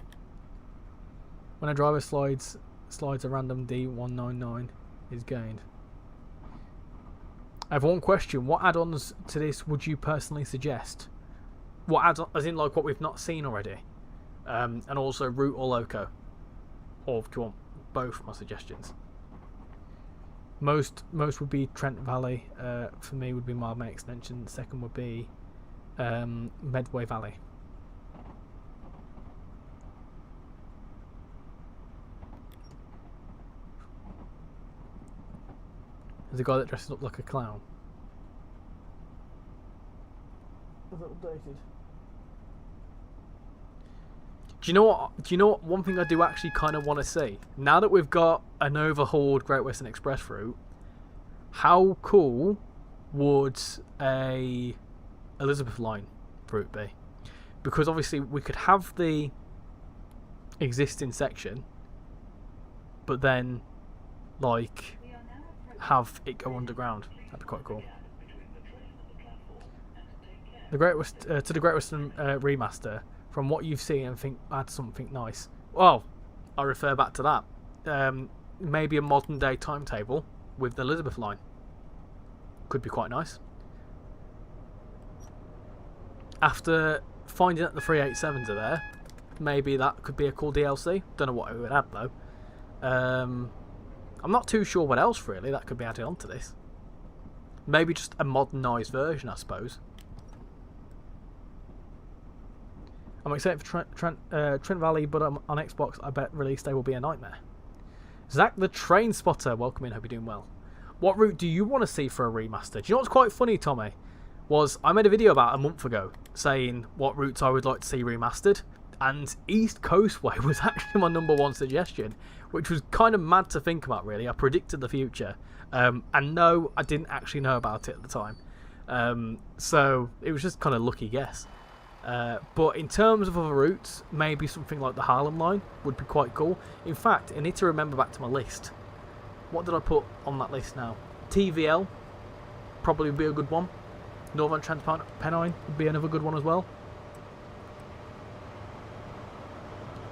When a driver slides a random D199 is gained. I have one question, what add-ons to this would you personally suggest? What add-on, as in like what we've not seen already? And also route or loco? Or do you want both my suggestions? Most would be Trent Valley. For me would be Mild Main Extension. Second would be Medway Valley. There's a guy that dresses up like a clown. Is that updated? Do you know what? One thing I do actually kind of want to see, now that we've got an overhauled Great Western Express route, how cool would a Elizabeth line route be? Because obviously we could have the existing section, but then like have it go underground. That'd be quite cool. The Great West to the Great Western Remaster. From what you've seen, and think add something nice. Well, I refer back to that. Maybe a modern day timetable with the Elizabeth line. Could be quite nice. After finding that the 387s are there, maybe that could be a cool DLC. Don't know what it would add though. I'm not too sure what else really that could be added onto this. Maybe just a modernised version, I suppose. I'm excited for Trent Valley, but on Xbox, I bet release day will be a nightmare. Zach the Train Spotter, welcome in, hope you're doing well. What route do you want to see for a remaster? Do you know what's quite funny, Tommy? Was I made a video about a month ago saying what routes I would like to see remastered, and East Coast Way was actually my #1 suggestion, which was kind of mad to think about, really. I predicted the future, and no, I didn't actually know about it at the time, so it was just kind of lucky guess. But in terms of other routes, maybe something like the Harlem line would be quite cool. In fact, I need to remember back to my list. What did I put on that list now? TVL probably would be a good one. Northern Transpennine would be another good one as well.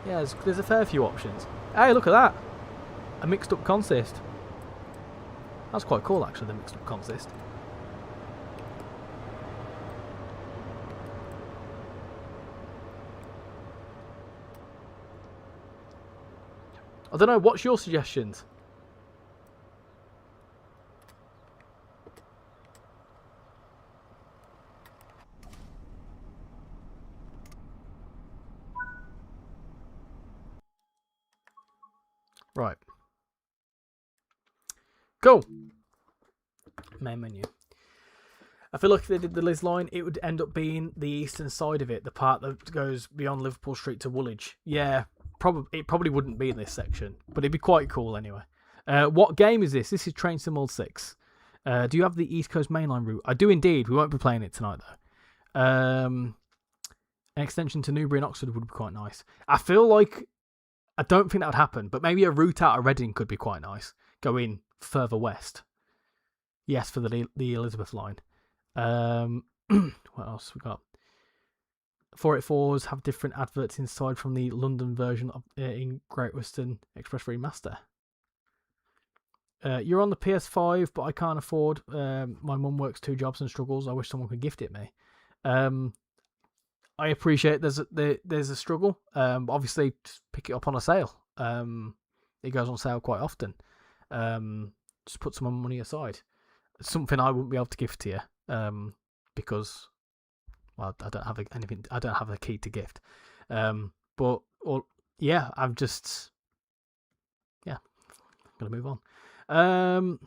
Yeah, there's a fair few options. Hey, look at that! A mixed up consist. That's quite cool actually, the mixed up consist. I don't know, what's your suggestions? Right. Cool. Main menu. I feel like if they did the Liz line, it would end up being the eastern side of it, the part that goes beyond Liverpool Street to Woolwich. Yeah, it probably wouldn't be in this section, but it'd be quite cool anyway. What game is this? This is Train Sim World 6. Do you have the East Coast mainline route? I do indeed. We won't be playing it tonight though. An extension to Newbury and Oxford would be quite nice. I feel like I don't think that would happen, but maybe a route out of Reading could be quite nice. Going further west. Yes, for the Elizabeth line. What else we got? 484s have different adverts inside from the London version of in Great Western Express Remaster. You're on the PS5, but I can't afford. My mum works 2 jobs and struggles. I wish someone could gift it me. I appreciate there's a struggle. Obviously, just pick it up on a sale. It goes on sale quite often. Just put some money aside. It's something I wouldn't be able to give to you. Because, well, I don't have anything. I don't have a key to gift. But yeah, I'm just gonna move on.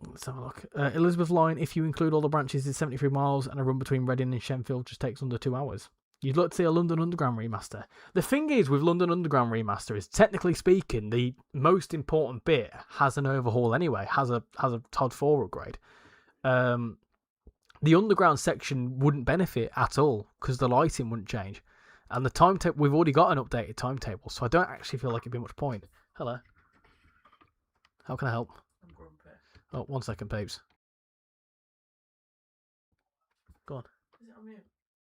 Let's have a look. Elizabeth Line, if you include all the branches, is 73 miles, and a run between Reading and Shenfield just takes under 2 hours. You'd like to see a London Underground remaster. The thing is with London Underground remaster is, technically speaking, the most important bit has an overhaul anyway. Has a Todd 4 upgrade. The underground section wouldn't benefit at all because the lighting wouldn't change, and the timetable, we've already got an updated timetable, so I don't actually feel like it'd be much point. Hello. How can I help? I'm grumpy. Oh, 1 second, peeps. Go on. Is it on mute?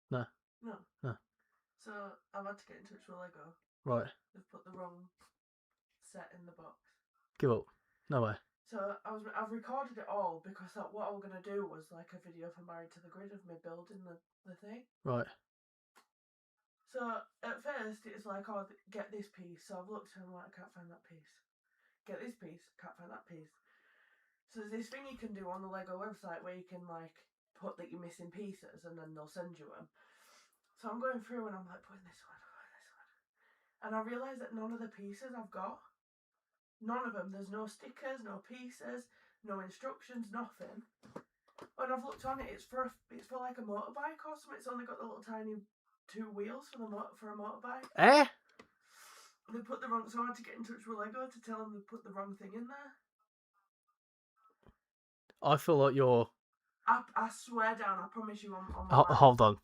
No. No. No. So I've had to get in touch with Lego. Right. They've put the wrong set in the box. Give up. No way. So I've recorded it all because what I was gonna do was like a video for Married to the Grid of me building the thing. Right. So at first it's like, oh, get this piece. So I've looked and I'm like, I can't find that piece. Get this piece. Can't find that piece. So there's this thing you can do on the Lego website where you can like put that you're missing pieces and then they'll send you them. So I'm going through and I'm like putting this one, and I realise that none of the pieces I've got, none of them. There's no stickers, no pieces, no instructions, nothing. And I've looked on it. It's for like a motorbike or something. It's only got the little tiny 2 wheels for a motorbike. Eh? They put the wrong. So I had to get in touch with Lego to tell them they put the wrong thing in there. I feel like you're. I swear down. I promise you on my life. Hold on.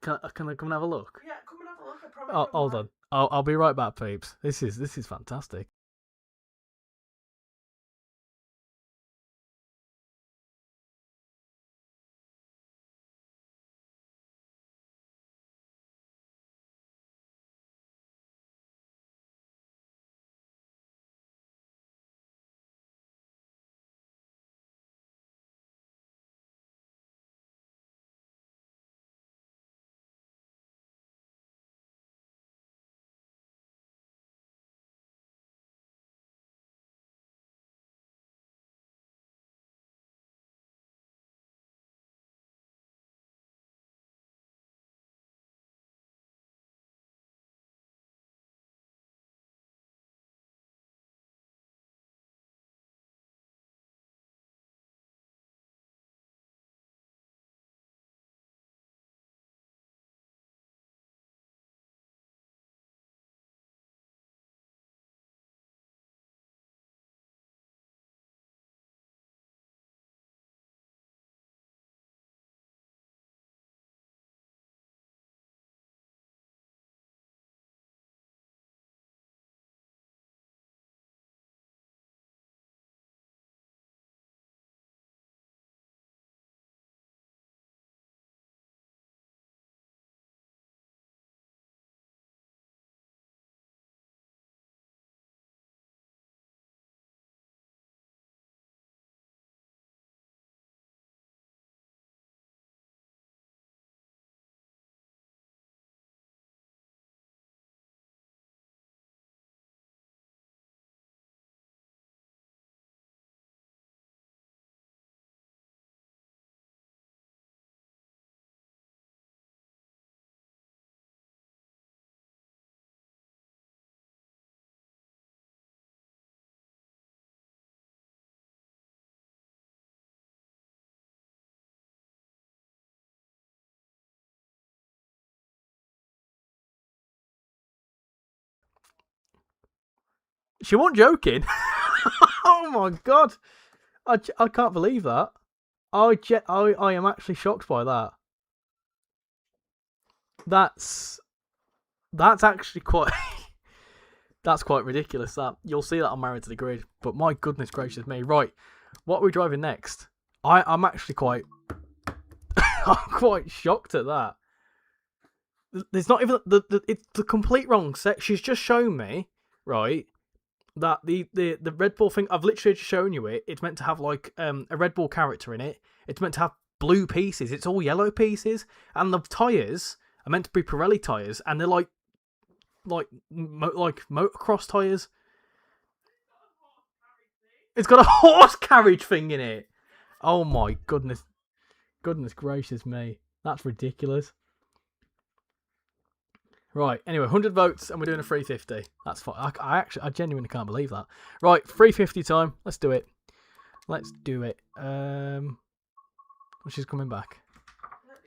Can I come and have a look? Yeah, come and have a look. I promise. Oh, hold on. I'll be right back, peeps. This is fantastic. She wasn't joking. Oh my god. I can't believe that. I am actually shocked by that. That's actually quite that's quite ridiculous. That you'll see that on Married to the Grid. But my goodness gracious me. Right. What are we driving next? I'm actually quite I'm quite shocked at that. There's not even it's the complete wrong set. She's just shown me, right, that the Red Bull thing, I've literally just shown you it. It's meant to have like a Red Bull character in it. It's meant to have blue pieces. It's all yellow pieces, and the tires are meant to be Pirelli tires, and they're like motocross tires. It's got a horse carriage thing in it. Oh my goodness gracious me, that's ridiculous. Right, anyway, 100 votes and we're doing a 350. That's fine. I genuinely can't believe that. Right, 350 time. Let's do it. She's coming back.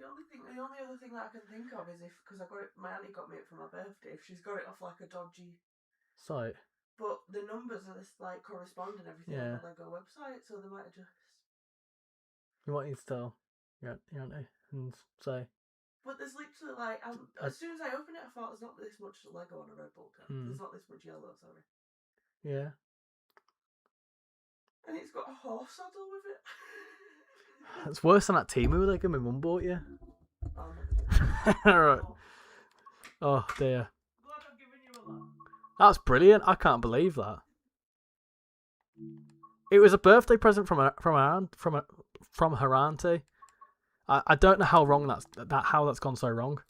The only other thing that I can think of is because my auntie got me it for my birthday, if she's got it off like a dodgy site. But the numbers are like correspond and everything on the Lego website, so they might have just. You might need to tell your auntie and say. But there's literally like, as soon as I opened it, I thought there's not this much Lego on a Red Bull can. There's not this much yellow, sorry. Yeah. And it's got a horse saddle with it. It's worse than that Temu Lego my mum bought you. I'll never do Alright. Oh dear. Glad I've given you a lot. That's brilliant. I can't believe that. It was a birthday present from her auntie. I don't know how wrong how that's gone so wrong.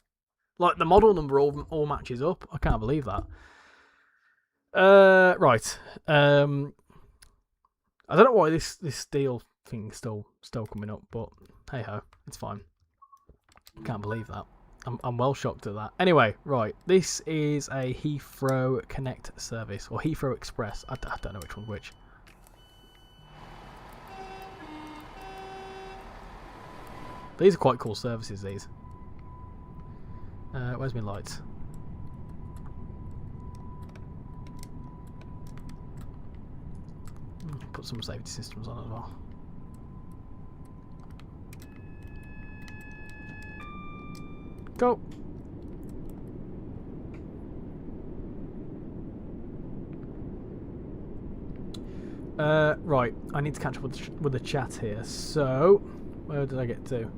Like the model number all matches up. I can't believe that. Right. I don't know why this steel thing's still coming up, but hey ho, it's fine. Can't believe that. I'm well shocked at that. Anyway, right. This is a Heathrow Connect service or Heathrow Express. I don't know which one's which. These are quite cool services, these. Where's my lights? Put some safety systems on as well. Go! Right, I need to catch up with the chat here. So, where did I get to?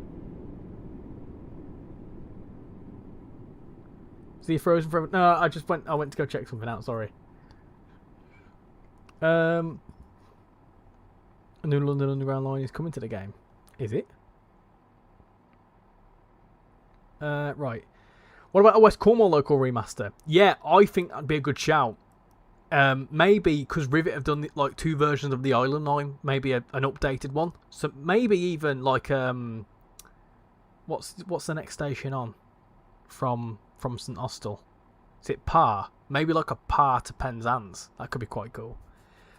Is he frozen forever? No, I went to go check something out, sorry. A new London Underground line is coming to the game. Is it? Right. What about a West Cornwall local remaster? Yeah, I think that'd be a good shout. Maybe because Rivet have done like 2 versions of the Island line, maybe an updated one. So maybe even like what's the next station on from St Austell? Is it Par? Maybe like a Par to Penzance. That could be quite cool.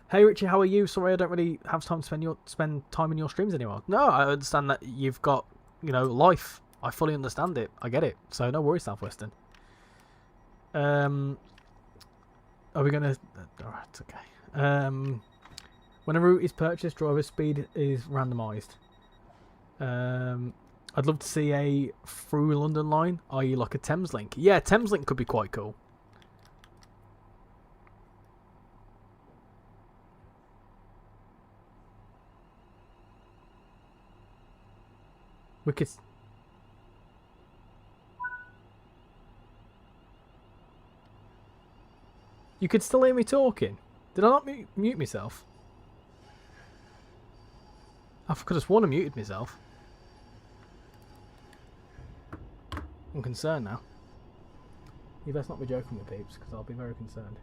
Hey Richie, how are you? Sorry, I don't really have time to spend time in your streams anymore. No, I understand that you've got life. I fully understand it. I get it. So no worries, Southwestern. Are we gonna? Alright, it's okay. When a route is purchased, driver speed is randomised. I'd love to see a through London line, i.e. like a Thames Link. Yeah, Thames Link could be quite cool. We could. You could still hear me talking. Did I not mute myself? I could have sworn I muted myself. I'm concerned now. You best not be joking with peeps, because I'll be very concerned.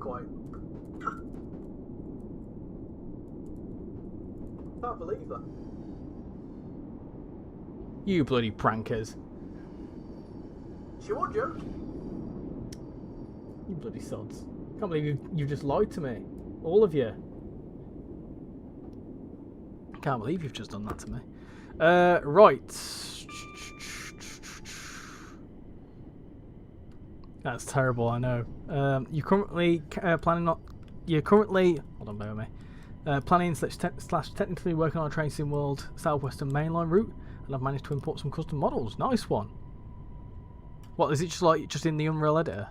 Quite. Can't believe that. You bloody prankers. Sure, Joe. You bloody sods. Can't believe you've just lied to me. All of you. Can't believe you've just done that to me. Right. That's terrible, I know. You currently planning you're currently, hold on, bear with me, planning slash technically working on a Train Sim World Southwestern mainline route, and I've managed to import some custom models. Nice one. What, is it just in the Unreal editor?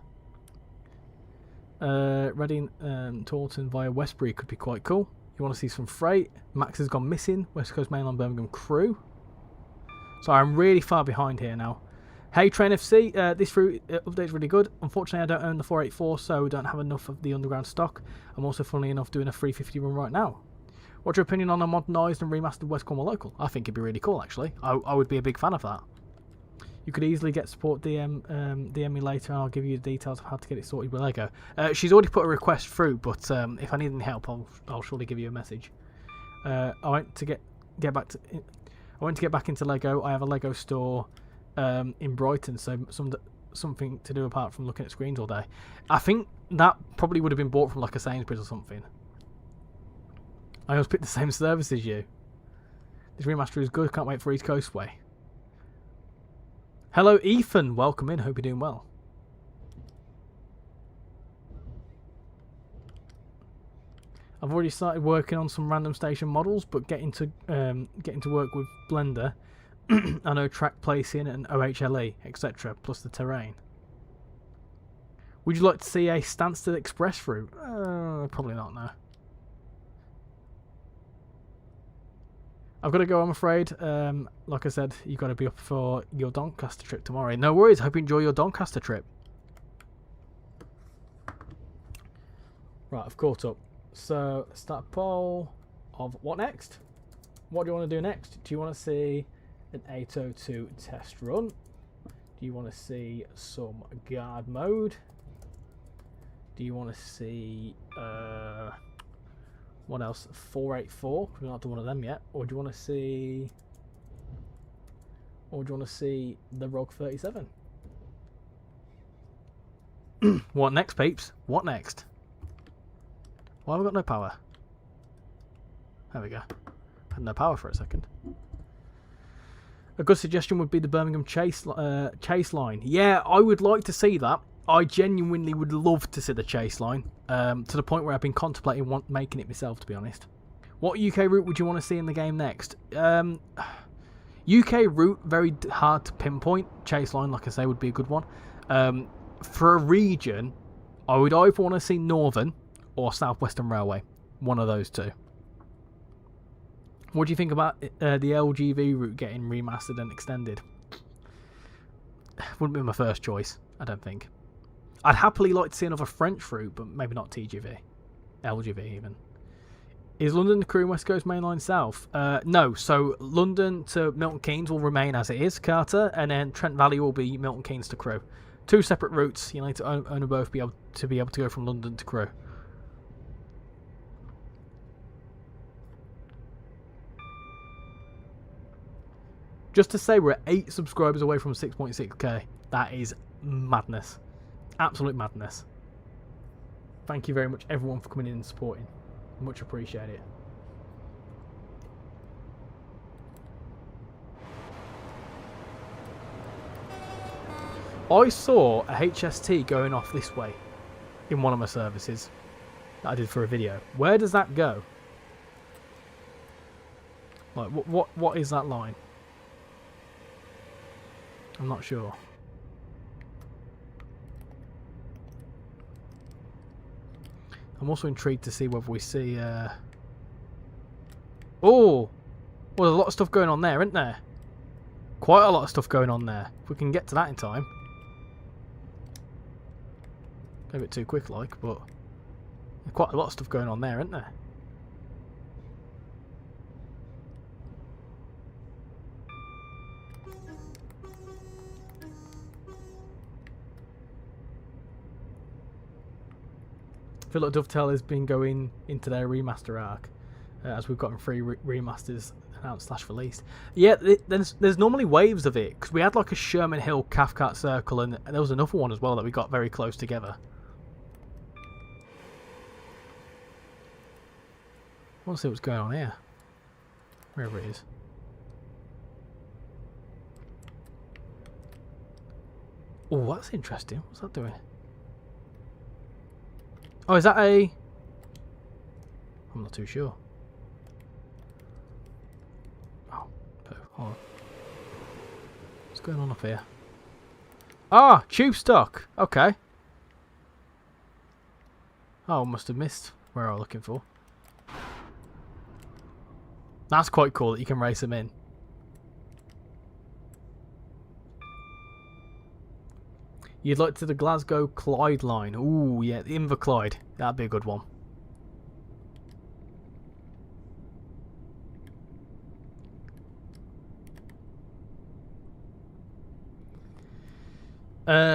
Reading Taunton via Westbury could be quite cool. You want to see some freight? Max has gone missing. West Coast Mainline Birmingham crew. So I'm really far behind here now. Hey Train FC, this route update's really good. Unfortunately, I don't own the 484, so we don't have enough of the underground stock. I'm also, funnily enough, doing a 350 run right now. What's your opinion on a modernised and remastered West Cornwall Local? I think it'd be really cool, actually. I would be a big fan of that. You could easily get support DM me later, and I'll give you the details of how to get it sorted with Lego. She's already put a request through, but if I need any help, I'll surely give you a message. I want to get back into Lego. I have a Lego store in Brighton, so something to do apart from looking at screens all day. I think that probably would have been bought from like a Sainsbury's or something. I always pick the same service as you. This remaster is good. Can't wait for East Coast Way. Hello, Ethan. Welcome in. Hope you're doing well. I've already started working on some random station models, but getting to work with Blender. I know track placing and OHLE, etc., plus the terrain. Would you like to see a Stansted Express route? Probably not, no. I've got to go, I'm afraid. Like I said, you've got to be up for your Doncaster trip tomorrow. No worries, hope you enjoy your Doncaster trip. Right, I've caught up. So, start a poll of what next? What do you want to do next? Do you want to see an 802 test run? Do you want to see some guard mode? Do you want to see what else? 484. We've not done one of them yet. Or do you want to see? Or do you want to see the Rogue 37? What next, peeps? What next? Why have I got no power? There we go. I had no power for a second. A good suggestion would be the Birmingham chase line. Yeah, I would like to see that. I genuinely would love to see the chase line. To the point where I've been contemplating making it myself, to be honest. What UK route would you want to see in the game next? UK route, very hard to pinpoint. Chase line, like I say, would be a good one. For a region, I would either want to see Northern or Southwestern Railway. One of those two. What do you think about the LGV route getting remastered and extended? Wouldn't be my first choice, I don't think. I'd happily like to see another French route, but maybe not TGV. LGV even. Is London to Crewe West Coast Mainline South? No, so London to Milton Keynes will remain as it is, Carter, and then Trent Valley will be Milton Keynes to Crewe. Two separate routes. You need to own both to be able to go from London to Crewe. Just to say, we're at 8 subscribers away from 6.6k. That is madness. Absolute madness. Thank you very much, everyone, for coming in and supporting. Much appreciate it. I saw a HST going off this way in one of my services that I did for a video. Where does that go? Like, what is that line? I'm not sure. I'm also intrigued to see whether we see... Oh! Well, there's a lot of stuff going on there, isn't there? Quite a lot of stuff going on there. If we can get to that in time. Go a bit too quick, like, but... There's quite a lot of stuff going on there, isn't there? I feel like Dovetail has been going into their remaster arc as we've gotten 3 remasters announced / released. Yeah, there's normally waves of it because we had like a Sherman Hill Cathcart Circle and there was another one as well that we got very close together. I want to see what's going on here. Wherever it is. Oh, that's interesting. What's that doing? Oh, is that a I'm not too sure. Oh, hold on. What's going on up here? Ah, tube stock. Okay. Oh, must have missed where I was looking for. That's quite cool that you can race them in. You'd like to the Glasgow Clyde line. Ooh, yeah, the Inverclyde. That'd be a good one.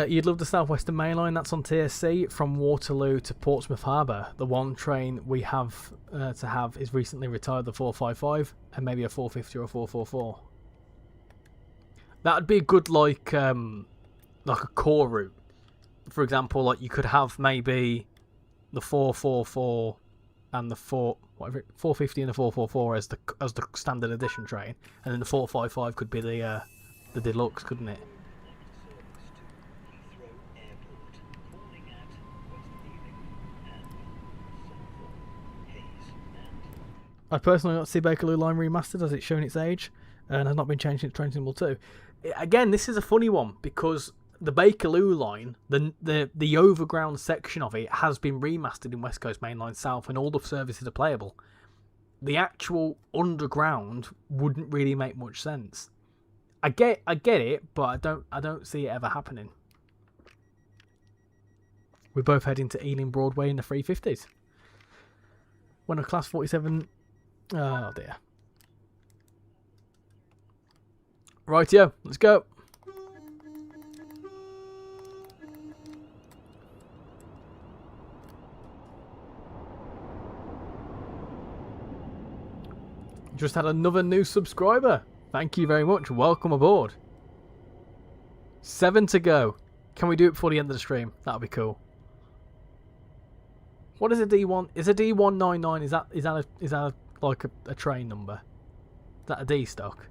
You'd love the Southwestern Main Line. That's on TSC from Waterloo to Portsmouth Harbour. The one train we have to have is recently retired, the 455, and maybe a 450 or a 444. That'd be a good like a core route. For example, like you could have maybe the 444 and the 450 and the 444 as the standard edition train, and then the 455 could be the deluxe, couldn't it? I'd personally not see Bakerloo Line remastered as it's shown its age and has not been changed since Train Symbol 2. Again, this is a funny one because the Bakerloo Line, the overground section of it, has been remastered in West Coast Main Line South and all the services are playable. The actual underground wouldn't really make much sense. I get it, but I don't see it ever happening. We're both heading to Ealing Broadway in the 350s. When a Class 47... Oh dear. Rightio, let's go. Just had another new subscriber. Thank you very much. Welcome aboard. 7 to go. Can we do it before the end of the stream? That'll be cool. What is a D1? Is a D199? Is that like a train number? Is that a D stock?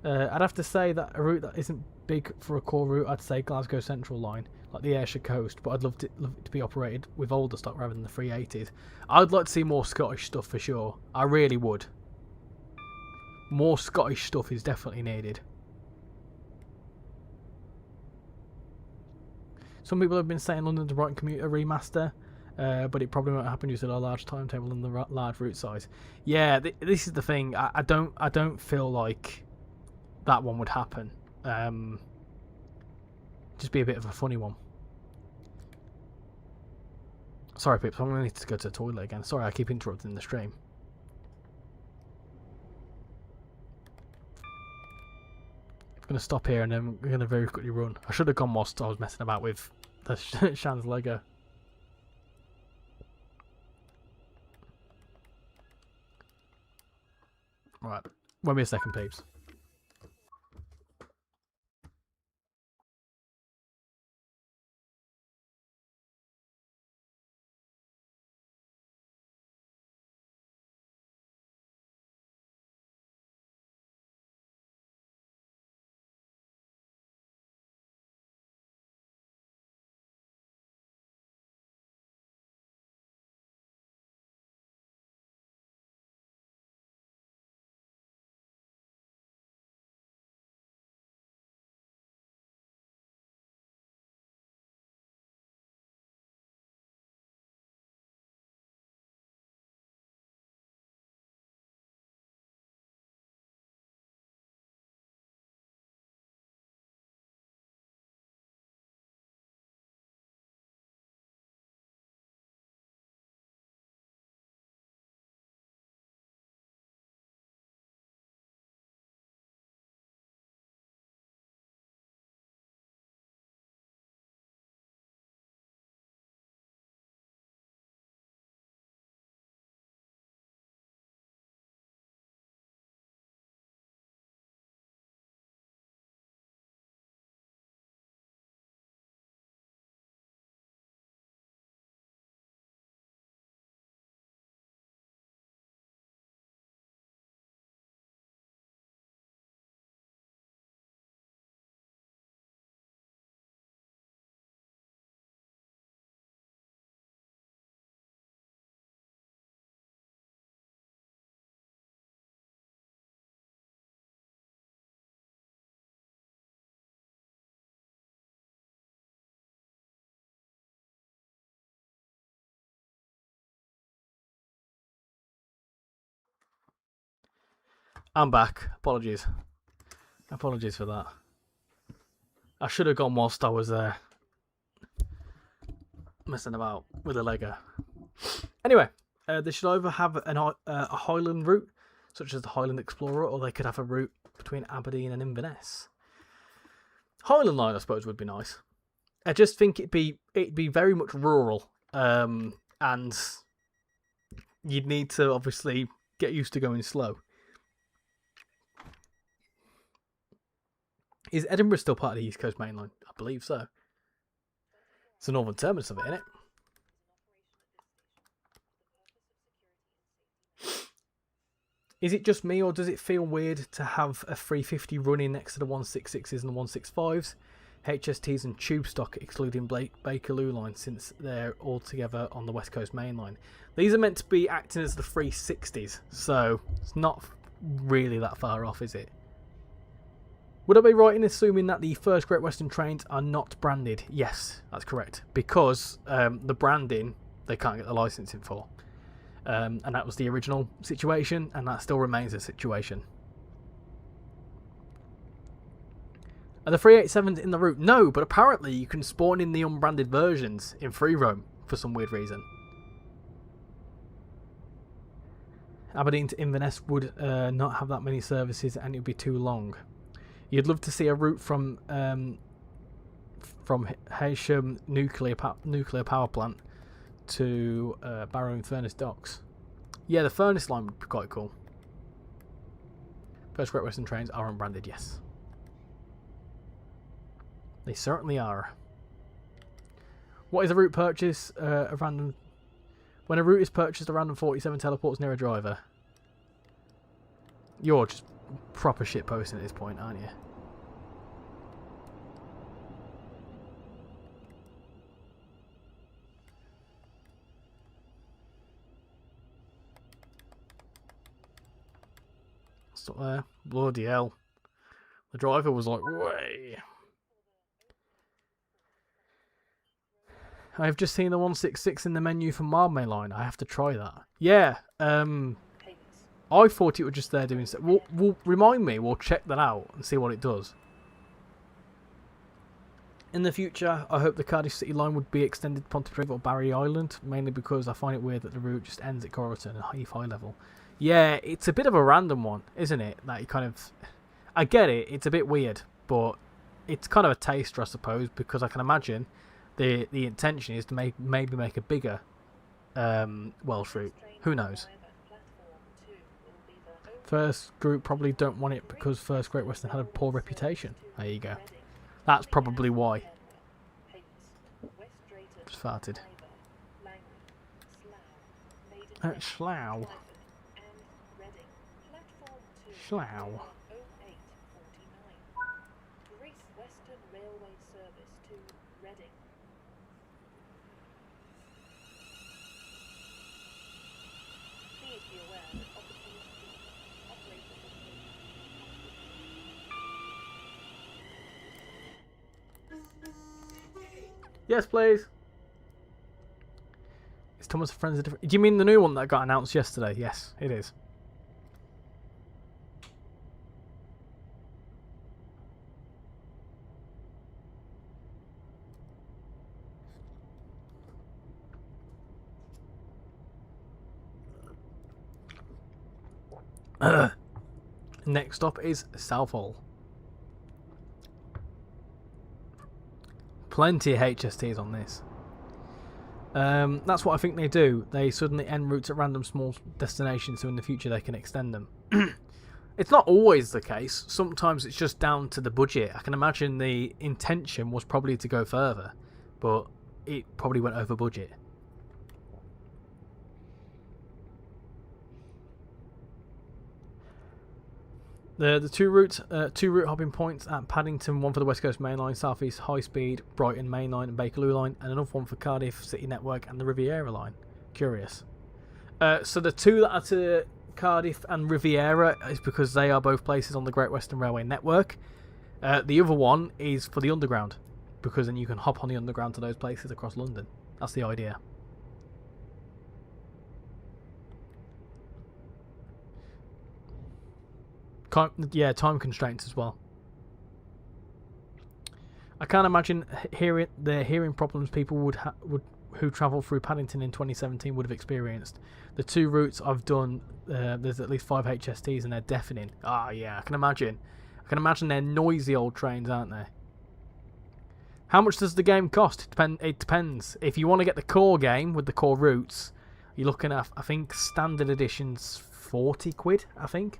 I'd have to say that a route that isn't big for a core route, I'd say Glasgow Central Line, like the Ayrshire Coast, but I'd love it to be operated with older stock rather than the 380s. I'd like to see more Scottish stuff for sure. I really would. More Scottish stuff is definitely needed. Some people have been saying London to Brighton commuter remaster, but it probably won't happen due to the large timetable and the large route size. Yeah, this is the thing. I don't feel like that one would happen. Just be a bit of a funny one. Sorry, Pips, I'm going to need to go to the toilet again. Sorry, I keep interrupting the stream. I'm going to stop here and then I'm going to very quickly run. I should have gone whilst I was messing about with the Shan's Lego. Right, won't be a second, peeps. I'm back. Apologies. Apologies for that. I should have gone whilst I was there. Messing about with a Lego. Anyway, they should either have a Highland route, such as the Highland Explorer, or they could have a route between Aberdeen and Inverness. Highland Line, I suppose, would be nice. I just think it'd be very much rural, and you'd need to obviously get used to going slow. Is Edinburgh still part of the East Coast Main Line? I believe so. It's the northern terminus of it, isn't it? Is it just me, or does it feel weird to have a 350 running next to the 166s and the 165s, HSTs and tube stock, excluding Bakerloo line, since they're all together on the West Coast Main Line? These are meant to be acting as the 360s, so it's not really that far off, is it? Would I be right in assuming that the first Great Western trains are not branded? Yes, that's correct. Because the branding, they can't get the licensing for. And that was the original situation, and that still remains the situation. Are the 387s in the route? No, but apparently you can spawn in the unbranded versions in free roam for some weird reason. Aberdeen to Inverness would not have that many services, and it would be too long. You'd love to see a route from Heysham nuclear power plant to Barrow and Furnace Docks. Yeah, the Furnace line would be quite cool. First Great Western trains are unbranded, yes. They certainly are. What is a route purchase? A random. When a route is purchased, a random 47 teleports near a driver. You're just proper shit posting at this point, aren't you? Stop there. Bloody hell. The driver was like, way. I've just seen the 166 in the menu for Marmain Line. I have to try that. Yeah. I thought it was just there doing stuff. We'll remind me. We'll check that out and see what it does. In the future, I hope the Cardiff City line would be extended to Pontypridd or Barry Island, mainly because I find it weird that the route just ends at Corrigan at Heath High level. Yeah, it's a bit of a random one, isn't it? That you kind of, I get it. It's a bit weird, but it's kind of a taster, I suppose, because I can imagine the intention is to maybe make a bigger Welsh route. Who knows? First group probably don't want it because First Great Western had a poor reputation. There you go. That's probably why. Just farted. Slough. Slough. Great Western Railway service to Reading. Please be aware that opportunities operate Yes, please. Is Thomas and Friends a different? Do you mean the new one that got announced yesterday? Yes, it is. Next stop is Southall. Plenty of HSTs on this. That's what I think they do. They suddenly end routes at random small destinations, so in the future they can extend them. It's not always the case. Sometimes it's just down to the budget. I can imagine the intention was probably to go further, but it probably went over budget. The two route hopping points at Paddington, one for the West Coast Main Line, South East High Speed, Brighton Main Line and Bakerloo Line, and another one for Cardiff City Network and the Riviera Line. Curious. So the two that are to Cardiff and Riviera is because they are both places on the Great Western Railway network. The other one is for the Underground, because then you can hop on the Underground to those places across London. That's the idea. Yeah, time constraints as well. I can't imagine the hearing problems people would who travelled through Paddington in 2017 would have experienced. The 2 routes I've done, there's at least 5 HSTs and they're deafening. Ah, yeah, I can imagine. I can imagine they're noisy old trains, aren't they? How much does the game cost? It depends. If you want to get the core game with the core routes, you're looking at, I think, standard edition's 40 quid, I think.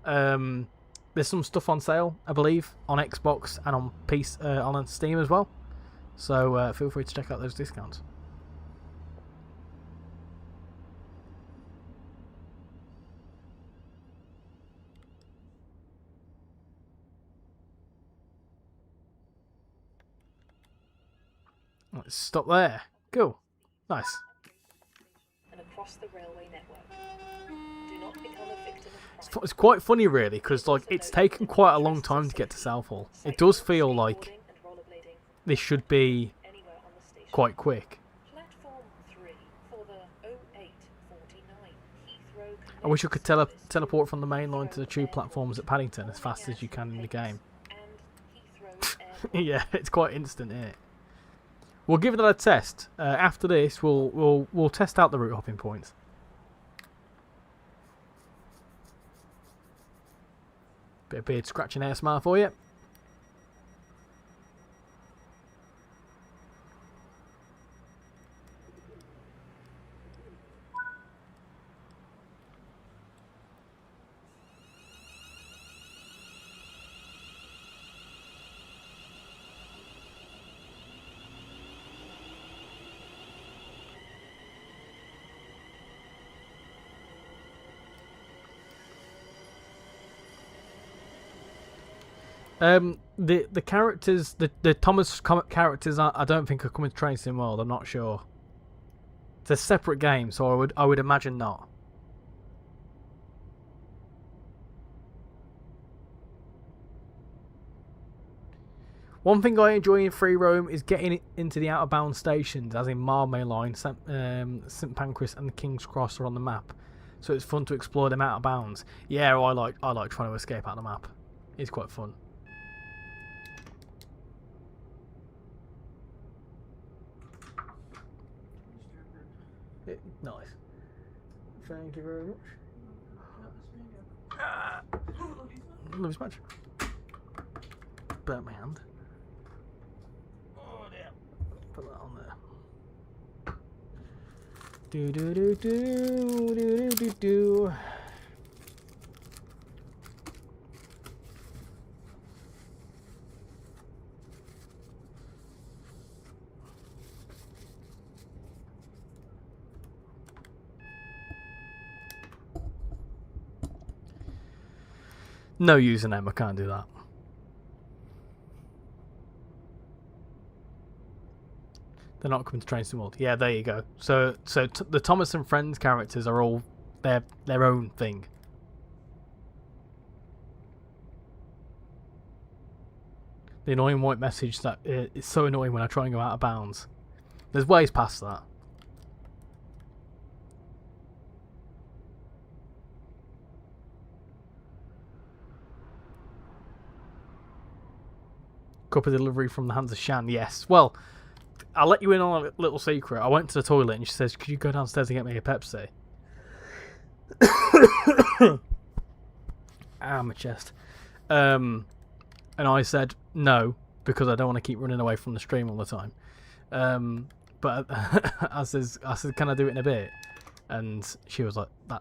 There's some stuff on sale, I believe, on Xbox and on Steam as well. So feel free to check out those discounts. Let's stop there. Cool. Nice. And across the railway network. Do not become a victim of crime. It's quite funny, really, because like it's taken quite a long time to get to Southall. It does feel like this should be quite quick. Platform 3 for the 0849 Heathrow I wish I could teleport from the main line to the tube platforms at Paddington as fast as you can in the game. and Heathrow Airport. Yeah, it's quite instant, isn't it? We'll give that a test. After this, we'll test out the route hopping points. Bit of beard scratching ASMR for you. The characters, the Thomas characters, I don't think are coming to Train Sim World. I'm not sure. It's a separate game, so I would imagine not. One thing I enjoy in free roam is getting into the out of bound stations, as in Marmail Line, St Pancras, and the King's Cross are on the map. So it's fun to explore them out of bounds. Yeah, I like trying to escape out of the map. It's quite fun. Nice. Thank you very much. Love this much. Burnt my hand. Oh dear. Put that on there. Do do do do do do do. No username, I can't do that. They're not coming to Train Sim World. Yeah, there you go. So the Thomas and Friends characters are all their own thing. The annoying white message that it's so annoying when I try and go out of bounds. There's ways past that. Cup of delivery from the hands of Shan. Yes. Well, I'll let you in on a little secret. I went to the toilet and she says, "Could you go downstairs and get me a Pepsi?" My chest. And I said no because I don't want to keep running away from the stream all the time. But I said, "Can I do it in a bit?" And she was like, "No,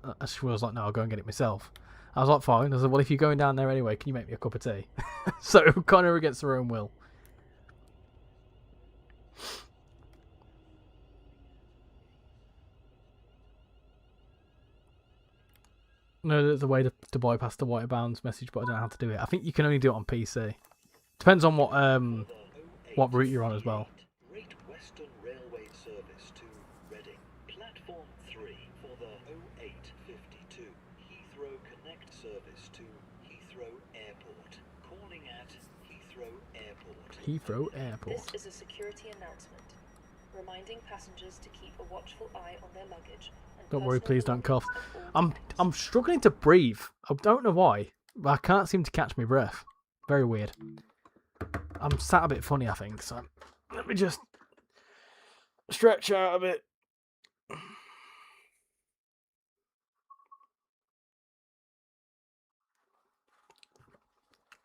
I'll go and get it myself." I was like, fine. I said, well, if you're going down there anyway, can you make me a cup of tea? So, kind of against her own will. No, there's a way to bypass the white bounds message, but I don't know how to do it. I think you can only do it on PC. Depends on what route you're on as well. Great Western Railway service to Reading. Platform 3 for the 0852 Heathrow Connect service to Heathrow Airport. Calling at Heathrow Airport. Heathrow Airport. This is a security announcement, reminding passengers to keep a watchful eye on their luggage. And Don't worry, personal please don't cough. belongings at all times. I'm struggling to breathe. I don't know why. But I can't seem to catch my breath. Very weird. I'm sat a bit funny, I think, so let me just stretch out a bit.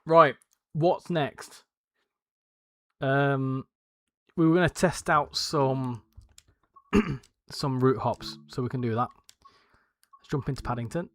Right, what's next? We were going to test out some some route hops, so we can do that. Let's jump into Paddington.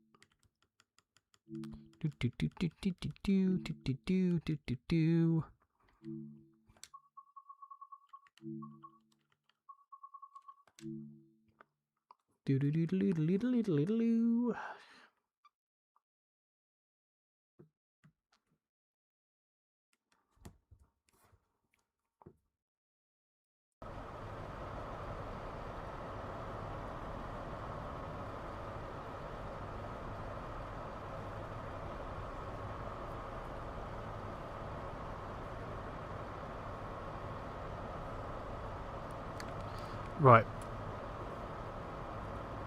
Right.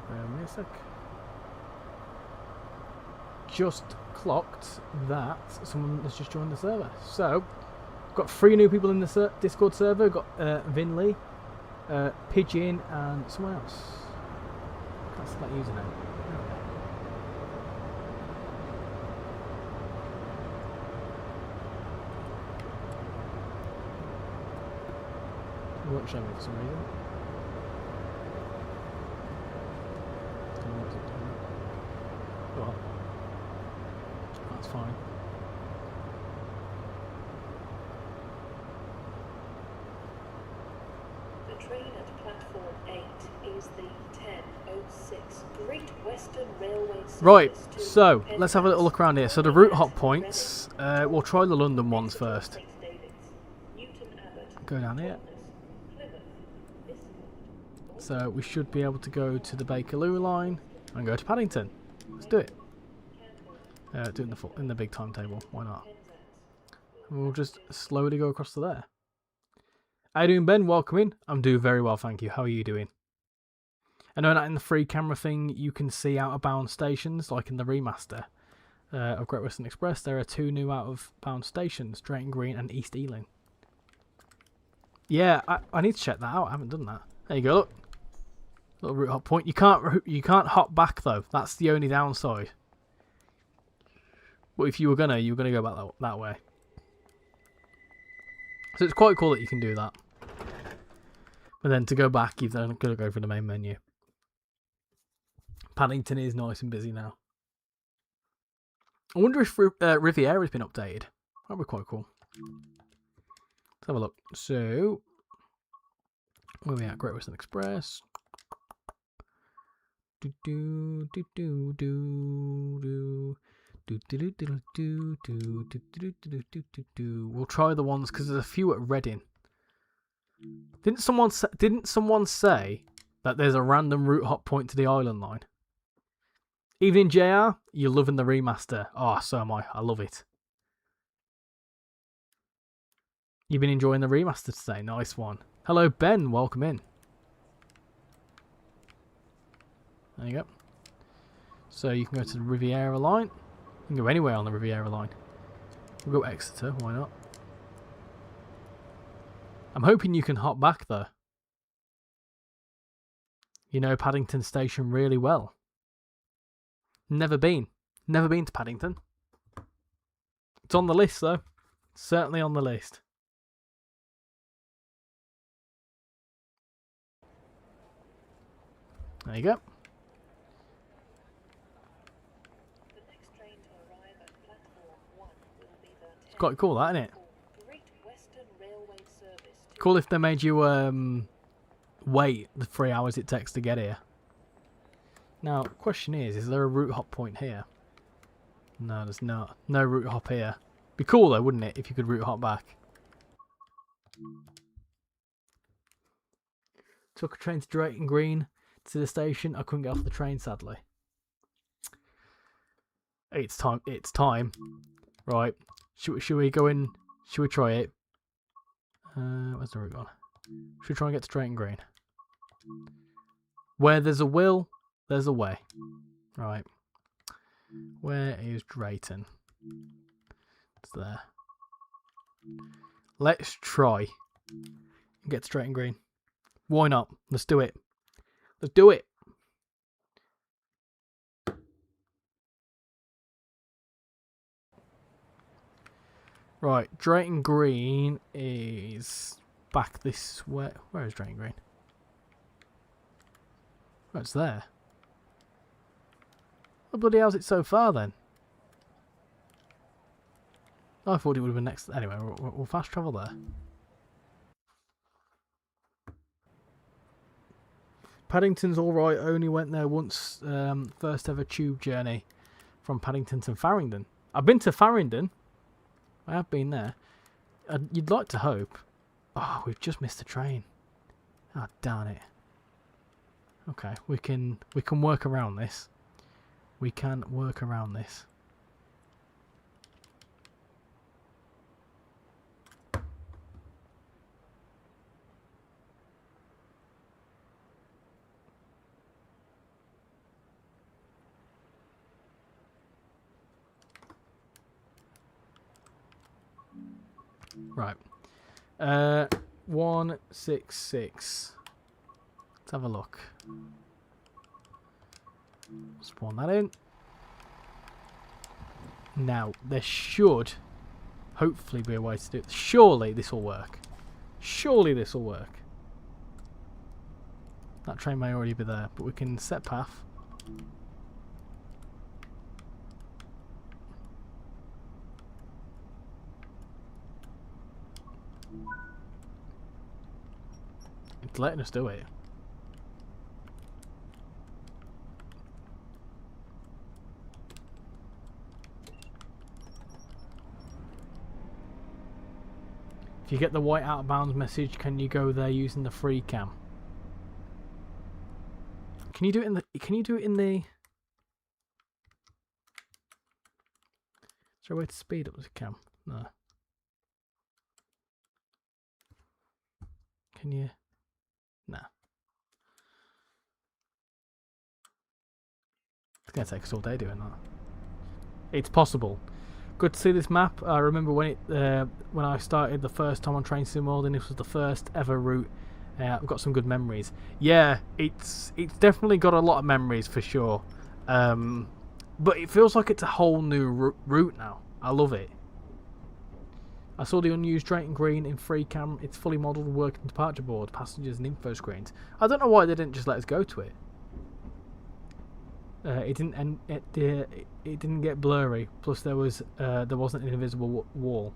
Wait a sec. Just clocked that someone has just joined the server. So, got 3 new people in the Discord server. Got Vinley, Pigeon, and someone else. Can't see that username. It won't show me for some reason. Well, that's fine. The train at platform 8 is the 1006 Great Western Railway service. Right, to so let's have a little Penrith, look around here. So the route hop points, we'll try the London ones first. St. David's, Newton Abbot, Go down here. Plymouth, Lismore, So we should be able to go to the Bakerloo line and go to Paddington. Let's do it. Do it in the big timetable. Why not? And we'll just slowly go across to there. How you doing, Ben? Welcome in. I'm doing very well, thank you. How are you doing? I know that in the free camera thing you can see out of bound stations, like in the remaster of Great Western Express. There are 2 new out of bound stations, Drayton Green and East Ealing. Yeah, I need to check that out. I haven't done that. There you go. Look, little route hop point. You can't hop back though. That's the only downside. But if you were gonna go back that way. So it's quite cool that you can do that. But then to go back, you've then got to go for the main menu. Paddington is nice and busy now. I wonder if Riviera has been updated. That'd be quite cool. Let's have a look. So, where are we at? Great Western Express. We'll try the ones because there's a few at Reading. Didn't someone say that there's a random route hop point to the Island line? Evening JR, you're loving the remaster. Oh, so am I. I love it. You've been enjoying the remaster today. Nice one. Hello Ben, welcome in. There you go. So you can go to the Riviera line. You can go anywhere on the Riviera line. We'll go Exeter, why not? I'm hoping you can hop back though. You know Paddington Station really well. Never been. Never been to Paddington. It's on the list though. Certainly on the list. There you go. The next train to arrive at platform 1 will be the It's quite cool that, isn't it? Great Western Railway service to Cool if they made you wait the 3 hours it takes to get here. Now, question is there a route hop point here? No, there's not. No route hop here. Be cool though, wouldn't it, if you could route hop back? Took a train to Drayton Green to the station. I couldn't get off the train, sadly. It's time. It's time. Right. Should we go in? Should we try it? Where's the route gone? Should we try and get to Drayton Green? Where there's a will, there's a way. Right. Where is Drayton? It's there. Let's try and get straight and green. Why not? Let's do it. Let's do it. Right, Drayton Green is back this way. Where is Drayton Green? Oh, it's there. What bloody hell's it so far then? I thought it would have been next. Anyway, we'll fast travel there. Paddington's alright. I only went there once. First ever tube journey from Paddington to Farringdon. I've been to Farringdon. I have been there. You'd like to hope. Oh, we've just missed the train. Oh, darn it. Okay, we can work around this. We can work around this. Right. 166. Let's have a look. Spawn that in. Now, there should hopefully be a way to do it. Surely this will work. Surely this will work. That train may already be there, but we can set path. It's letting us do it. If you get the white out of bounds message, can you go there using the free cam? Can you do it in the? Can you do it in the? Is there a way to speed up the cam? No. Can you? Nah. It's gonna take us all day doing that. It's possible. Good to see this map. I remember when I started the first time on Train Sim World, and this was the first ever route. I've got some good memories. Yeah, it's definitely got a lot of memories for sure. But it feels like it's a whole new route now. I love it. I saw the unused Drayton Green in free cam. It's fully modelled working departure board, passengers and info screens. I don't know why they didn't just let us go to it. It didn't get blurry. Plus there wasn't an invisible wall.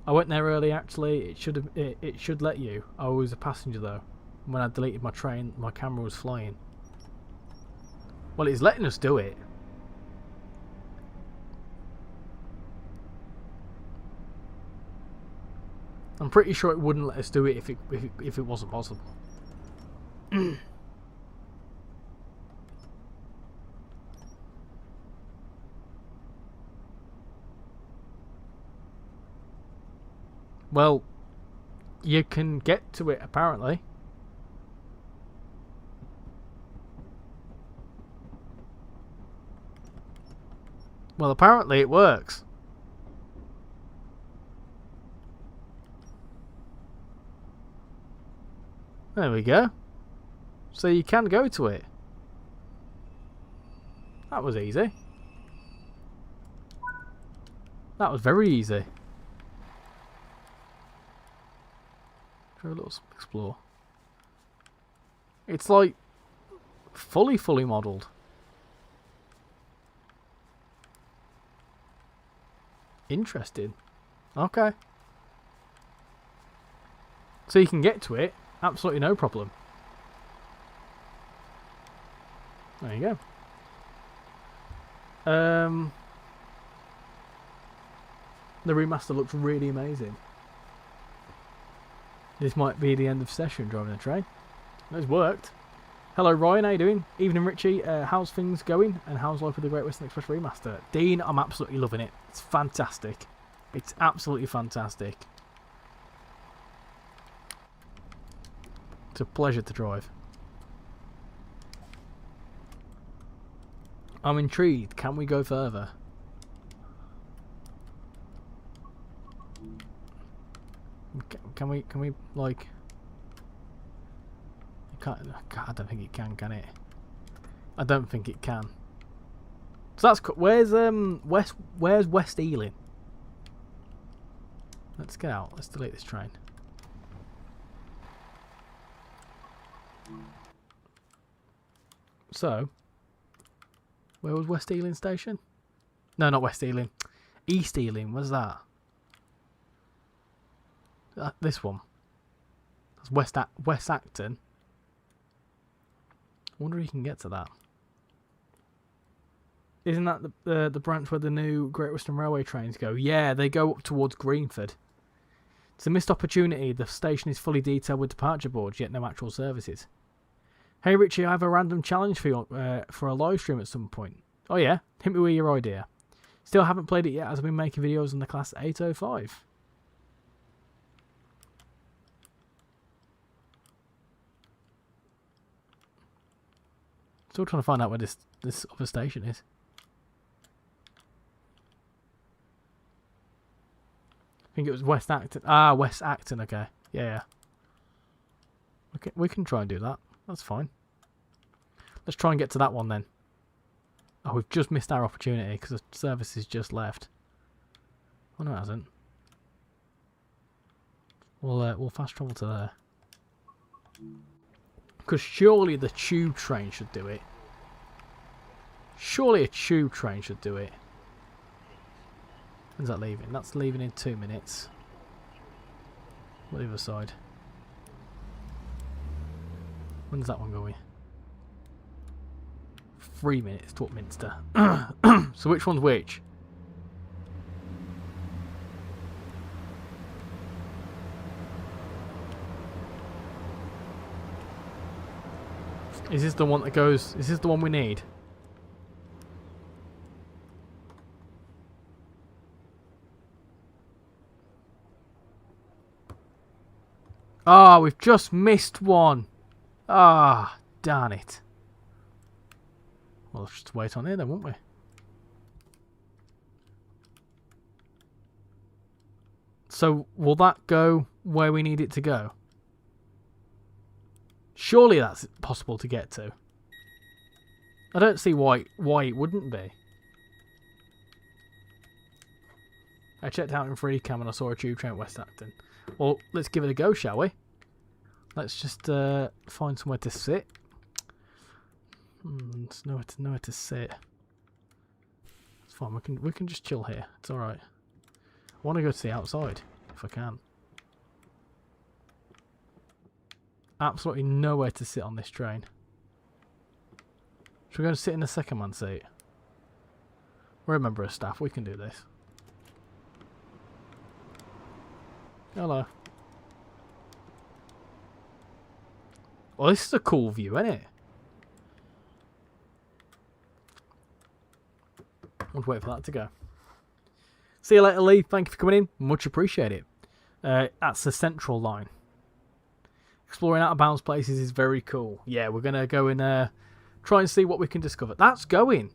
I went there early actually. It should let you. I was a passenger though. When I deleted my train, my camera was flying. Well, it's letting us do it. I'm pretty sure it wouldn't let us do it if it wasn't possible. Well, you can get to it apparently. Well, apparently it works. There we go. So you can go to it. That was easy. That was very easy. Try a little explore. It's like fully modelled. Interesting. Okay. So you can get to it. Absolutely no problem. There you go. The remaster looks really amazing. This might be the end of session driving the train. It's worked. Hello Ryan, how you doing? Evening Richie, how's things going? And how's life with the Great Western Express Remaster? Dean, I'm absolutely loving it. It's fantastic. It's absolutely fantastic. It's a pleasure to drive. I'm intrigued. Can we go further? Can we like? Can't, I don't think it can it? I don't think it can. So that's where's West Ealing? Let's get out. Let's delete this train. So, where was West Ealing Station? No, not West Ealing. East Ealing. Where's that? This one. That's West Acton. I wonder if you can get to that. Isn't that the branch where the new Great Western Railway trains go? Yeah, they go up towards Greenford. It's a missed opportunity. The station is fully detailed with departure boards, yet no actual services. Hey Richie, I have a random challenge for you for a live stream at some point. Oh yeah? Hit me with your idea. Still haven't played it yet as I've been making videos on the class 805. Still trying to find out where this other station is. I think it was West Acton. Ah, West Acton, okay. Yeah. Okay, we can try and do that. That's fine. Let's try and get to that one then. Oh, we've just missed our opportunity because the service has just left. Oh no, it hasn't. We'll fast travel to there. Because surely the tube train should do it. Surely a tube train should do it. When's that leaving? That's leaving in 2 minutes. What the other side? When's that one going? 3 minutes to Upminster. So which one's which? Is this the one that goes... Is this the one we need? Ah, we've just missed one. Ah, darn it. Well, let's just wait on here then, won't we? So, will that go where we need it to go? Surely that's possible to get to. I don't see why it wouldn't be. I checked out in 3cam and I saw a tube train at West Acton. Well, let's give it a go, shall we? Let's just find somewhere to sit. There's nowhere to sit. It's fine. We can just chill here. It's all right. I want to go to the outside if I can. Absolutely nowhere to sit on this train. Should we go and sit in the second man seat? We're a member of staff. We can do this. Hello. Well, this is a cool view, isn't it? I'll wait for that to go. See you later, Lee. Thank you for coming in. Much appreciated. That's the central line. Exploring out of bounds places is very cool. Yeah, we're going to go and try and see what we can discover. That's going.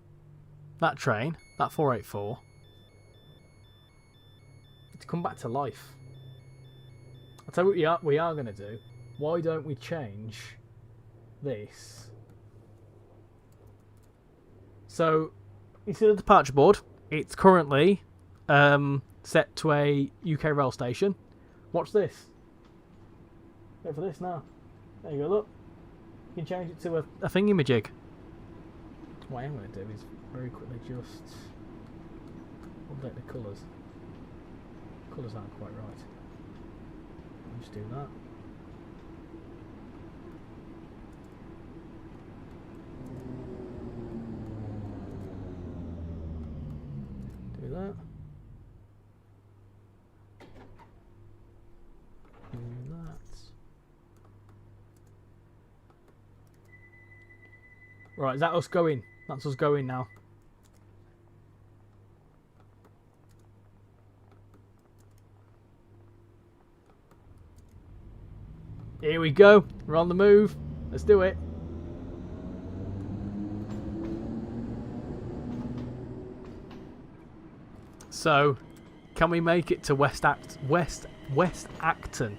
That train. That 484. It's come back to life. I'll tell you what we are going to do. Why don't we change this? So, you see the departure board? It's currently set to a UK rail station. Watch this. Wait for this now. There you go, look. You can change it to a thingamajig. What I am going to do is very quickly just update the colours. Colours aren't quite right. I'll just do that. Do that. Do that. Right, is that us going? That's us going now. Here we go. We're on the move. Let's do it. So, can we make it to West Acton?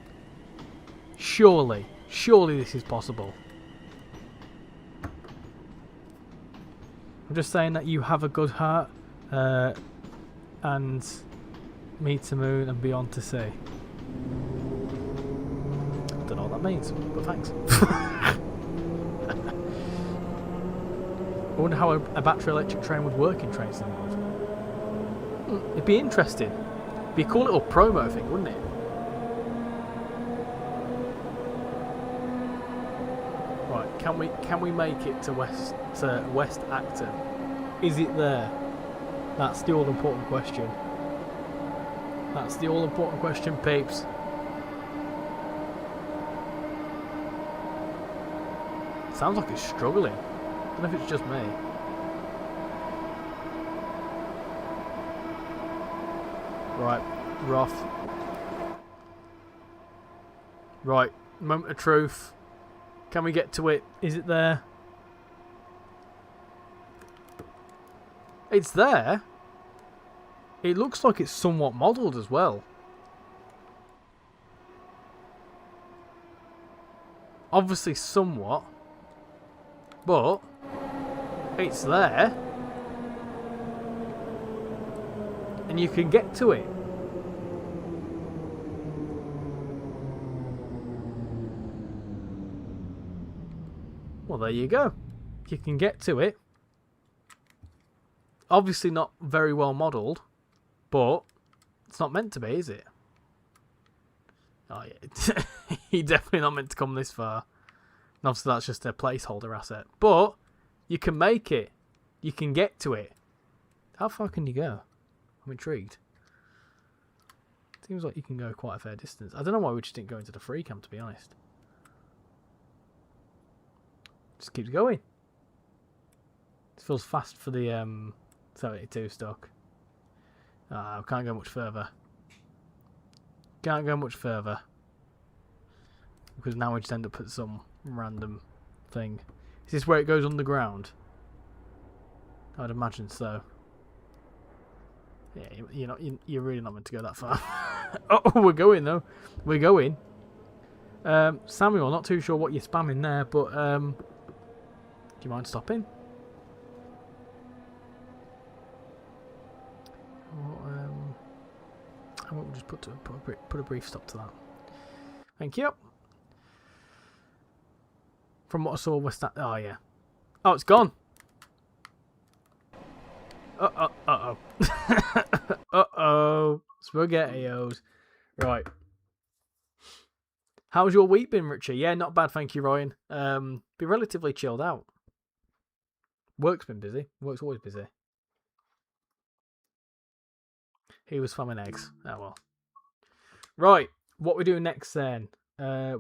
Surely this is possible. I'm just saying that you have a good heart, and me to moon and beyond to sea. Don't know what that means, but thanks. I wonder how a battery electric train would work in Train Sim mode. It'd be interesting. It'd be a cool little promo thing, wouldn't it? Right, can we make it to West Acton? Is it there? That's the all important question. That's the all important question, peeps. Sounds like it's struggling. I don't know if it's just me. Right, rough. Right, moment of truth. Can we get to it? Is it there? It's there. It looks like it's somewhat modelled as well. Obviously somewhat. But it's there. And you can get to it. Well, there you go. You can get to it. Obviously not very well modelled, but it's not meant to be, is it? Oh yeah, you're definitely not meant to come this far. And obviously that's just a placeholder asset. But you can make it. You can get to it. How far can you go? I'm intrigued. Seems like you can go quite a fair distance. I don't know why we just didn't go into the free camp, to be honest. Just keeps going. This feels fast for the 72 stock. I can't go much further. Can't go much further. Because now we just end up at some random thing. Is this where it goes underground? I'd imagine so. Yeah, you're really not meant to go that far. Oh, we're going though. We're going. Samuel, not too sure what you're spamming there, but do you mind stopping? I will just put a brief stop to that. Thank you. From what I saw, oh yeah. Oh, it's gone. Uh-oh. Uh-oh. SpaghettiOs. Right. How's your week been, Richie? Yeah, not bad, thank you, Ryan. Been relatively chilled out. Work's been busy. Work's always busy. He was farming eggs. Oh well. Right, what we're doing next then.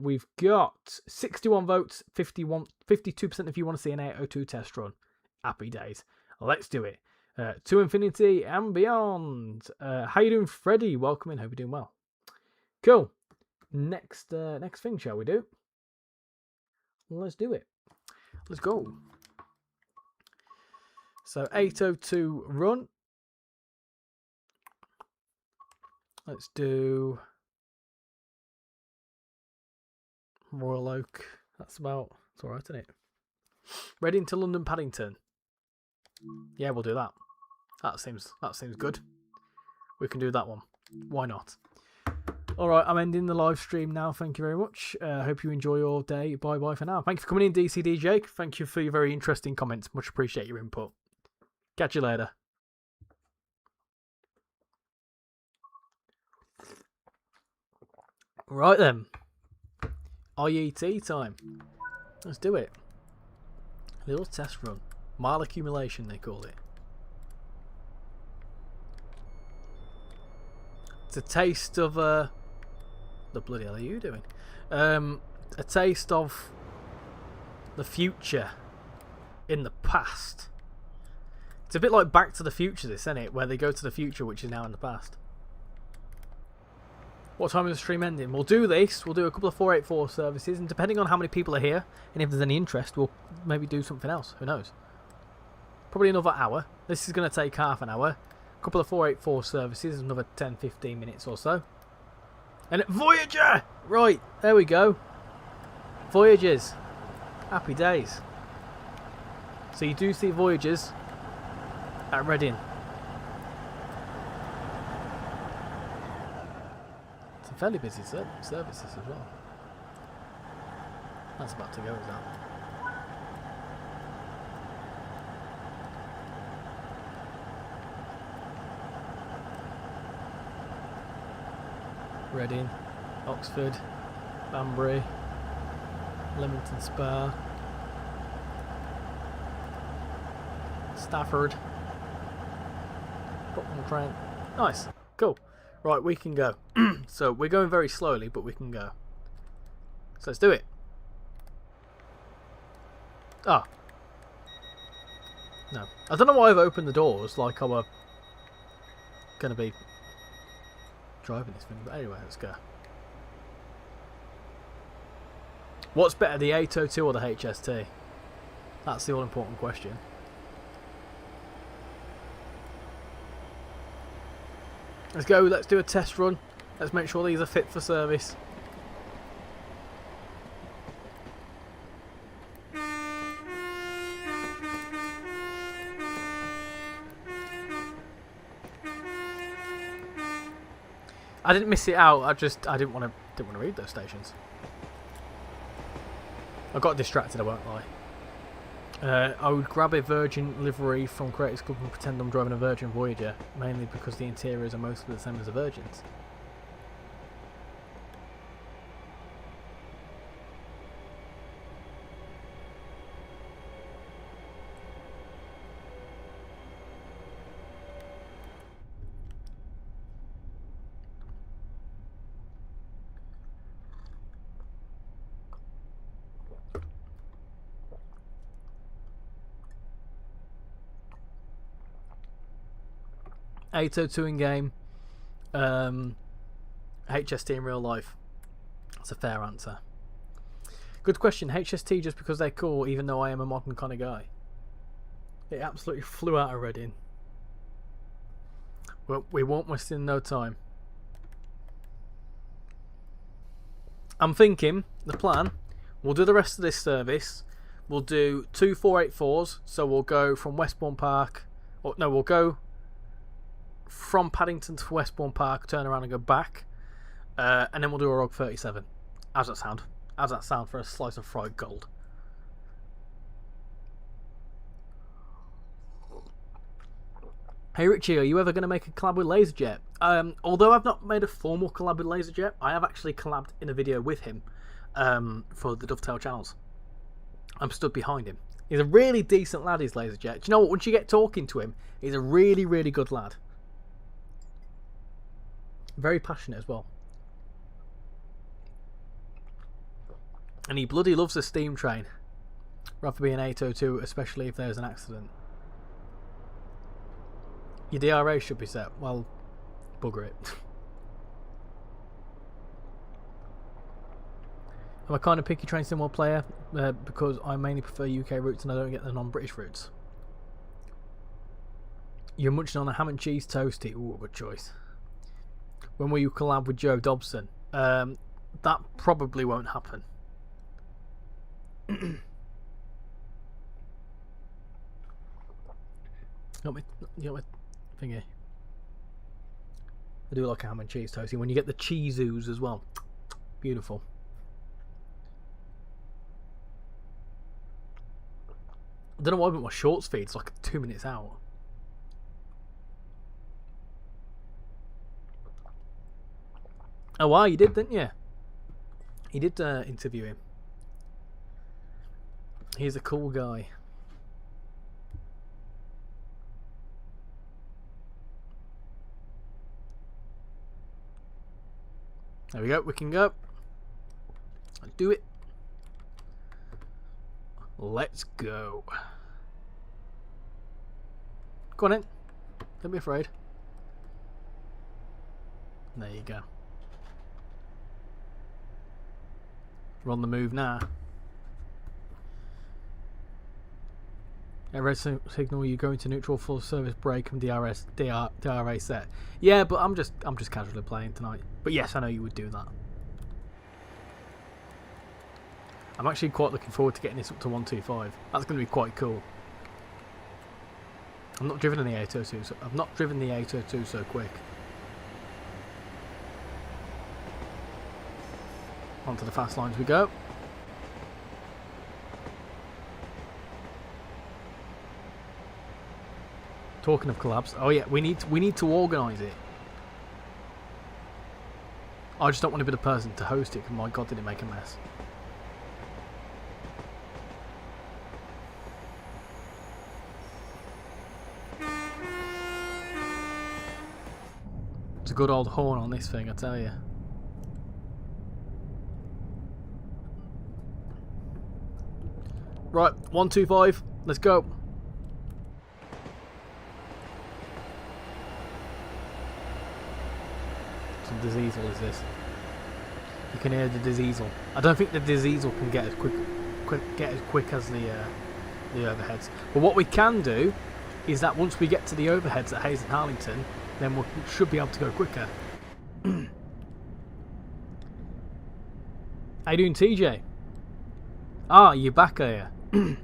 We've got 61 votes, 52% if you want to see an 802 test run. Happy days. Let's do it. To infinity and beyond. How you doing, Freddie? Welcome in. Hope you're doing well. Cool. Next thing, shall we do? Let's do it. Let's go. So 802 run. Let's do Royal Oak. It's alright, isn't it? Reading to London Paddington. Yeah, we'll do that. That seems good. We can do that one. Why not? Alright, I'm ending the live stream now. Thank you very much. Hope you enjoy your day. Bye bye for now. Thank you for coming in, DCDJ. Thank you for your very interesting comments. Much appreciate your input. Catch you later. Right then. IET time. Let's do it. A little test run. Mile accumulation, they call it. It's a taste of the bloody hell are you doing? A taste of the future in the past. It's a bit like Back to the Future, this, isn't it? Where they go to the future, which is now in the past. What time is the stream ending? We'll do this. We'll do a couple of 484 services, and depending on how many people are here, and if there's any interest, we'll maybe do something else. Who knows? Probably another hour. This is going to take half an hour. couple of 484 services, another 10-15 minutes or so. And Voyager! Right, there we go. Voyagers. Happy days. So you do see Voyagers at Reading. It's a fairly busy services as well. That's about to go, is that? Reading, Oxford, Banbury, Leamington Spa, Stafford, Buckland Trent. Nice, cool. Right, we can go. So we're going very slowly, but we can go. So let's do it. Ah. No. I don't know why I've opened the doors like I were going to be driving this thing, but anyway, let's go. What's better, the 802 or the HST? That's the all important question. Let's go, let's do a test run. Let's make sure these are fit for service. I didn't miss it out. I didn't want to read those stations. I got distracted, I won't lie. I would grab a Virgin livery from Creators Club and pretend I'm driving a Virgin Voyager, mainly because the interiors are mostly the same as the Virgins. .802 in game, HST in real life. That's a fair answer. Good question. HST just because they're cool, even though I am a modern kind of guy. It absolutely flew out of Reading. Well, we won't waste in no time. I'm thinking the plan. We'll do the rest of this service. We'll do 2 484s. So we'll go from Westbourne Park. Or no, we'll go from Paddington to Westbourne Park, turn around and go back, and then we'll do a ROG 37. How's that sound? How's that sound for a slice of fried gold? Hey Richie, are you ever going to make a collab with LaserJet? Although I've not made a formal collab with LaserJet, I have actually collabed in a video with him for the Dovetail channels. I'm stood behind him. He's a really decent lad, is LaserJet. Do you know what? Once you get talking to him, he's a really, really good lad. Very passionate as well. And he bloody loves a steam train. Rather be an 802, especially if there's an accident. Your DRA should be set. Well, bugger it. I'm a kind of picky train symbol player because I mainly prefer UK routes and I don't get the non-British routes. You're munching on a ham and cheese toasty. Ooh, good choice. When will you collab with Joe Dobson? That probably won't happen. You got my thingy. I do like a ham and cheese toasty. When you get the cheese ooze as well. Beautiful. I don't know why, but my shorts feed's like 2 minutes out. Oh wow, you did, didn't you? You did interview him. He's a cool guy. There we go, we can go. Do it. Let's go. Go on in. Don't be afraid. There you go. We're on the move now. A red signal, you go into neutral, full service brake and DRA set. Yeah, but I'm just casually playing tonight. But yes, I know you would do that. I'm actually quite looking forward to getting this up to 125. That's going to be quite cool. I've not driven the 802 so quick. Onto the fast lines we go. Talking of collabs, oh yeah, we need to organise it. I just don't want to be the person to host it, because my god, did it make a mess. It's a good old horn on this thing, I tell you. Right, 125, let's go. Some diesel is this? You can hear the diesel. I don't think the diesel can get as quick as the overheads. But what we can do is that once we get to the overheads at Hayes and Harlington, then we should be able to go quicker. How you doing, TJ? Ah, you're back, are you?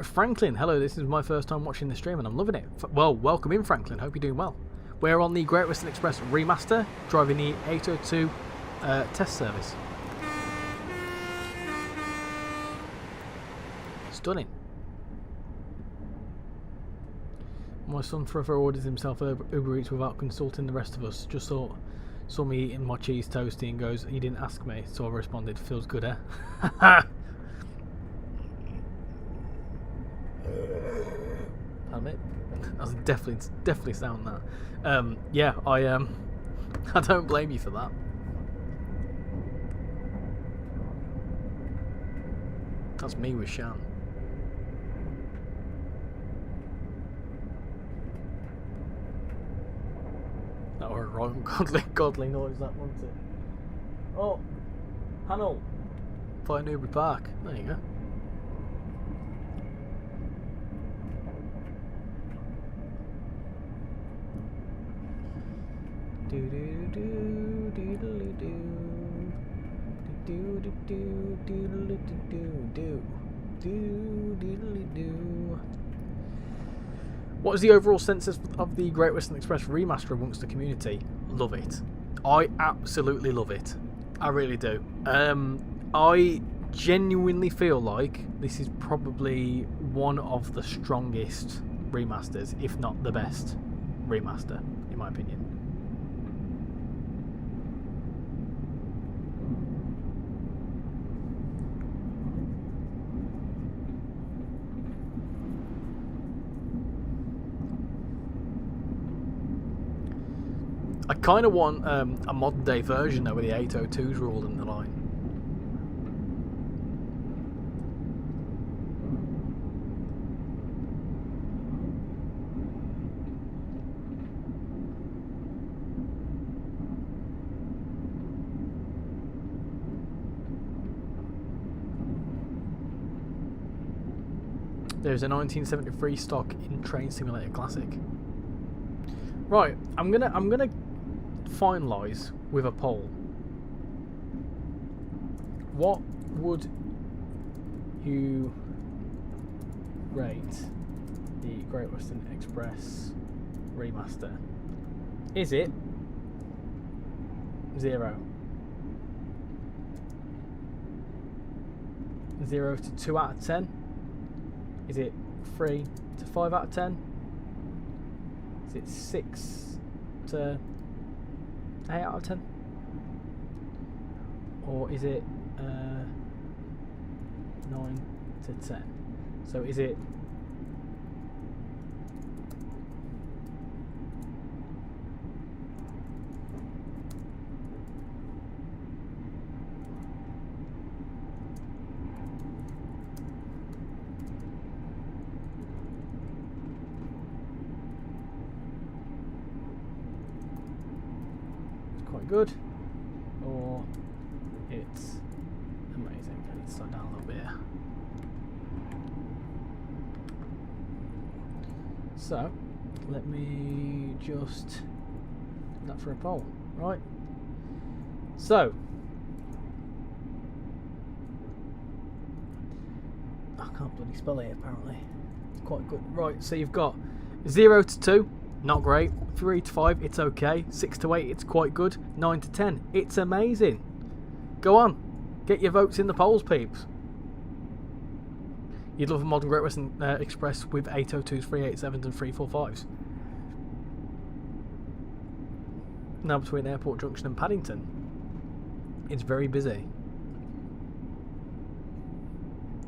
Franklin, hello, this is my first time watching the stream and I'm loving it. Well, welcome in, Franklin, hope you're doing well. We're on the Great Western Express Remaster, driving the 802 test service. Stunning. My son forever orders himself Uber Eats without consulting the rest of us. Just saw me eating my cheese toasty and goes, "You didn't ask me," so I responded, "Feels good, eh?" Admit, that was definitely sound that. Yeah, I don't blame you for that. That's me with Shan. That were a wrong godly noise, that wasn't it? Oh, Hannel, find Newbury Park. There you go. What is the overall sense of the Great Western Express Remaster amongst the community? Love it. I absolutely love it. I really do. I genuinely feel like this is probably one of the strongest remasters, if not the best remaster, in my opinion. I kind of want a modern day version though, with the 802s ruled in the line. There's a 1973 stock in Train Simulator Classic. Right, I'm gonna finalise with a poll. What would you rate the Great Western Express Remaster? Is it 0? 0 to 2 out of 10? Is it 3 to 5 out of 10? Is it 6 to 8 out of 10? Or is it 9 to 10? So is it good, or it's amazing? I need to slow down a little bit here. So, let me just do that for a poll, right? So, I can't bloody spell it apparently. It's quite good. Right, so you've got 0 to 2, not great. 3 to 5, it's okay. 6 to 8, it's quite good. 9 to 10, it's amazing. Go on, get your votes in the polls, peeps. You'd love a modern Great Western Express with 802s, 387s and 345s. Now between Airport Junction and Paddington, it's very busy.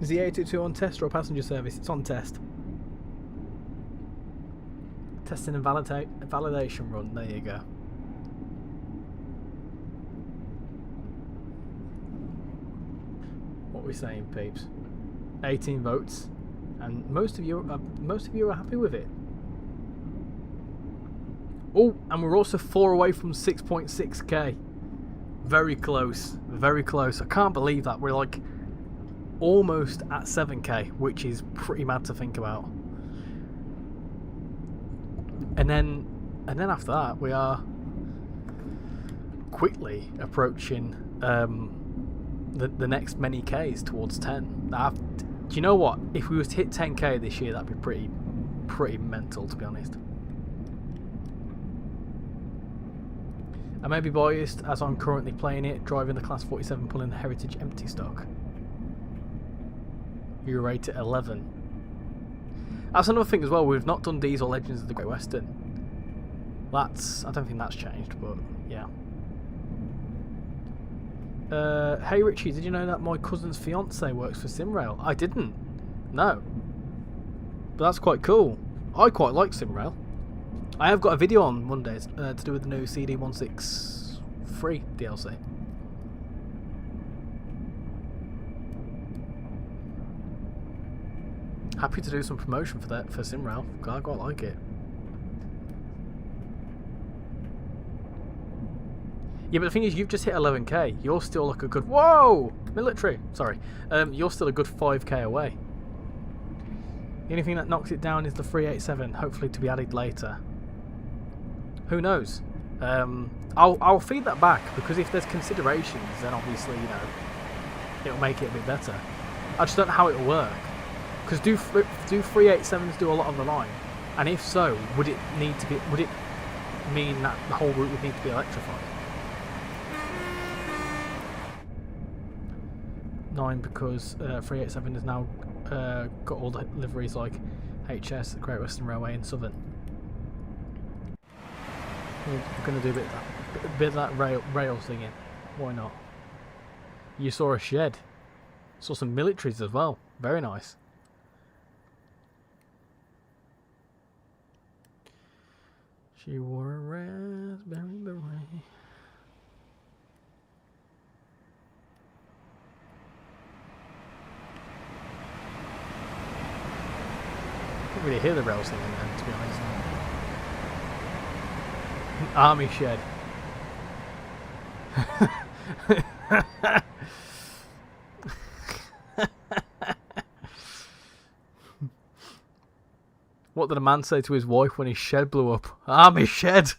Is the 822 on test or a passenger service? It's on test. Testing and validation run, there you go. What are we saying, peeps? 18 votes, and most of you are happy with it. Oh, and we're also 4 away from 6.6k. Very close, very close. I can't believe that we're like almost at 7k, which is pretty mad to think about. And then after that, we are quickly approaching the next many Ks towards 10. Do you know what? If we was to hit 10k this year, that'd be pretty mental, to be honest. I may be biased as I'm currently playing it, driving the Class 47, pulling the Heritage empty stock. You rate it 11. That's another thing as well. We've not done Diesel Legends of the Great Western. I don't think that's changed, but yeah. Hey Richie, did you know that my cousin's fiance works for SimRail? I didn't. No. But that's quite cool. I quite like SimRail. I have got a video on Mondays to do with the new CD163 DLC. Happy to do some promotion for that for SimRail. I quite like it. Yeah, but the thing is, you've just hit 11k. You're still like a good... Whoa! Military! Sorry. You're still a good 5k away. The only thing that knocks it down is the 387, hopefully to be added later. Who knows? I'll feed that back, because if there's considerations, then obviously, you know, it'll make it a bit better. I just don't know how it'll work. Because do 387s do a lot of the line? And if so, would it mean that the whole route would need to be electrified? 9 because 387 has now got all the liveries like HS, the Great Western Railway and Southern. We're going to do a bit of that rail singing. Why not? You saw a shed. Saw some militaries as well. Very nice. She wore a raspberry beret. I can't really hear the rail singing then, to be honest. Army shed. What did a man say to his wife when his shed blew up? Army shed.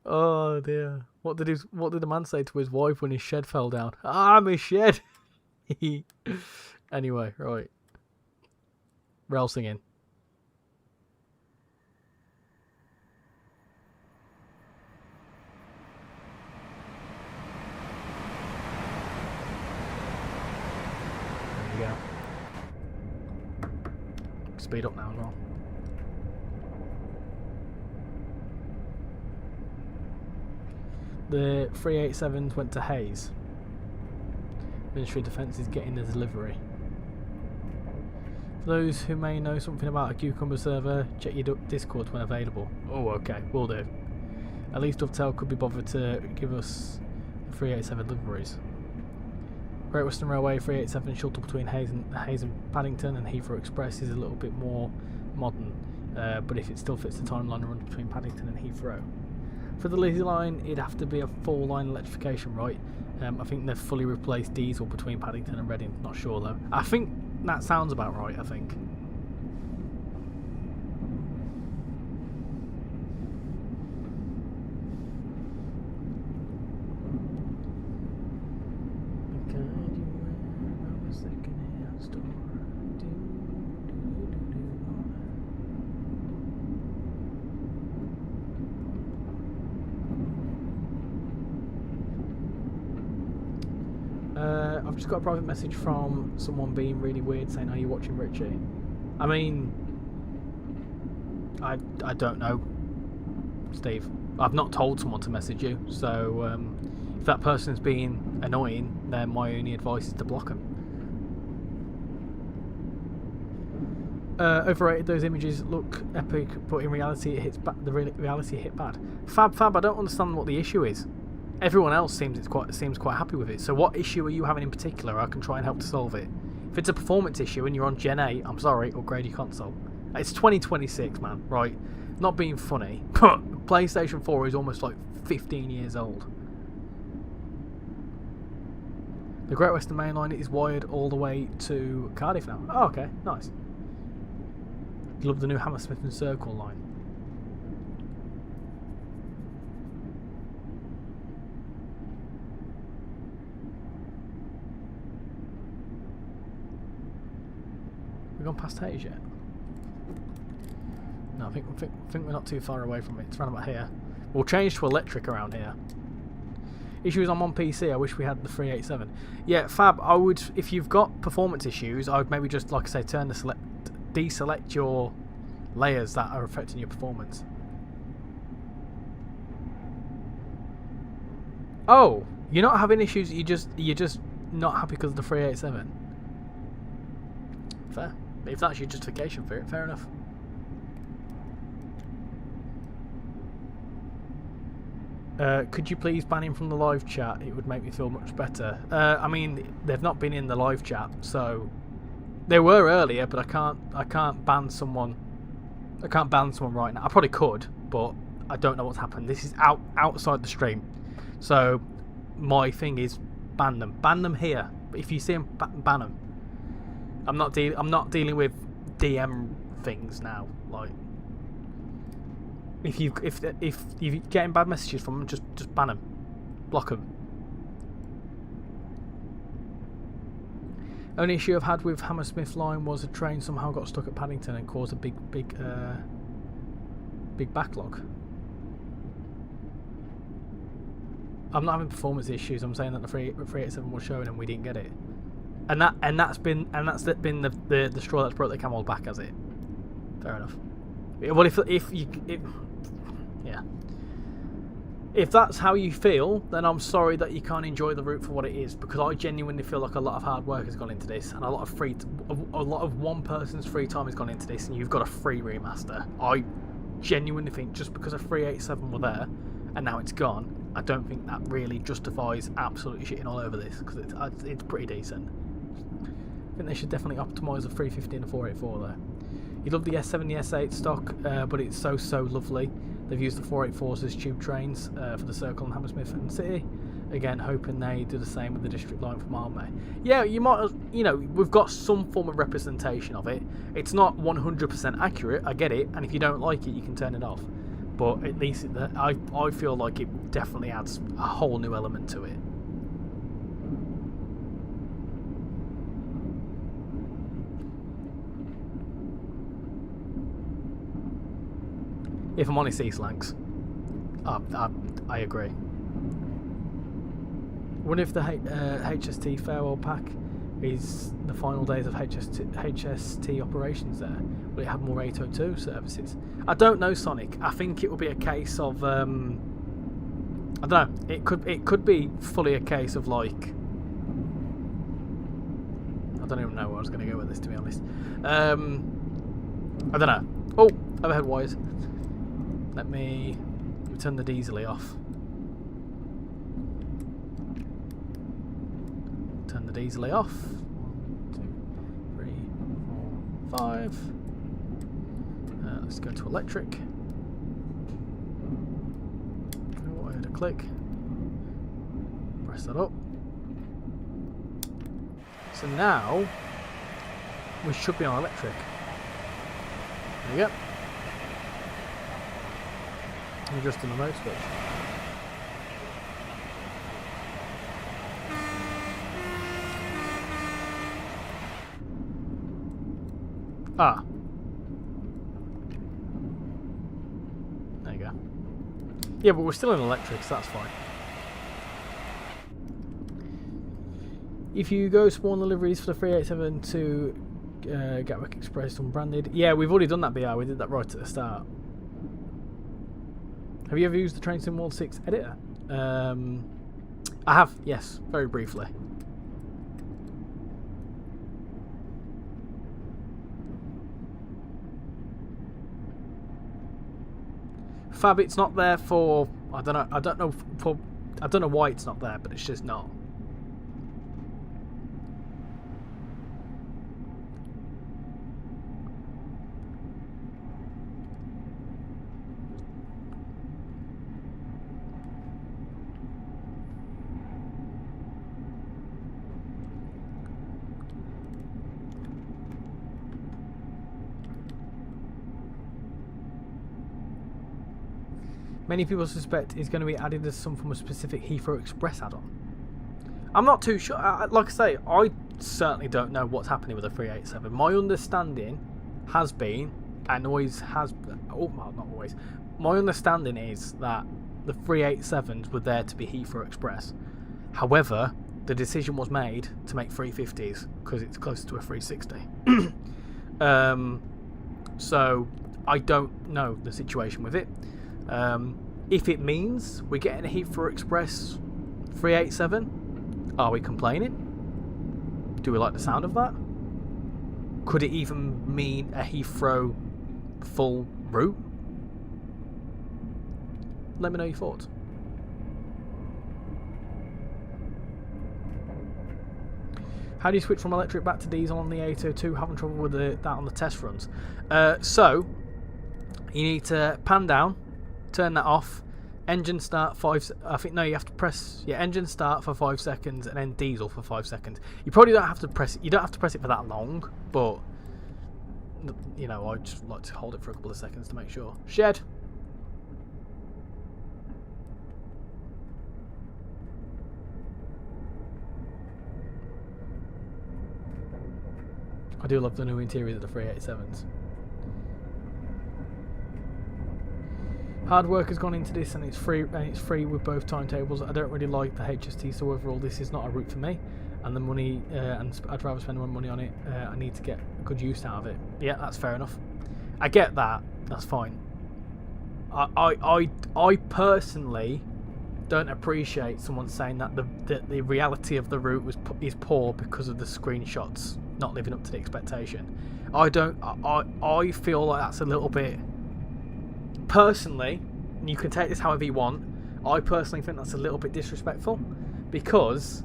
Oh dear. What did the man say to his wife when his shed fell down? Army shed. Anyway, right. Rail singing. There you go. Speed up now as well. The 387s went to Hayes. Ministry of Defence is getting the delivery. For those who may know something about a Cucumber server, check your Discord when available. Oh, okay, will do. At least Dovetail could be bothered to give us the 387 deliveries. Great Western Railway 387 shuttle between Hayes and Paddington and Heathrow Express is a little bit more modern, but if it still fits the timeline runs between Paddington and Heathrow. For the Lizzie line, it'd have to be a full line electrification, right? I think they've fully replaced diesel between Paddington and Reading. Not sure though. I think that sounds about right, I think. I've just got a private message from someone being really weird saying, "Are you watching Richie?" I mean, I don't know, Steve. I've not told someone to message you, so if that person's being annoying, then my only advice is to block them. Overrated. Those images look epic, but in reality, it hits the reality hit bad. Fab. I don't understand what the issue is. Everyone else seems quite happy with it. So what issue are you having in particular? I can try and help to solve it. If it's a performance issue and you're on Gen 8, I'm sorry, upgrade your console. It's 2026, man, right? Not being funny, but PlayStation 4 is almost like 15 years old. The Great Western Main Line is wired all the way to Cardiff now. Oh, okay, nice. Love the new Hammersmith and Circle line. We've gone past Hayes yet? No, I think we're not too far away from it. It's around about here. We'll change to electric around here. Issues I'm on PC. I wish we had the 387. Yeah, Fab. I would, if you've got performance issues, I would maybe just, like I say, deselect your layers that are affecting your performance. Oh, you're not having issues. You're just not happy because of the 387. Fair. If that's your justification for it, fair enough. Could you please ban him from the live chat? It would make me feel much better. I mean, they've not been in the live chat, so they were earlier, but I can't ban someone. I can't ban someone right now. I probably could, but I don't know what's happened. This is outside the stream, so my thing is ban them. Ban them here. But if you see them, ban them. I'm not dealing with DM things now. Like, if you're getting bad messages from them, just ban them, block them. Only issue I've had with Hammersmith line was a train somehow got stuck at Paddington and caused a big backlog. I'm not having performance issues. I'm saying that the 387 was showing and we didn't get it. And that's been the straw that's brought the camel's back, has it? Fair enough. Well, if that's how you feel, then I'm sorry that you can't enjoy the route for what it is, because I genuinely feel like a lot of hard work has gone into this, and a lot of one person's free time has gone into this, and you've got a free remaster. I genuinely think just because a 387 were there and now it's gone, I don't think that really justifies absolutely shitting all over this, because it's pretty decent. I think they should definitely optimise the 350 and the 484 though. You love the S7 and the S8 stock, but it's so lovely. They've used the 484s as tube trains for the Circle and Hammersmith and City. Again, hoping they do the same with the District line from Army. Yeah, you might, we've got some form of representation of it. It's not 100% accurate, I get it, and if you don't like it, you can turn it off. But at least I feel like it definitely adds a whole new element to it. If I'm honest, Eastlanks, I agree. I wonder if the HST farewell pack is the final days of HST operations there. Will it have more 802 services? I don't know, Sonic. I think it will be a case of I don't know. It could be fully a case of like, I don't even know where I was going to go with this, to be honest. I don't know. Oh, overhead wires. Let me turn the diesel off. Turn the diesel off. 1, 2, 3, 4, 5. Let's go to electric. Wire to click. Press that up. So now we should be on electric. There you go. I'm just in the mode switch. Ah. There you go. Yeah, but we're still in electric, so that's fine. If you go spawn deliveries for the 387 to Gatwick Express unbranded. Yeah, we've already done that BR. We did that right at the start. Have you ever used the Train Sim World 6 editor? I have, yes, very briefly. Fab, it's not there for I don't know why it's not there, but it's just not. Many people suspect it's going to be added as some form of specific Heathrow Express add-on. I'm not too sure. Like I say, I certainly don't know what's happening with the 387. My understanding has been, and always has... Oh, well, not always. My understanding is that the 387s were there to be Heathrow Express. However, the decision was made to make 350s because it's closer to a 360. So, I don't know the situation with it. If it means we're getting a Heathrow Express 387, are we complaining? Do we like the sound of that? Could it even mean a Heathrow full route? Let me know your thoughts. How do you switch from electric back to diesel on the 802? Having trouble with that on the test runs. So, you need to pan down, turn that off, engine start you have to press engine start for 5 seconds and then diesel for 5 seconds. You probably don't have to press it, for that long, but you know, I just like to hold it for a couple of seconds to make sure. Shed. I do love the new interior of the 387s. Hard work has gone into this, and it's free with both timetables. I don't really like the HST, so overall this is not a route for me. And the money, and I'd rather spend my money on it. I need to get good use out of it. Yeah, that's fair enough. I get that. That's fine. I personally don't appreciate someone saying that the reality of the route is poor because of the screenshots not living up to the expectation. I feel like that's a little bit. Personally, and you can take this however you want, I personally think that's a little bit disrespectful, because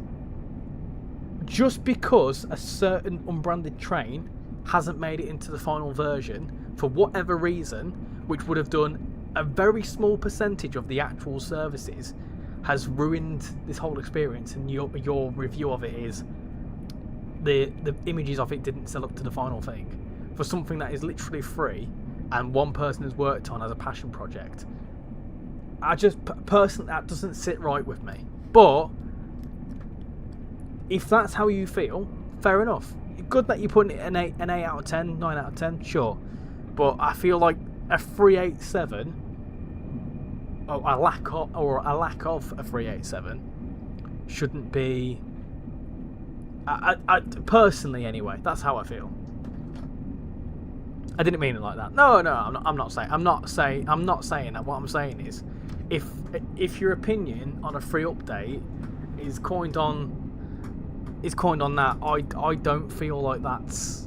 just because a certain unbranded train hasn't made it into the final version for whatever reason, which would have done a very small percentage of the actual services, has ruined this whole experience, and your review of it is the images of it didn't sell up to the final thing for something that is literally free and one person has worked on as a passion project. I just personally, that doesn't sit right with me. But if that's how you feel, fair enough. Good that you're putting it an 8 out of 10, 9 out of 10, sure. But I feel like a 387, or a lack of a 387, shouldn't be. I personally, anyway, that's how I feel. I didn't mean it like that. No, I'm not saying that. What I'm saying is, if your opinion on a free update is coined on that, I don't feel like that's.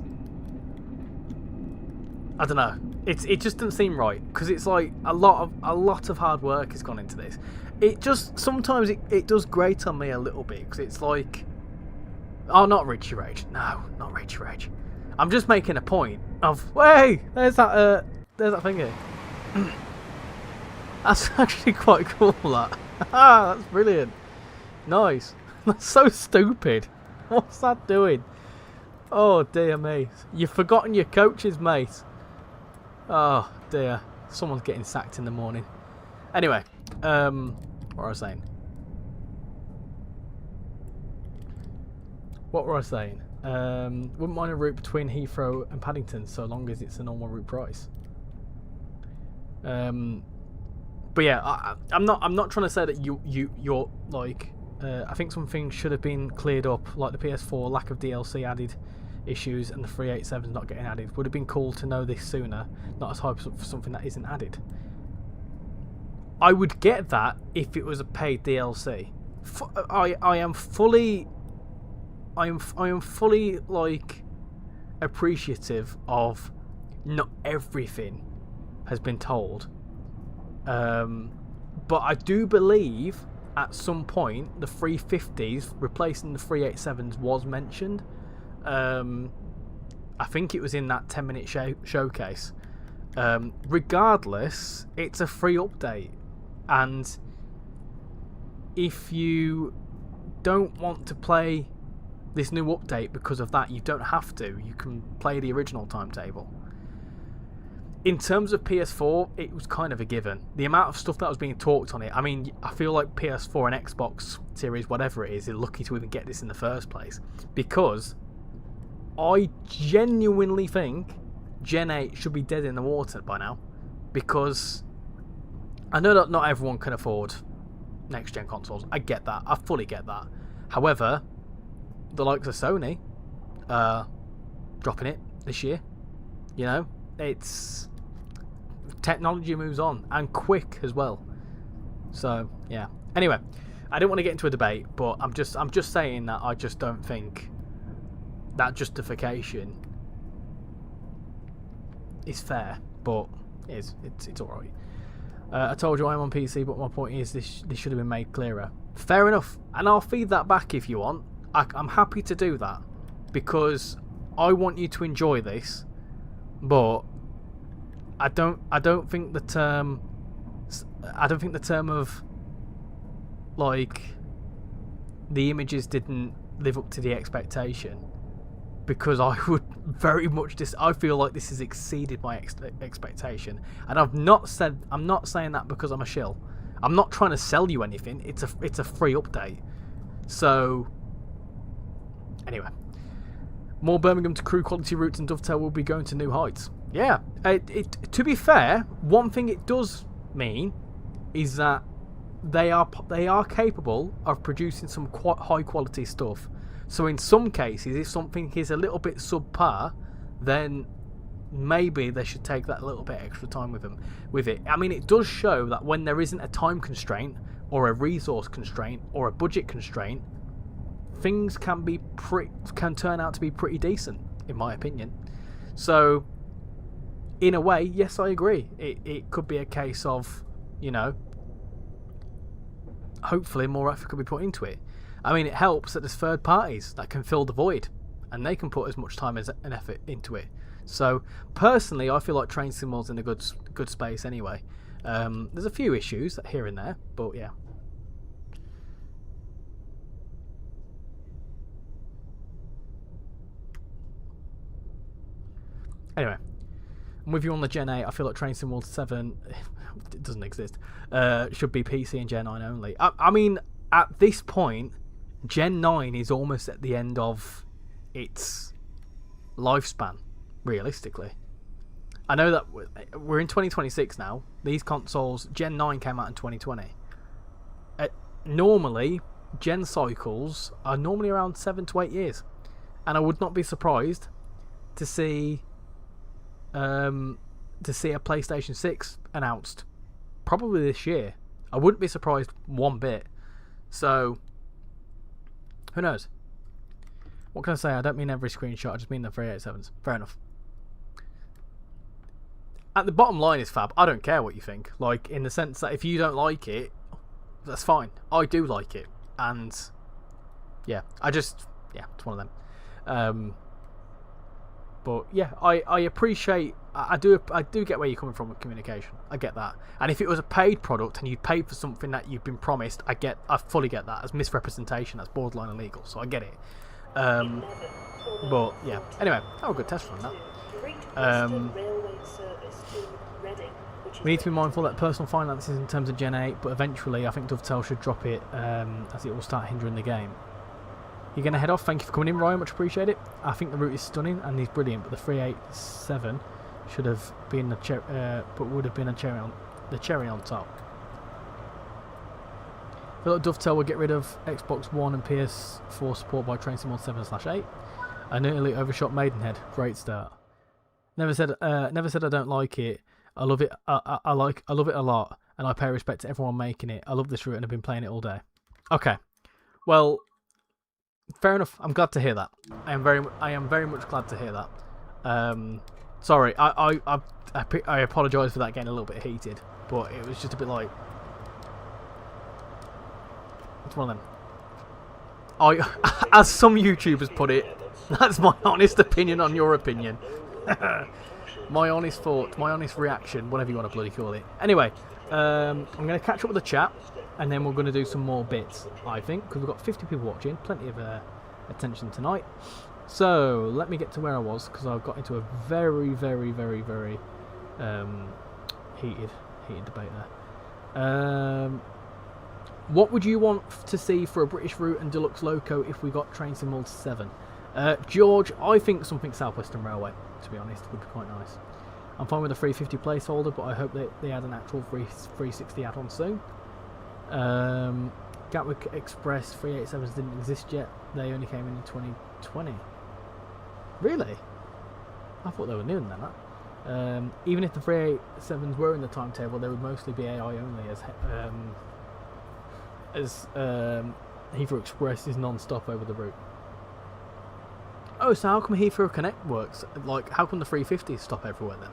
I don't know. It just doesn't seem right, because it's like a lot of hard work has gone into this. It just sometimes it does grate on me a little bit, because it's like, oh, not RichyRail. No, not RichyRail. I'm just making a point of, hey, there's that thing here. That's actually quite cool, that. That's brilliant. Nice. That's so stupid. What's that doing? Oh dear me. You've forgotten your coaches, mate. Oh dear. Someone's getting sacked in the morning. Anyway, what was I saying? What was I saying? Wouldn't mind a route between Heathrow and Paddington so long as it's a normal route price. But yeah, I'm not trying to say that you're like I think some things should have been cleared up, like the PS4 lack of DLC added issues and the 387s not getting added. Would have been cool to know this sooner, not as hype for something that isn't added. I would get that if it was a paid DLC. I am fully like appreciative of not everything has been told. But I do believe at some point the 350s replacing the 387s was mentioned. I think it was in that 10-minute showcase. Regardless, it's a free update, and if you don't want to play this new update because of that, you don't have to. You can play the original timetable. In terms of PS4, it was kind of a given. The amount of stuff that was being talked on it, I mean, I feel like PS4 and Xbox Series, whatever it is, are lucky to even get this in the first place. Because I genuinely think Gen 8 should be dead in the water by now. Because I know that not everyone can afford next-gen consoles. I get that. I fully get that. However, the likes of Sony dropping it this year. You know, it's... technology moves on, and quick as well. So yeah. Anyway, I don't want to get into a debate, but I'm just saying that I just don't think that justification is fair. But it's alright. I told you I'm on PC, but my point is this should have been made clearer. Fair enough, and I'll feed that back if you want. I'm happy to do that because I want you to enjoy this, but I don't think the term of like the images didn't live up to the expectation, because I would very much I feel like this has exceeded my expectation, and I'm not saying that because I'm a shill. I'm not trying to sell you anything. It's a free update. So anyway, more Birmingham to crew quality routes, and Dovetail will be going to new heights. Yeah, to be fair, one thing it does mean is that they are capable of producing some quite high quality stuff. So in some cases, if something is a little bit subpar, then maybe they should take that little bit extra time with it. I mean, it does show that when there isn't a time constraint or a resource constraint or a budget constraint, things can turn out to be pretty decent, in my opinion. So in a way, yes, I agree. It could be a case of, you know, hopefully more effort could be put into it. I mean, it helps that there's third parties that can fill the void, and they can put as much time and effort into it. So personally, I feel like Train Simul's in a good space anyway. There's a few issues here and there, but yeah. Anyway, I'm with you on the Gen 8. I feel like Train Sim 7 it doesn't exist. Should be PC and Gen 9 only. I mean, at this point, Gen 9 is almost at the end of its lifespan, realistically. I know that we're in 2026 now. These consoles, Gen 9 came out in 2020. Normally, Gen cycles are normally around 7 to 8 years. And I would not be surprised to see a PlayStation 6 announced probably this year. I wouldn't be surprised one bit. So who knows? What can I say? I don't mean every screenshot, I just mean the 387s. Fair enough. At the bottom line is, Fab, I don't care what you think. Like, in the sense that if you don't like it, that's fine. I do like it. And yeah, it's one of them. But yeah, I appreciate. I do get where you're coming from with communication. I get that. And if it was a paid product and you paid for something that you've been promised, I fully get that. As misrepresentation, that's borderline illegal. So I get it. But yeah, anyway, have a good test run that. We need to be mindful that personal finances in terms of Gen 8, but eventually I think Dovetail should drop it as it will start hindering the game. You're going to head off. Thank you for coming in, Ryan. Much appreciate it. I think the route is stunning and he's brilliant, but the 387 should have been but would have been the cherry on top. I feel like Dovetail will get rid of Xbox One and PS4 support by Train Sim 7/8. I nearly overshot Maidenhead. Great start. Never said I don't like it. I love it. I love it a lot, and I pay respect to everyone making it. I love this route and I've been playing it all day. Okay, well, fair enough. I'm glad to hear that. I am very much glad to hear that. Sorry, I apologise for that getting a little bit heated, but it was just a bit like it's one of them. As some YouTubers put it, that's my honest opinion on your opinion. My honest thought, my honest reaction, whatever you want to bloody call it. Anyway, I'm going to catch up with the chat, and then we're going to do some more bits, I think, because we've got 50 people watching, plenty of attention tonight. So, let me get to where I was, because I got into a very, very, very, very heated debate there. What would you want to see for a British route and Deluxe Loco if we got Train Sim 7? George, I think something South Western Railway, to be honest, would be quite nice. I'm fine with a 350 placeholder, but I hope they add an actual 360 add-on soon. Gatwick Express 387s didn't exist yet. They only came in 2020. Really? I thought they were newer than that. Even if the 387s were in the timetable, they would mostly be AI only, as Heathrow Express is non-stop over the route. Oh, so how come Heathrow Connect works? Like, how come the 350s stop everywhere then?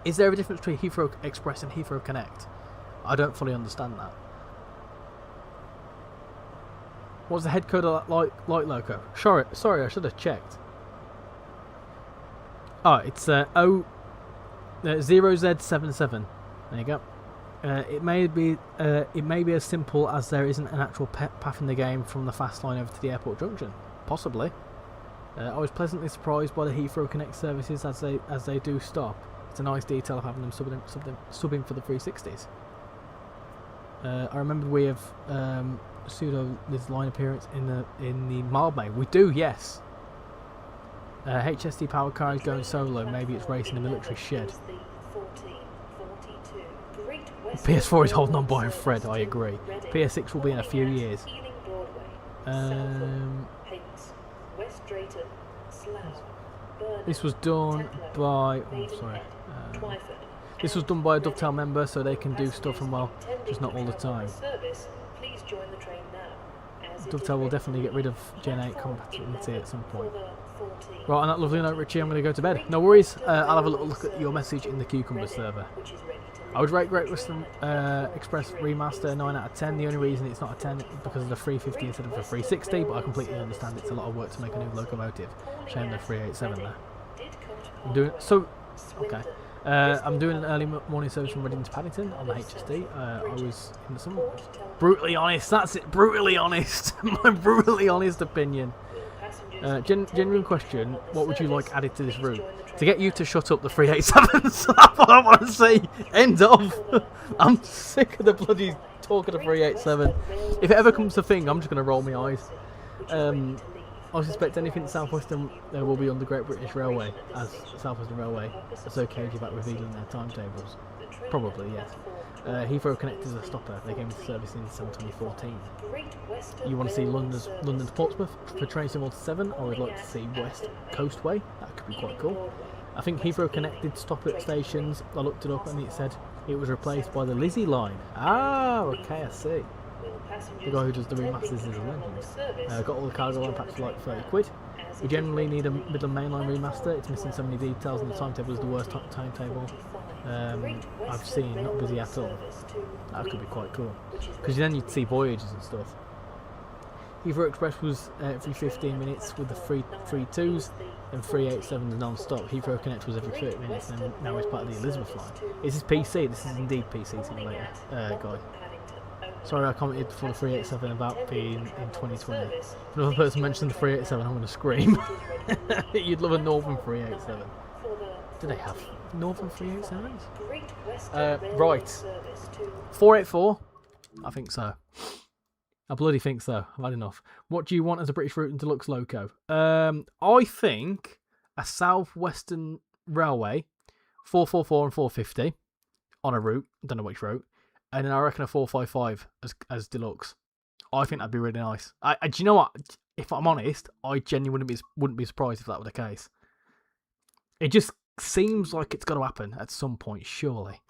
Is there a difference between Heathrow Express and Heathrow Connect? I don't fully understand that. What's the head code of that light loco? Sorry, I should have checked. Oh, it's 0Z77. There you go. It may be as simple as there isn't an actual path in the game from the fast line over to the airport junction. Possibly. I was pleasantly surprised by the Heathrow Connect services as they do stop. It's a nice detail of having them subbing for the 360s. I remember we have pseudo Liz line appearance in the Mildmay. We do, yes. HSD power car is going solo. Maybe it's racing a military shed. PS4 is holding on by a thread. I agree. PS6 will be in a few years. This was done by. Oh, sorry. This was done by a Dovetail member, so they can do stuff and well, just not all the time. Dovetail will definitely get rid of Gen 8 compatibility at some point. Right, on that lovely note, Richie, I'm going to go to bed. No worries, I'll have a little look at your message in the Cucumber server. I would rate Great Western Express Remaster 9 out of 10. The only reason it's not a 10 is because of the 350 instead of the 360, but I completely understand it's a lot of work to make a new locomotive. Shame the 387 there. I'm doing so. Okay. I'm doing an early morning service from Reading to Paddington on the HSD. I was in the summer. Brutally honest, that's it. Brutally honest. My brutally honest opinion. Genuine question, what would you like added to this route? To get you to shut up the 387s. That's what I want to see. End of. I'm sick of the bloody talk of the 387. If it ever comes to thing, I'm just going to roll my eyes. I suspect anything South Western will be on the Great British Railway, as South Western Railway is so cagey about revealing their timetables. Probably, yes. Heathrow Connect is a stopper. They came into service in December 2014. You want to see London to Portsmouth for Train Sim 7? I would like to see West Coastway. That could be quite cool. I think Heathrow Connect did stop at stations. I looked it up and it said it was replaced by the Lizzie line. Ah, okay, I see. The guy who does the remasters is a legend. Got all the cargo line packs for like 30 quid. We generally need a Midland mainline remaster. It's missing so many details and the timetable is the worst timetable I've seen. Not busy at all. That could be quite cool. Because then you'd see Voyagers and stuff. Heathrow Express was every 15 minutes with the 3.2s and 3.87s non-stop. Heathrow Connect was every 30 minutes and now it's part of the Elizabeth line. Is this PC? This is indeed PC simulator, guy. Sorry, I commented for the 387 about being in 2020. If another person mentioned the 387, I'm going to scream. You'd love a Northern 387. Do they have Northern 387s? Right. 484? I think so. I bloody think so. I've had enough. What do you want as a British route and deluxe loco? I think a South Western Railway, 444 and 450 on a route. I don't know which route. And then I reckon a 455 as deluxe. I think that'd be really nice. Do you know what? If I'm honest, I genuinely wouldn't be surprised if that were the case. It just seems like it's got to happen at some point, surely.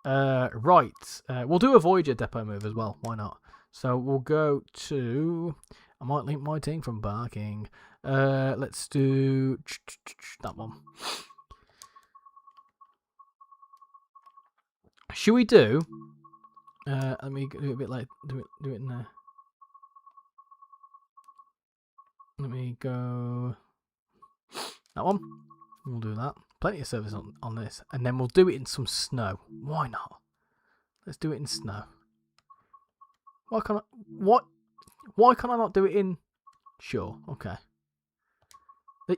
Right. We'll do a Voyager depot move as well. Why not? So we'll go to... I might link my team from Barking. Let's do that one. Should we do... let me do it a bit like... Do it in there. Let me go... That one. We'll do that. Plenty of service on this. And then we'll do it in some snow. Why not? Let's do it in snow. Why can't I not do it in... Sure, okay.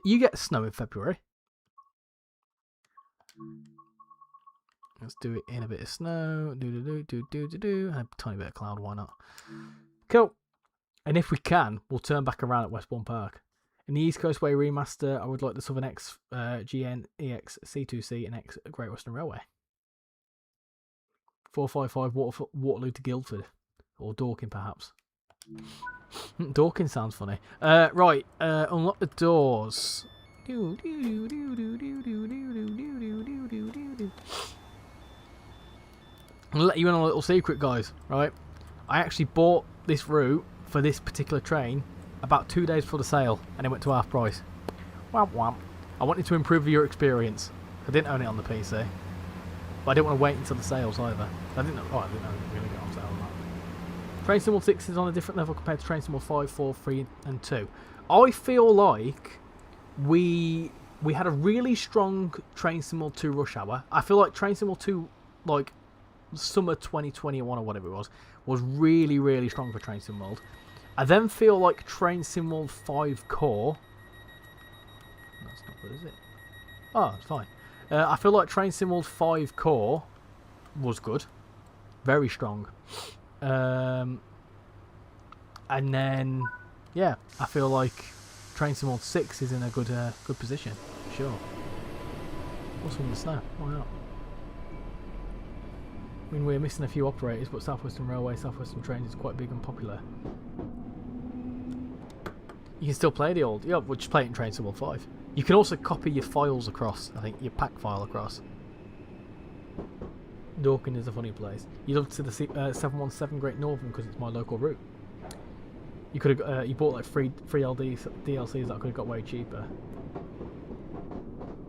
You get snow in February. Let's do it in a bit of snow. And a tiny bit of cloud, why not? Cool. And if we can, we'll turn back around at Westbourne Park. In the East Coast Way remaster, I would like the Southern X, GN, EX, C2C, and X Great Western Railway. 455 Waterloo to Guildford. Or Dorking, perhaps. Dorking sounds funny. Right, unlock the doors. I'll let you in on a little secret, guys. Right, I actually bought this route for this particular train about 2 days before the sale, and it went to half price. Wham wham. I wanted to improve your experience. I didn't own it on the PC, but I didn't want to wait until the sales either. I didn't know it was going to get on sale or not. Train Symbol 6 is on a different level compared to Train Symbol 5, 4, 3, and 2. I feel like we had a really strong Train Symbol 2 rush hour. I feel like Train Symbol 2, like summer 2021 or whatever it was really, really strong for Train Sim World. I then feel like Train Sim World 5 Core... That's not good, is it? Oh, it's fine. I feel like Train Sim World 5 Core was good. Very strong. And then, yeah, I feel like Train Sim World 6 is in a good position. Sure. What's in the snow? Why not? I mean, we're missing a few operators, but South Western Railway, South Western Trains is quite big and popular. You can still play the old... Yeah, we'll just play it in Train Sim World 5. You can also copy your files across, I think, your pack file across. Dorking is a funny place. You love to the 717 Great Northern because it's my local route. You could have you bought like free DLCs that I could have got way cheaper.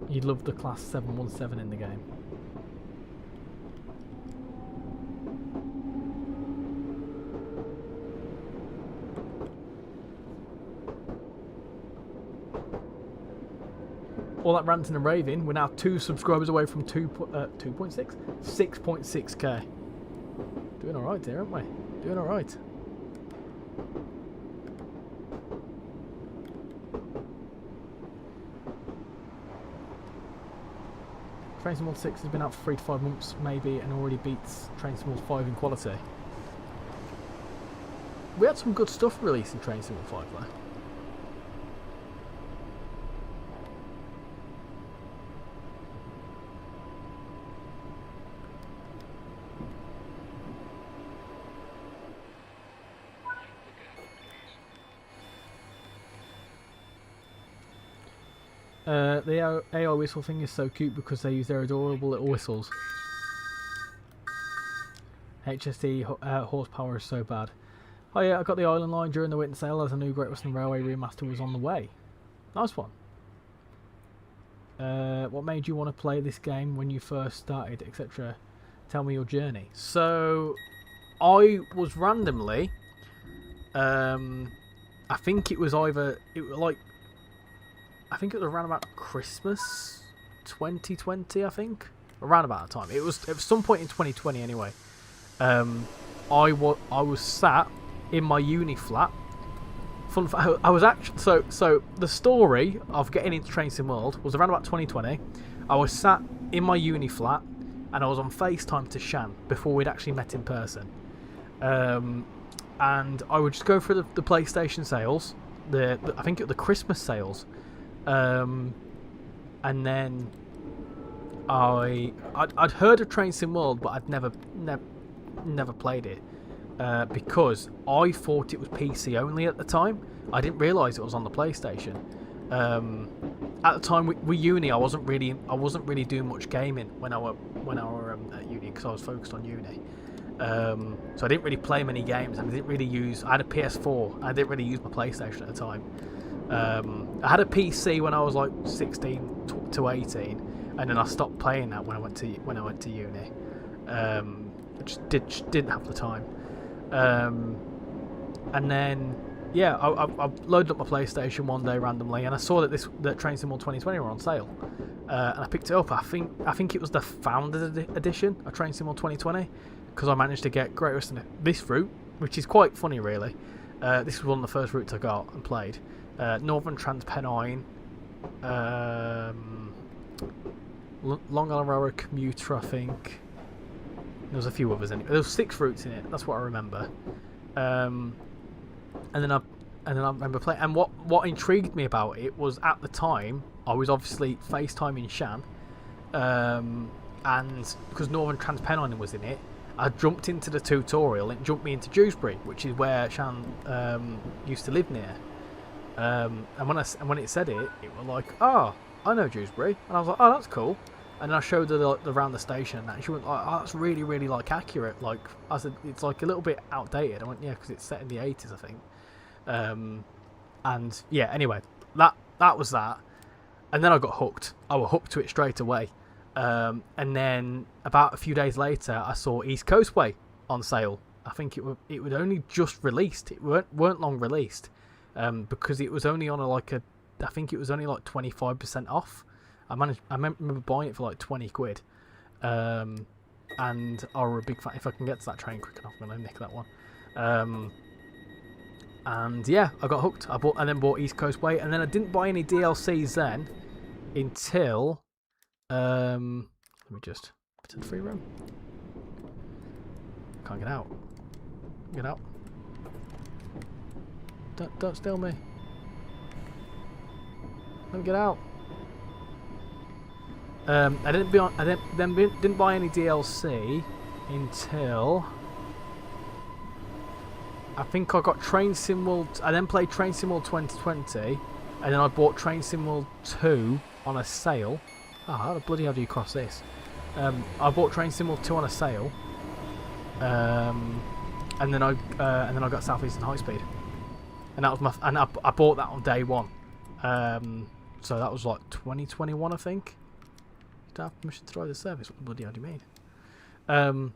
You'd love the class 717 in the game. All that ranting and raving, we're now 2 subscribers away from 2.6? 6.6k. Doing alright there, aren't we? Doing alright. Train Sim World 6 has been out for 3 to 5 months, maybe, and already beats Train Sim World 5 in quality. We had some good stuff released in Train Sim World 5 though. The AI whistle thing is so cute because they use their adorable little whistles. HSD horsepower is so bad. Oh yeah, I got the Island Line during the winter sale as a new Great Western Railway remaster was on the way. Nice one. What made you want to play this game when you first started, etc.? Tell me your journey. So, I was randomly... I think it was either... I think it was around about Christmas 2020, I think. Around about that time. It was some point in 2020 anyway. I was sat in my uni flat. Fun fact, I was actually so the story of getting into Train Sim World was around about 2020. I was sat in my uni flat and I was on FaceTime to Shan before we'd actually met in person. And I would just go through the PlayStation sales, I think the Christmas sales, and then I'd heard of Train Sim World, but I'd never played it because I thought it was PC only at the time. I didn't realise it was on the PlayStation. At the time with uni, I wasn't really doing much gaming when I were at uni because I was focused on uni. So I didn't really play many games, and I had a PS4. I didn't really use my PlayStation at the time. I had a PC when I was like 16 to 18, and then I stopped playing that when I went to uni. I just didn't have the time. And then I loaded up my PlayStation one day randomly, and I saw that Train Sim World 2020 were on sale, and I picked it up. I think it was the Founders Edition of Train Sim World 2020, because I managed to get Great Western this route, which is quite funny really. This was one of the first routes I got and played. Northern Transpennine, Long Island Railroad Commuter, I think. There was a few others in it. There was 6 routes in it. That's what I remember. And then I remember playing. And what intrigued me about it was, at the time I was obviously FaceTiming Shan, and because Northern Transpennine was in it, I jumped into the tutorial and it jumped me into Dewsbury, which is where Shan used to live near. And when it said it was like, oh, I know Dewsbury, and I was like, oh, that's cool. And then I showed her around the station, and she went like, oh, that's really, really like accurate. Like I said, it's like a little bit outdated. I went, yeah, because it's set in the 80s, I think. And yeah, anyway, that was that. And then I got hooked. I was hooked to it straight away. And then about a few days later, I saw East Coast Way on sale. I think it would only just released. It weren't long released, because it was only on I think it was only like 25% off. I remember buying it for like 20 quid. And I were a big fan. If I can get to that train quick enough, I'm gonna nick that one. And yeah, I got hooked. I bought East Coast Way, and then I didn't buy any DLCs then until let me just to the free room. Can't get out. Get out. Don't steal me. Let me get out. I didn't buy any DLC until I think I got Train Sim World. I then played Train Sim World 2020, and then I bought Train Sim World 2 on a sale. How the bloody hell do you cross this? I bought Train Sim World 2 on a sale, and then I got South Eastern High Speed, and that was I bought that on day one. So that was like 2021, I think. Do I have permission to drive the service? What the bloody hell do you mean?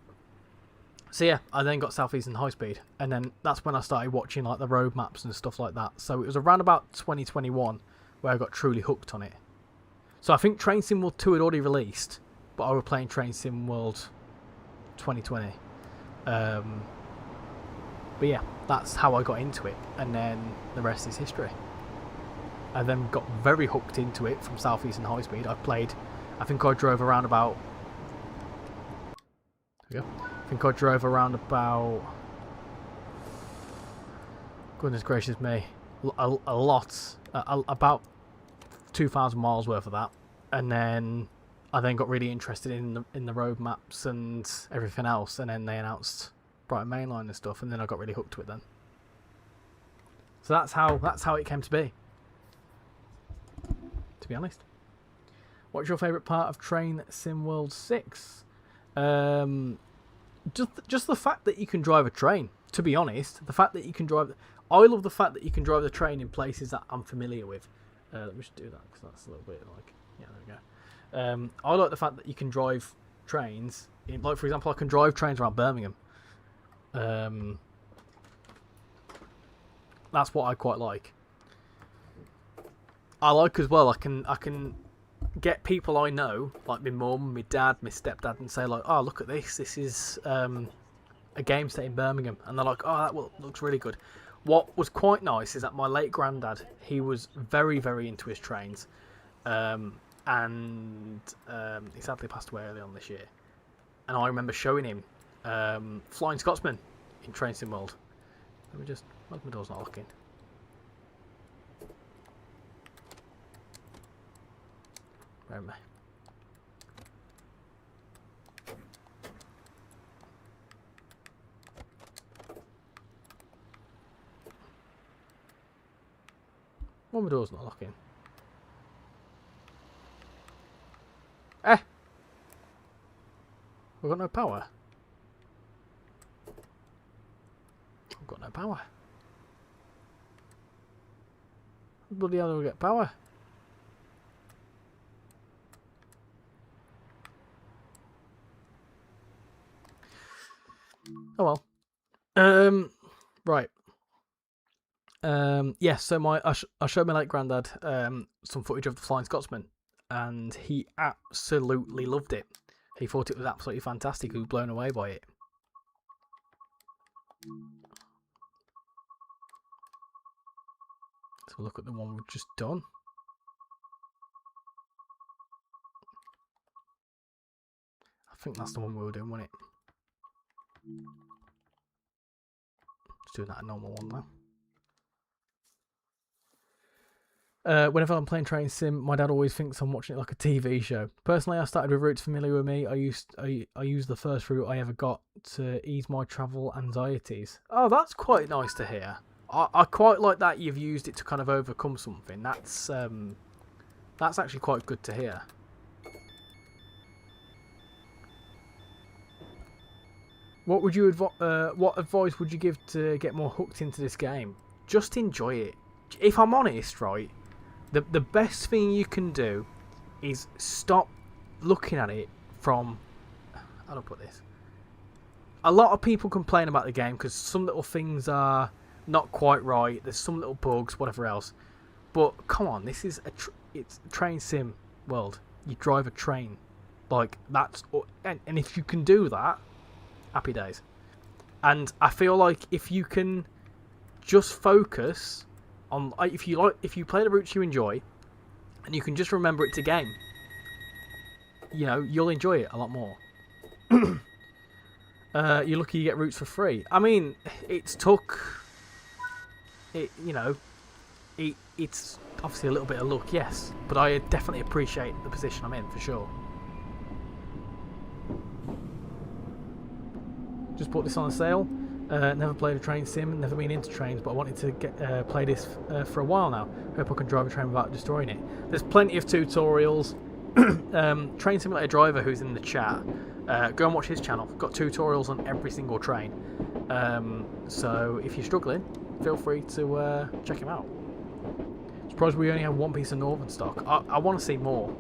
So yeah, I then got South Eastern High Speed, and then that's when I started watching like the road maps and stuff like that. So it was around about 2021 where I got truly hooked on it. So I think Train Sim World 2 had already released, but I was playing Train Sim World 2020. But yeah, that's how I got into it, and then the rest is history. I then got very hooked into it from South Eastern High Speed. I think I drove around about... There we go. I think I drove around about... Goodness gracious me. A lot. About 2,000 miles worth of that. And then I then got really interested in the road maps and everything else. And then they announced Brighton Main Line and stuff. And then I got really hooked to it then. So that's how it came to be. To be honest. What's your favourite part of Train Sim World 6? Just the fact that you can drive a train. To be honest, the fact that you can drive... I love the fact that you can drive the train in places that I'm familiar with. Let me just do that, because that's a little bit like... Yeah, there we go. I like the fact that you can drive trains... like, for example, I can drive trains around Birmingham. That's what I quite like. I like as well, I can get people I know, like my mum, my dad, my stepdad, and say like, oh, look at this. This is a game set in Birmingham, and they're like, oh, that looks really good. What was quite nice is that my late granddad, he was very, very into his trains, and he sadly passed away early on this year. And I remember showing him Flying Scotsman in Train Sim World. Let me just... Why my door's not locking? Where am I? Why my door's not locking? Eh! We've got no power. I've got no power. Bloody hell do we get power? Oh well. Right. Yes, so I showed my late granddad some footage of the Flying Scotsman, and he absolutely loved it. He thought it was absolutely fantastic. He was blown away by it. So look at the one we've just done. I think that's the one we were doing, wasn't it? Just doing that a normal one now. Whenever I'm playing Train Sim, my dad always thinks I'm watching it like a TV show. Personally, I started with routes familiar with me. I used the first route I ever got to ease my travel anxieties. Oh, that's quite nice to hear. I quite like that you've used it to kind of overcome something. That's actually quite good to hear. What would you what advice would you give to get more hooked into this game? Just enjoy it. If I'm honest, right, the best thing you can do is stop looking at it from... How do I put this? A lot of people complain about the game because some little things are not quite right. There's some little bugs, whatever else. But come on, this is it's a train sim world. You drive a train, like that's and if you can do that, happy days. And I feel like if you can just focus on if you play the routes you enjoy, and you can just remember it's a game, you know, you'll enjoy it a lot more. You're lucky you get routes for free. I mean, it's obviously a little bit of luck, yes, but I definitely appreciate the position I'm in for sure. Just bought this on sale. Never played a train sim, never been into trains, but I wanted to play this for a while now. Hope I can drive a train without destroying it. There's plenty of tutorials. Train Simulator Driver, who's in the chat, go and watch his channel. Got tutorials on every single train. So if you're struggling, feel free to check him out. Surprised we only have one piece of Northern stock. I want to see more.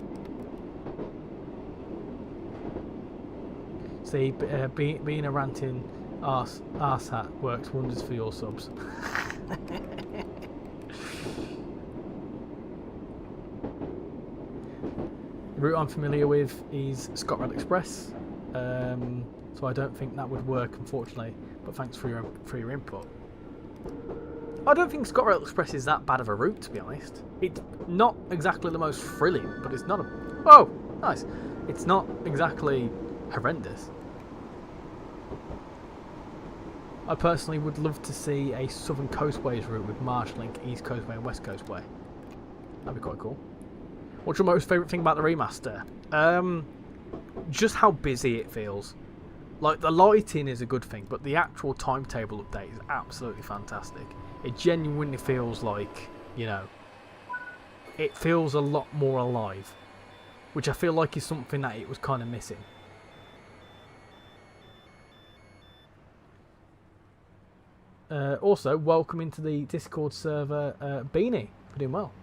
See, being a ranting arse hat works wonders for your subs. The route I'm familiar with is ScotRail Express, so I don't think that would work, unfortunately. But thanks for your input. I don't think ScotRail Express is that bad of a route, to be honest. It's not exactly the most thrilling, but it's not a... Oh, nice. It's not exactly horrendous. I personally would love to see a Southern Coastways route with Marshalling, East Coastway and West Coastway. That'd be quite cool. What's your most favourite thing about the remaster? Just how busy it feels. Like, the lighting is a good thing, but the actual timetable update is absolutely fantastic. It genuinely feels like, you know, it feels a lot more alive, which I feel like is something that it was kind of missing. Also, welcome into the Discord server, Beanie. We're doing well.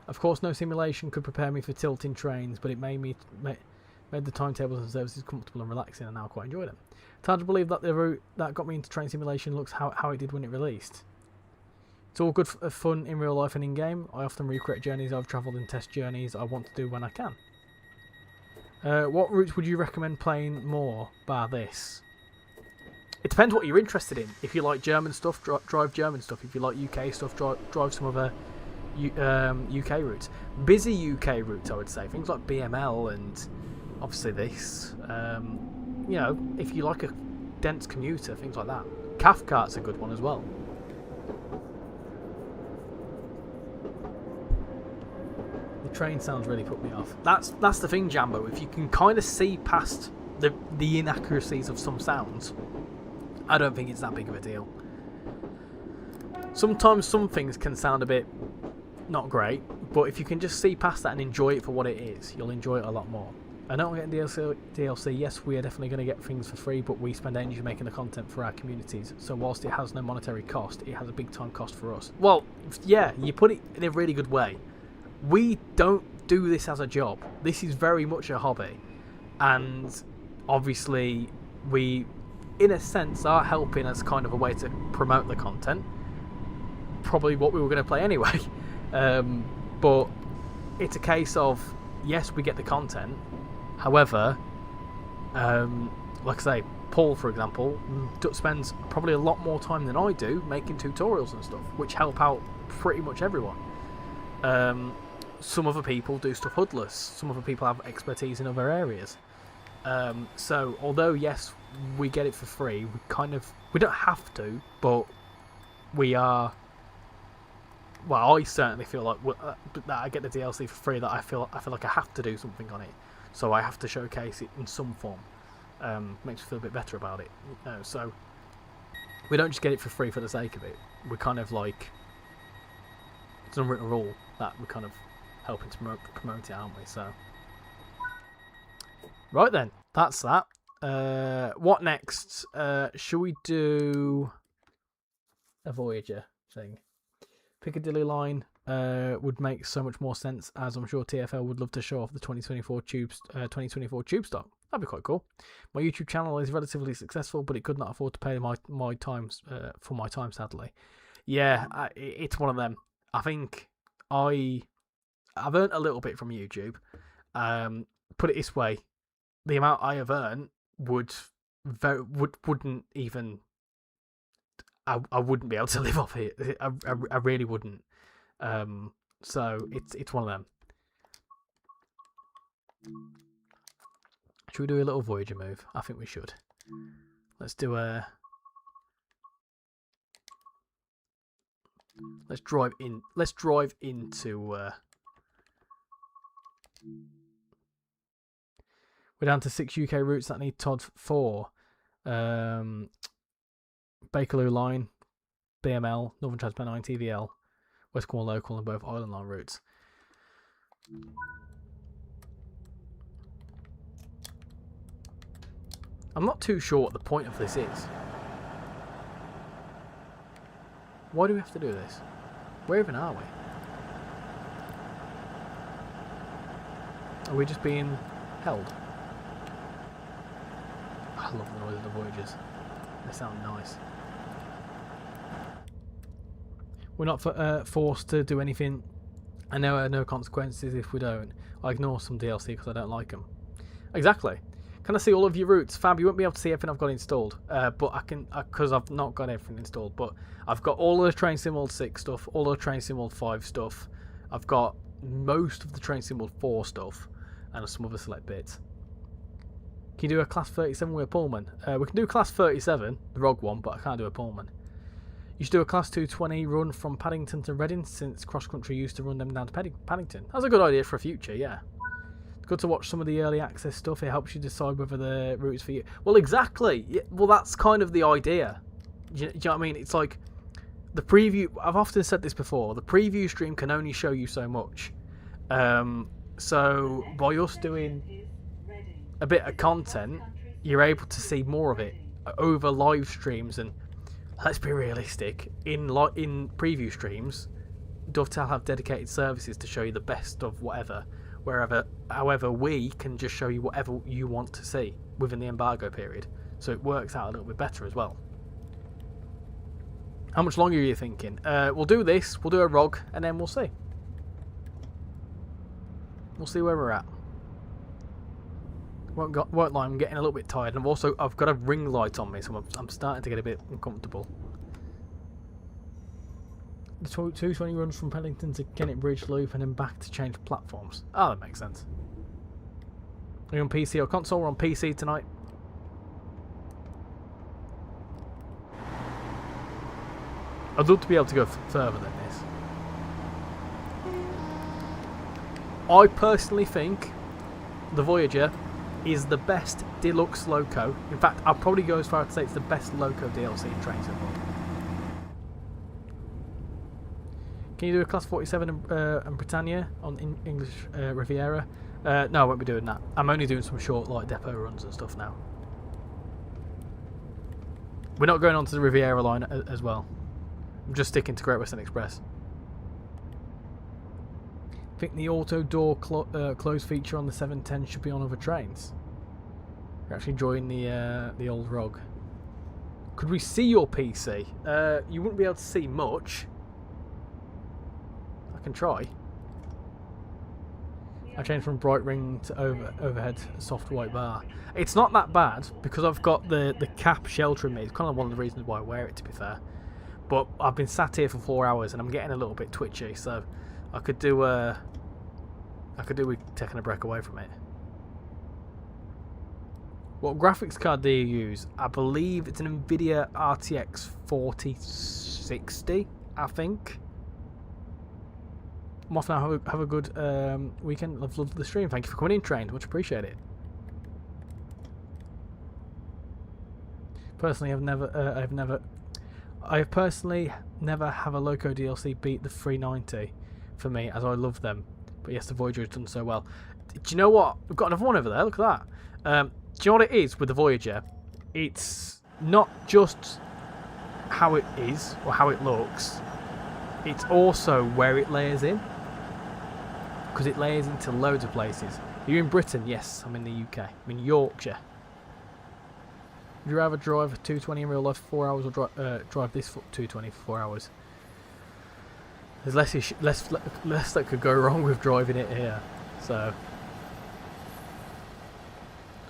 Of course, no simulation could prepare me for tilting trains, but it made the timetables and services comfortable and relaxing, and I now quite enjoy them. It's hard to believe that the route that got me into train simulation looks how it did when it released. It's all good fun in real life and in game. I often recreate journeys I've travelled and test journeys I want to do when I can. What routes would you recommend playing more, bar this? It depends what you're interested in. If you like German stuff, drive German stuff. If you like UK stuff, drive some other UK routes. Busy UK routes, I would say. Things like BML and obviously this. You know, if you like a dense commuter, things like that. Cathcart's a good one as well. The train sounds really put me off. That's the thing, Jambo. If you can kind of see past the inaccuracies of some sounds, I don't think it's that big of a deal. Sometimes some things can sound a bit not great, but if you can just see past that and enjoy it for what it is, you'll enjoy it a lot more. I know we're getting DLC. Yes, we are definitely going to get things for free, but we spend energy making the content for our communities. So whilst it has no monetary cost, it has a big time cost for us. Well, yeah, you put it in a really good way. We don't do this as a job. This is very much a hobby. And obviously, we, in a sense, are helping as kind of a way to promote the content. Probably what we were going to play anyway. But it's a case of, yes, we get the content. However, like I say, Paul, for example, spends probably a lot more time than I do making tutorials and stuff, which help out pretty much everyone. Some other people do stuff hoodless. Some other people have expertise in other areas. So, although, yes, we get it for free, we don't have to, but we are... Well, I certainly feel like that I get the DLC for free, that I feel like I have to do something on it. So I have to showcase it in some form. Makes me feel a bit better about it. You know, so we don't just get it for free for the sake of it. We're kind of like, it's an unwritten rule that we're kind of helping to promote it, aren't we? So right then, that's that. What next? Should we do a Voyager thing? Piccadilly line would make so much more sense, as I'm sure TfL would love to show off the 2024 tube stock. That'd be quite cool. My YouTube channel is relatively successful, but it could not afford to pay my times for my time, sadly. Yeah, it's one of them. I think I've earned a little bit from YouTube. Put it this way, the amount I have earned wouldn't even. I wouldn't be able to live off it. I really wouldn't. So it's one of them. Should we do a little Voyager move? I think we should. Let's do a. Let's drive in. Let's drive into. We're down to 6 UK routes that need Todd 4. Bakerloo line, BML, Northern Transport 9, TVL, West Cornwall Local, and both Island Line routes. I'm not too sure what the point of this is. Why do we have to do this? Where even are we? Are we just being held? I love the noise of the Voyagers. They sound nice. We're not forced to do anything, and there are no consequences if we don't. I ignore some DLC because I don't like them. Exactly. Can I see all of your routes? Fab, you won't be able to see everything I've got installed, but I can, because I've not got everything installed, but I've got all of the Train Sim World 6 stuff, all of the Train Sim World 5 stuff. I've got most of the Train Sim World 4 stuff, and some other select bits. Can you do a Class 37 with a Pullman? We can do Class 37, the ROG one, but I can't do a Pullman. You should do a Class 220 run from Paddington to Reading, since cross country used to run them down to Paddington. That's a good idea for a future, yeah. It's good to watch some of the early access stuff. It helps you decide whether the route is for you. Well, exactly. Yeah, well, that's kind of the idea. Do you know what I mean? It's like the preview. I've often said this before. The preview stream can only show you so much. So by us doing a bit of content, you're able to see more of it over live streams. And let's be realistic, in preview streams, Dovetail have dedicated services to show you the best of whatever, however we can just show you whatever you want to see within the embargo period, so it works out a little bit better as well. How much longer are you thinking? We'll do this. We'll do a ROG, and then we'll see. We'll see where we're at. Won't lie, I'm getting a little bit tired, and I've got a ring light on me, so I'm starting to get a bit uncomfortable. The 220 runs from Paddington to Kennet Bridge Loop, and then back to change platforms. Ah, that makes sense. Are you on PC or console? We're on PC tonight. I'd love to be able to go further than this. I personally think the Voyager is the best deluxe loco. In fact, I'll probably go as far as to say it's the best loco DLC in trains in the world. Can you do a Class 47 and Britannia on English Riviera? No, I won't be doing that. I'm only doing some short light depot runs and stuff now. We're not going on to the Riviera line as well. I'm just sticking to Great Western Express. I think the auto door close feature on the 710 should be on other trains. You're actually enjoying the old ROG. Could we see your PC? You wouldn't be able to see much. I can try. I changed from bright ring to overhead soft white bar. It's not that bad because I've got the cap sheltering me. It's kind of one of the reasons why I wear it, to be fair. But I've been sat here for 4 hours and I'm getting a little bit twitchy, so I could do with taking a break away from it. What graphics card do you use? I believe it's an Nvidia RTX 4060, I think. I'm off now. Have a good weekend. Love the stream. Thank you for coming in, Trained. Much appreciate it. Personally, I have personally never have a Loco DLC beat the 390 for me, as I love them. But yes, the Voyager has done so well. Do you know what? We've got another one over there. Look at that. Do you know what it is with the Voyager? It's not just how it is or how it looks. It's also where it layers in. Because it layers into loads of places. Are you in Britain? Yes, I'm in the UK. I'm in Yorkshire. Would you rather drive a 220 in real life for 4 hours or drive this 220 for 4 hours? There's less that could go wrong with driving it here. So,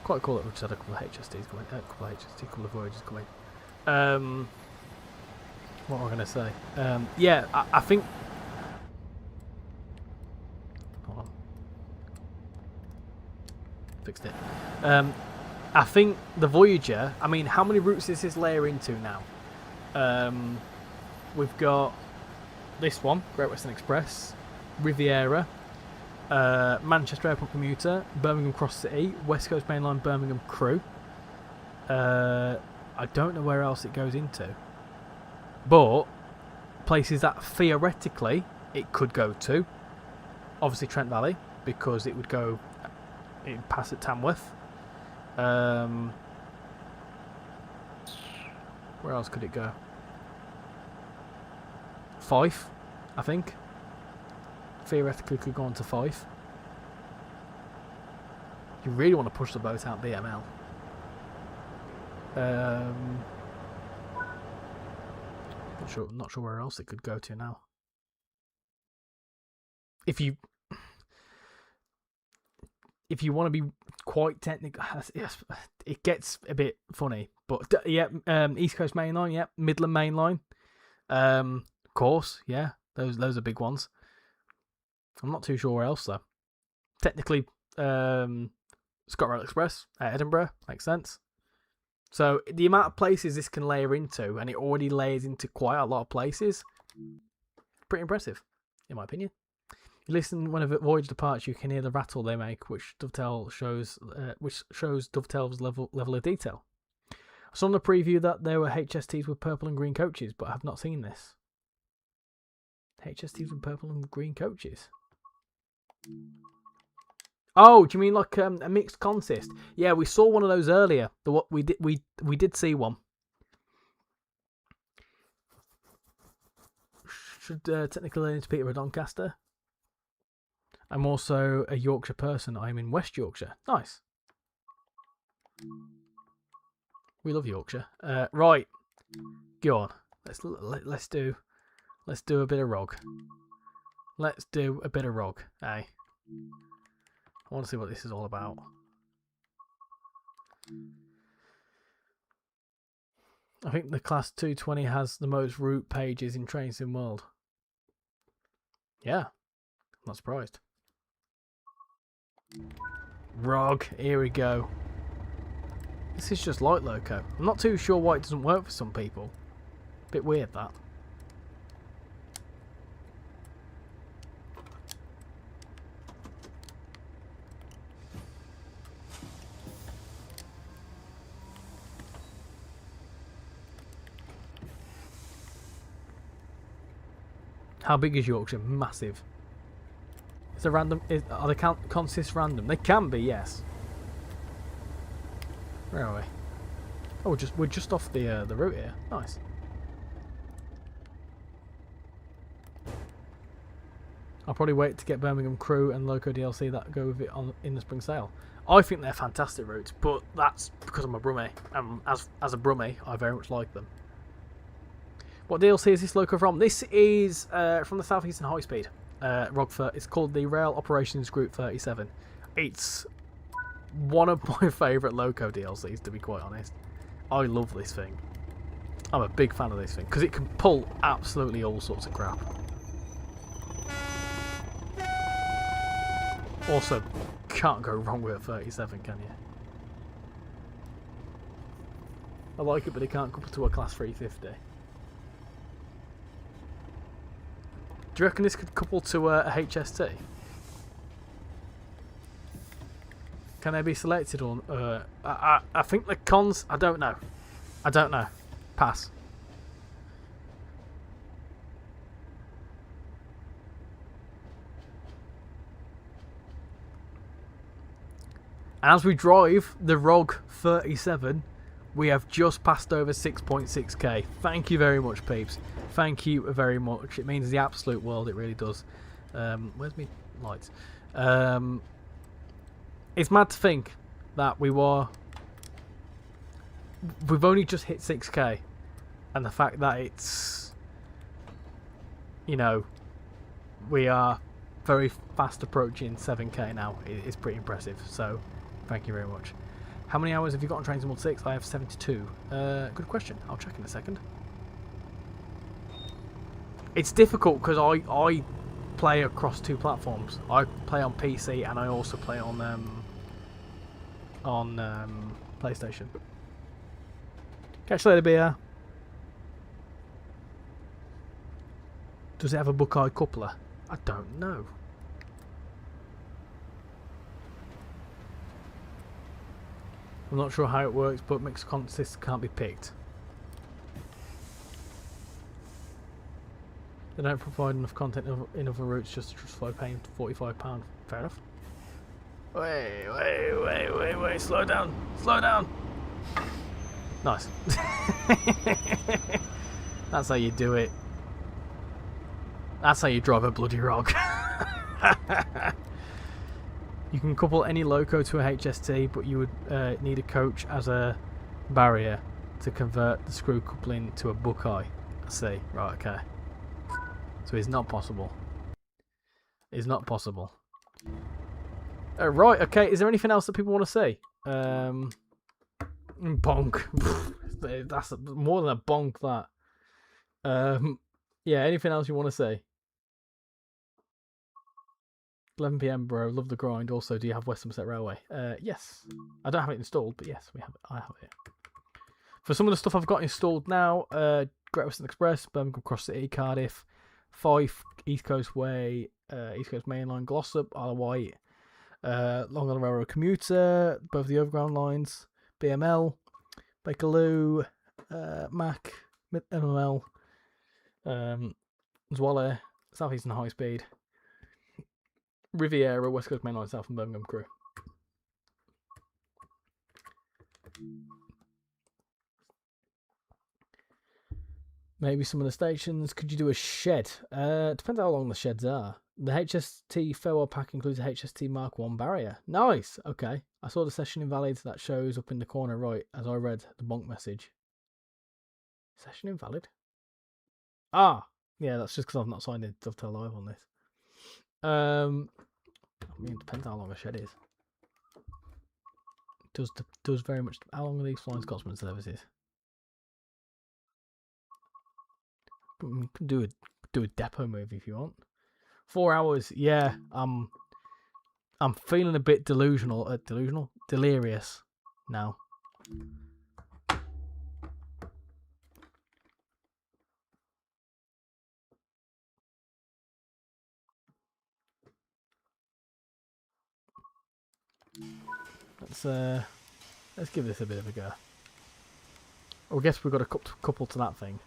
quite cool that we've just had a couple of HSTs coming. A couple of Voyagers coming. What am I going to say? Yeah, I think. Hold on. Fixed it. I think the Voyager. I mean, how many routes does this layer into now? We've got this one, Great Western Express, Riviera, Manchester Airport Commuter, Birmingham Cross City, West Coast Main Line, Birmingham Crew. I don't know where else it goes into. But places that theoretically it could go to, obviously Trent Valley, because it would go, it'd pass at Tamworth. Where else could it go? Fife, I think. Theoretically could go on to Fife. You really want to push the boat out BML. Not sure where else it could go to now. If you want to be quite technical, yes, it gets a bit funny. But yeah, East Coast Main Line, yeah, Midland Main Line, of course, yeah, those are big ones. I'm not too sure where else though. Technically, ScotRail Express at Edinburgh makes sense. So the amount of places this can layer into, and it already layers into quite a lot of places, pretty impressive, in my opinion. You listen when a Voyager departs, you can hear the rattle they make, which shows Dovetail's level of detail. I saw in the preview that there were HSTs with purple and green coaches, but I have not seen this. HSTs with purple and green coaches. Oh, do you mean like a mixed consist? Yeah, we saw one of those earlier. We did see one. Should technically learn to Peter Doncaster. I'm also a Yorkshire person. I'm in West Yorkshire. Nice. We love Yorkshire. Right. Go on. Let's do a bit of ROG. Let's do a bit of ROG. Hey, I want to see what this is all about. I think the Class 220 has the most route pages in Train Sim World. Yeah, not surprised. ROG, here we go. This is just like Loco. I'm not too sure why it doesn't work for some people. Bit weird, that. How big is Yorkshire? Massive. Is a random? Are they consist random? They can be, yes. Where are we? Oh, we're just off the route here. Nice. I'll probably wait to get Birmingham Crew and Loco DLC that go with it in the spring sale. I think they're fantastic routes, but that's because I'm a Brummie, and as a Brummie, I very much like them. What DLC is this Loco from? This is from the South Eastern High Speed. It's called the Rail Operations Group 37. It's one of my favourite Loco DLCs, to be quite honest. I love this thing. I'm a big fan of this thing because it can pull absolutely all sorts of crap. Also, can't go wrong with a 37, can you? I like it, but it can't couple to a Class 350. Do you reckon this could couple to a HST? Can they be selected on? I think the cons. I don't know. Pass. As we drive the ROG 37, we have just passed over 6.6k. Thank you very much, peeps. Thank you very much. It means the absolute world. It really does. Where's my lights? It's mad to think that we've only just hit 6k, and the fact that it's, we are very fast approaching 7k now is pretty impressive. So, thank you very much. How many hours have you got on Train Sim World 6? I have 72. Good question. I'll check in a second. It's difficult because I play across two platforms. I play on PC and I also play on PlayStation. Catch you later, beer. Does it have a Buckeye coupler? I don't know. I'm not sure how it works, but mixed consists can't be picked. They don't provide enough content in other routes just to justify paying £45. Fair enough. Wait, slow down. Nice. That's how you do it. That's how you drive a bloody ROG. You can couple any Loco to a HST, but you would need a coach as a barrier to convert the screw coupling to a Buckeye. I see. Right, okay. So it's not possible. It's not possible. Right, okay. Is there anything else that people want to see? Bonk. That's more than a bonk, that. Yeah, anything else you want to say? 11 PM, bro. Love the grind. Also, do you have West Somerset Railway? Yes. I don't have it installed, but yes, we have it. I have it. For some of the stuff I've got installed now, Great Western Express, Birmingham Cross City, Cardiff, Fife, East Coast Way, East Coast Mainline, Glossop, Isle of Wight, Long Island Railroad Commuter, both the overground lines, BML, Bakerloo, Mac, MML, Zwolle, South Eastern High Speed, Riviera, West Coast Mainline, South and Birmingham Crew. Maybe some of the stations. Could you do a shed? Depends how long the sheds are. The HST farewell pack includes a HST Mark 1 barrier. Nice. Okay. I saw the session invalid that shows up in the corner right as I read the bonk message. Session invalid? Ah, yeah, that's just because I've not signed in Dovetail Live on this. I mean, it depends how long a shed is. Does very much. How long are these Flying Scotsman services? You can do a depot move if you want. 4 hours. Yeah, I'm feeling a bit delirious now. Let's give this a bit of a go. I guess we've got a couple to that thing.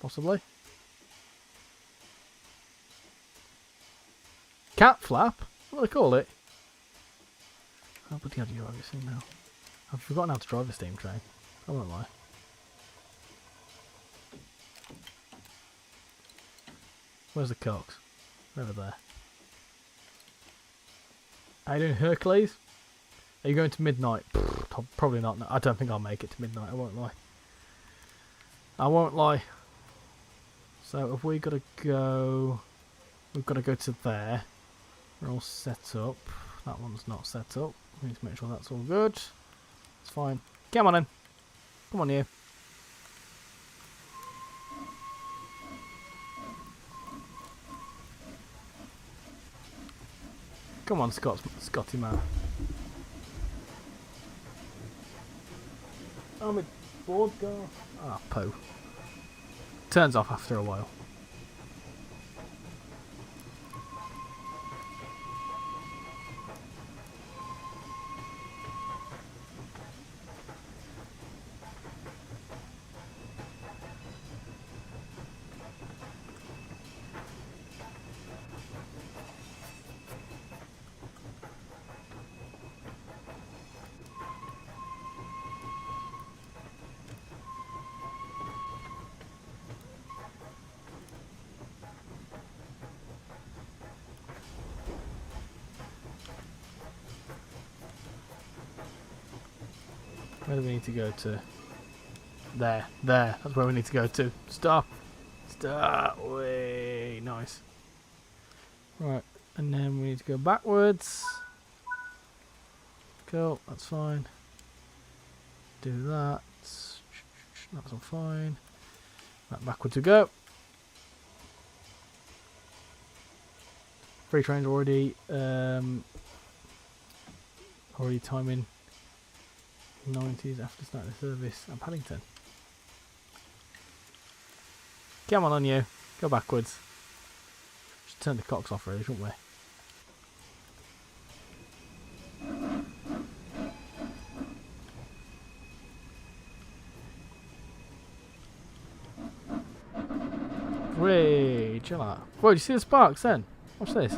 Possibly. Cat flap? What do they call it? Oh, bloody hell, do you have this thing now? I've forgotten how to drive a steam train. I won't lie. Where's the cocks? Over there. How you doing, Hercules? Are you going to midnight? Probably not. No, I don't think I'll make it to midnight. I won't lie. I won't lie. So have we got to go? We've got to go to there. We're all set up. That one's not set up. We need to make sure that's all good. It's fine. Come on in. Come on, you. Come on, Scotty man. Oh, my board go. Ah, Poe. Turns off after a while. Where do we need to go to? There. That's where we need to go to. Stop. Way nice. Right, and then we need to go backwards. Cool, that's fine. Do that. That's all fine. Right, backwards we go. Free trains already timing 90s after starting the service at Paddington. Come on you. Go backwards. Just turn the cocks off really, shouldn't we? Wait, chill out. Whoa, did you see the sparks then? What's this?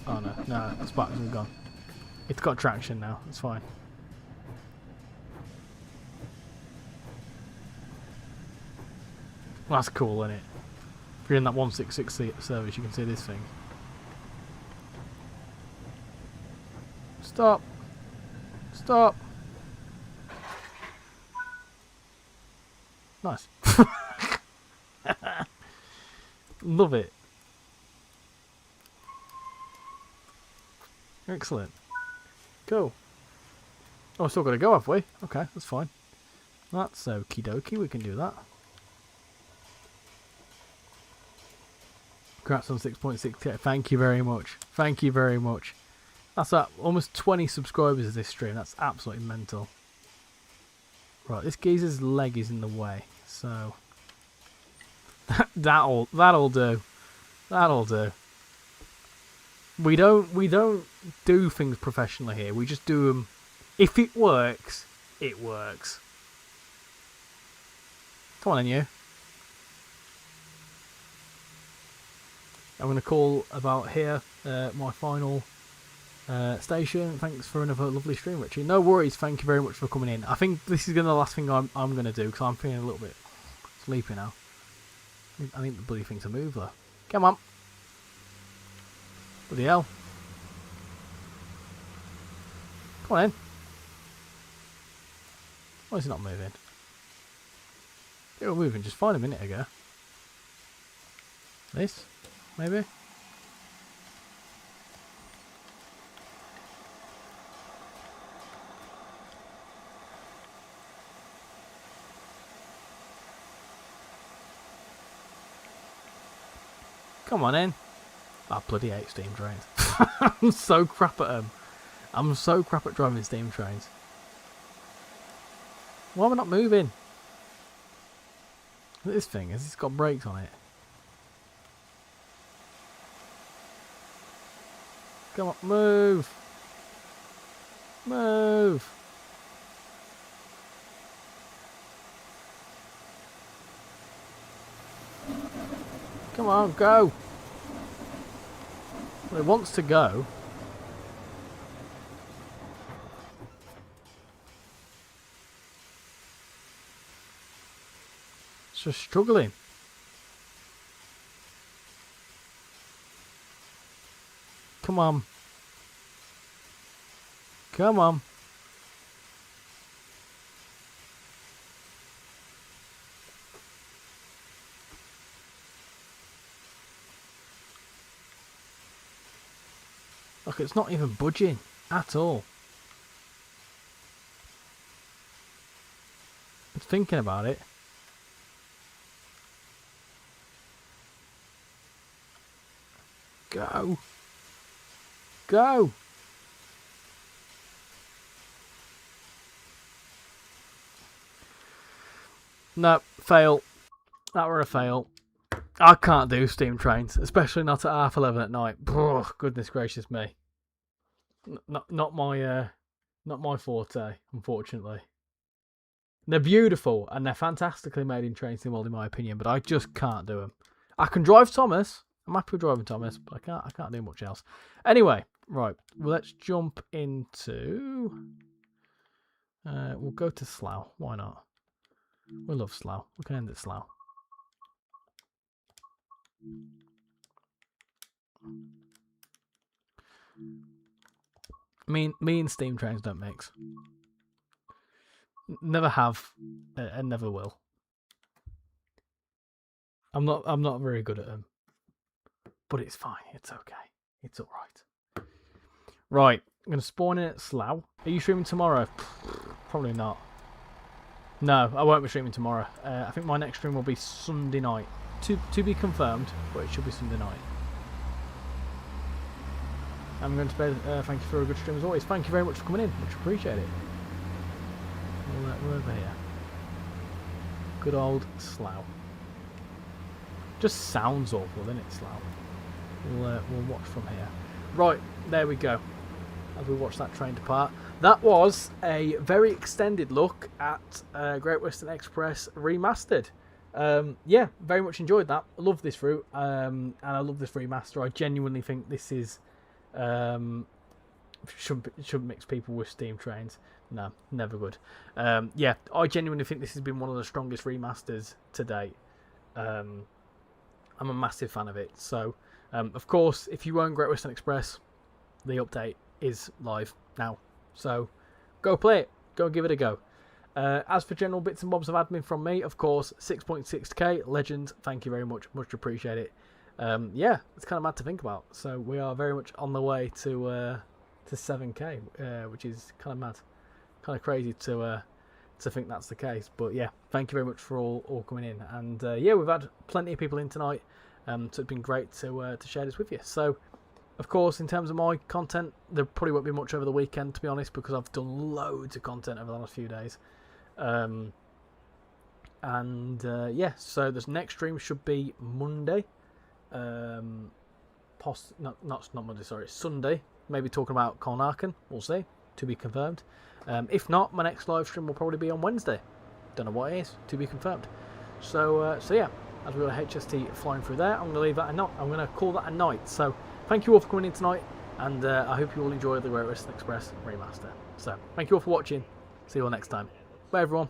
Oh no, the sparks are gone. It's got traction now, it's fine. Well, that's cool, isn't it? If you're in that 166 service, you can see this thing. Stop! Stop! Nice. Love it. Excellent. Cool. Oh, still got to go, have we? Okay, that's fine. That's okie dokie, we can do that. Congrats on 6.6k. Thank you very much. Thank you very much. That's almost 20 subscribers of this stream. That's absolutely mental. Right, this geezer's leg is in the way, so that'll do. That'll do. We don't do things professionally here. We just do them. If it works, it works. Come on, then, you. I'm going to call about here my final station. Thanks for another lovely stream, Richie. No worries. Thank you very much for coming in. I think this is going to be the last thing I'm going to do because I'm feeling a little bit sleepy now. I think the bloody thing's a move though. Come on. Bloody hell. Come on in. Why is it not moving? It was moving just fine a minute ago. This? Maybe? Come on in. I bloody hate steam trains. I'm so crap at them. I'm so crap at driving steam trains. Why am I not moving? Look at this thing. Has it got brakes on it? Come on, move. Move. Come on, go. Well, it wants to go. It's just struggling. Come on. Come on. Look, it's not even budging at all. It's thinking about it. Go. Go. No, fail. That were a fail. I can't do steam trains, especially not at 11:30 at night. Oh, goodness gracious me. Not my forte, unfortunately. They're beautiful and they're fantastically made in Train Sim World, in my opinion, but I just can't do them. I can drive Thomas. I'm happy with driving Thomas, but I can't do much else. Anyway, right. Well, let's jump into. We'll go to Slough. Why not? We love Slough. We can end at Slough. Me and steam trains don't mix. Never have, and never will. I'm not very good at them, but it's fine. It's okay. It's all right. Right, I'm gonna spawn in at Slough. Are you streaming tomorrow? Probably not. No, I won't be streaming tomorrow. I think my next stream will be Sunday night. To be confirmed, but it should be Sunday night. I'm going to bed. Thank you for a good stream as always. Thank you very much for coming in. Much appreciate it. We're over here. Good old Slough. Just sounds awful, doesn't it, Slough? We'll watch from here. Right, there we go. As we watch that train depart. That was a very extended look at Great Western Express Remastered. Yeah, very much enjoyed that. I love this route, and I love this remaster. I genuinely think this is shouldn't mix people with steam trains. No, never good. Yeah, I genuinely think this has been one of the strongest remasters to date. I'm a massive fan of it. So, of course, if you own Great Western Express, the update is live now. So, go play it. Go give it a go. As for general bits and bobs of admin from me, of course, 6.6k, legend, thank you very much, much appreciate it. Yeah, it's kind of mad to think about. So we are very much on the way to 7k, which is kind of mad, kind of crazy to think that's the case. But yeah, thank you very much for all coming in, and yeah, we've had plenty of people in tonight, so it's been great to share this with you. So. Of course, in terms of my content, there probably won't be much over the weekend, to be honest, because I've done loads of content over the last few days. Yeah, so this next stream should be Monday. Not Monday, sorry, Sunday. Maybe talking about Carnarvon. We'll see. To be confirmed. If not, my next live stream will probably be on Wednesday. Don't know what it is. To be confirmed. So yeah, as we got a HST flying through there, I'm going to leave that a night. I'm going to call that a night. So. Thank you all for coming in tonight, and I hope you all enjoy the Great Western Express Remaster. So, thank you all for watching. See you all next time. Bye, everyone.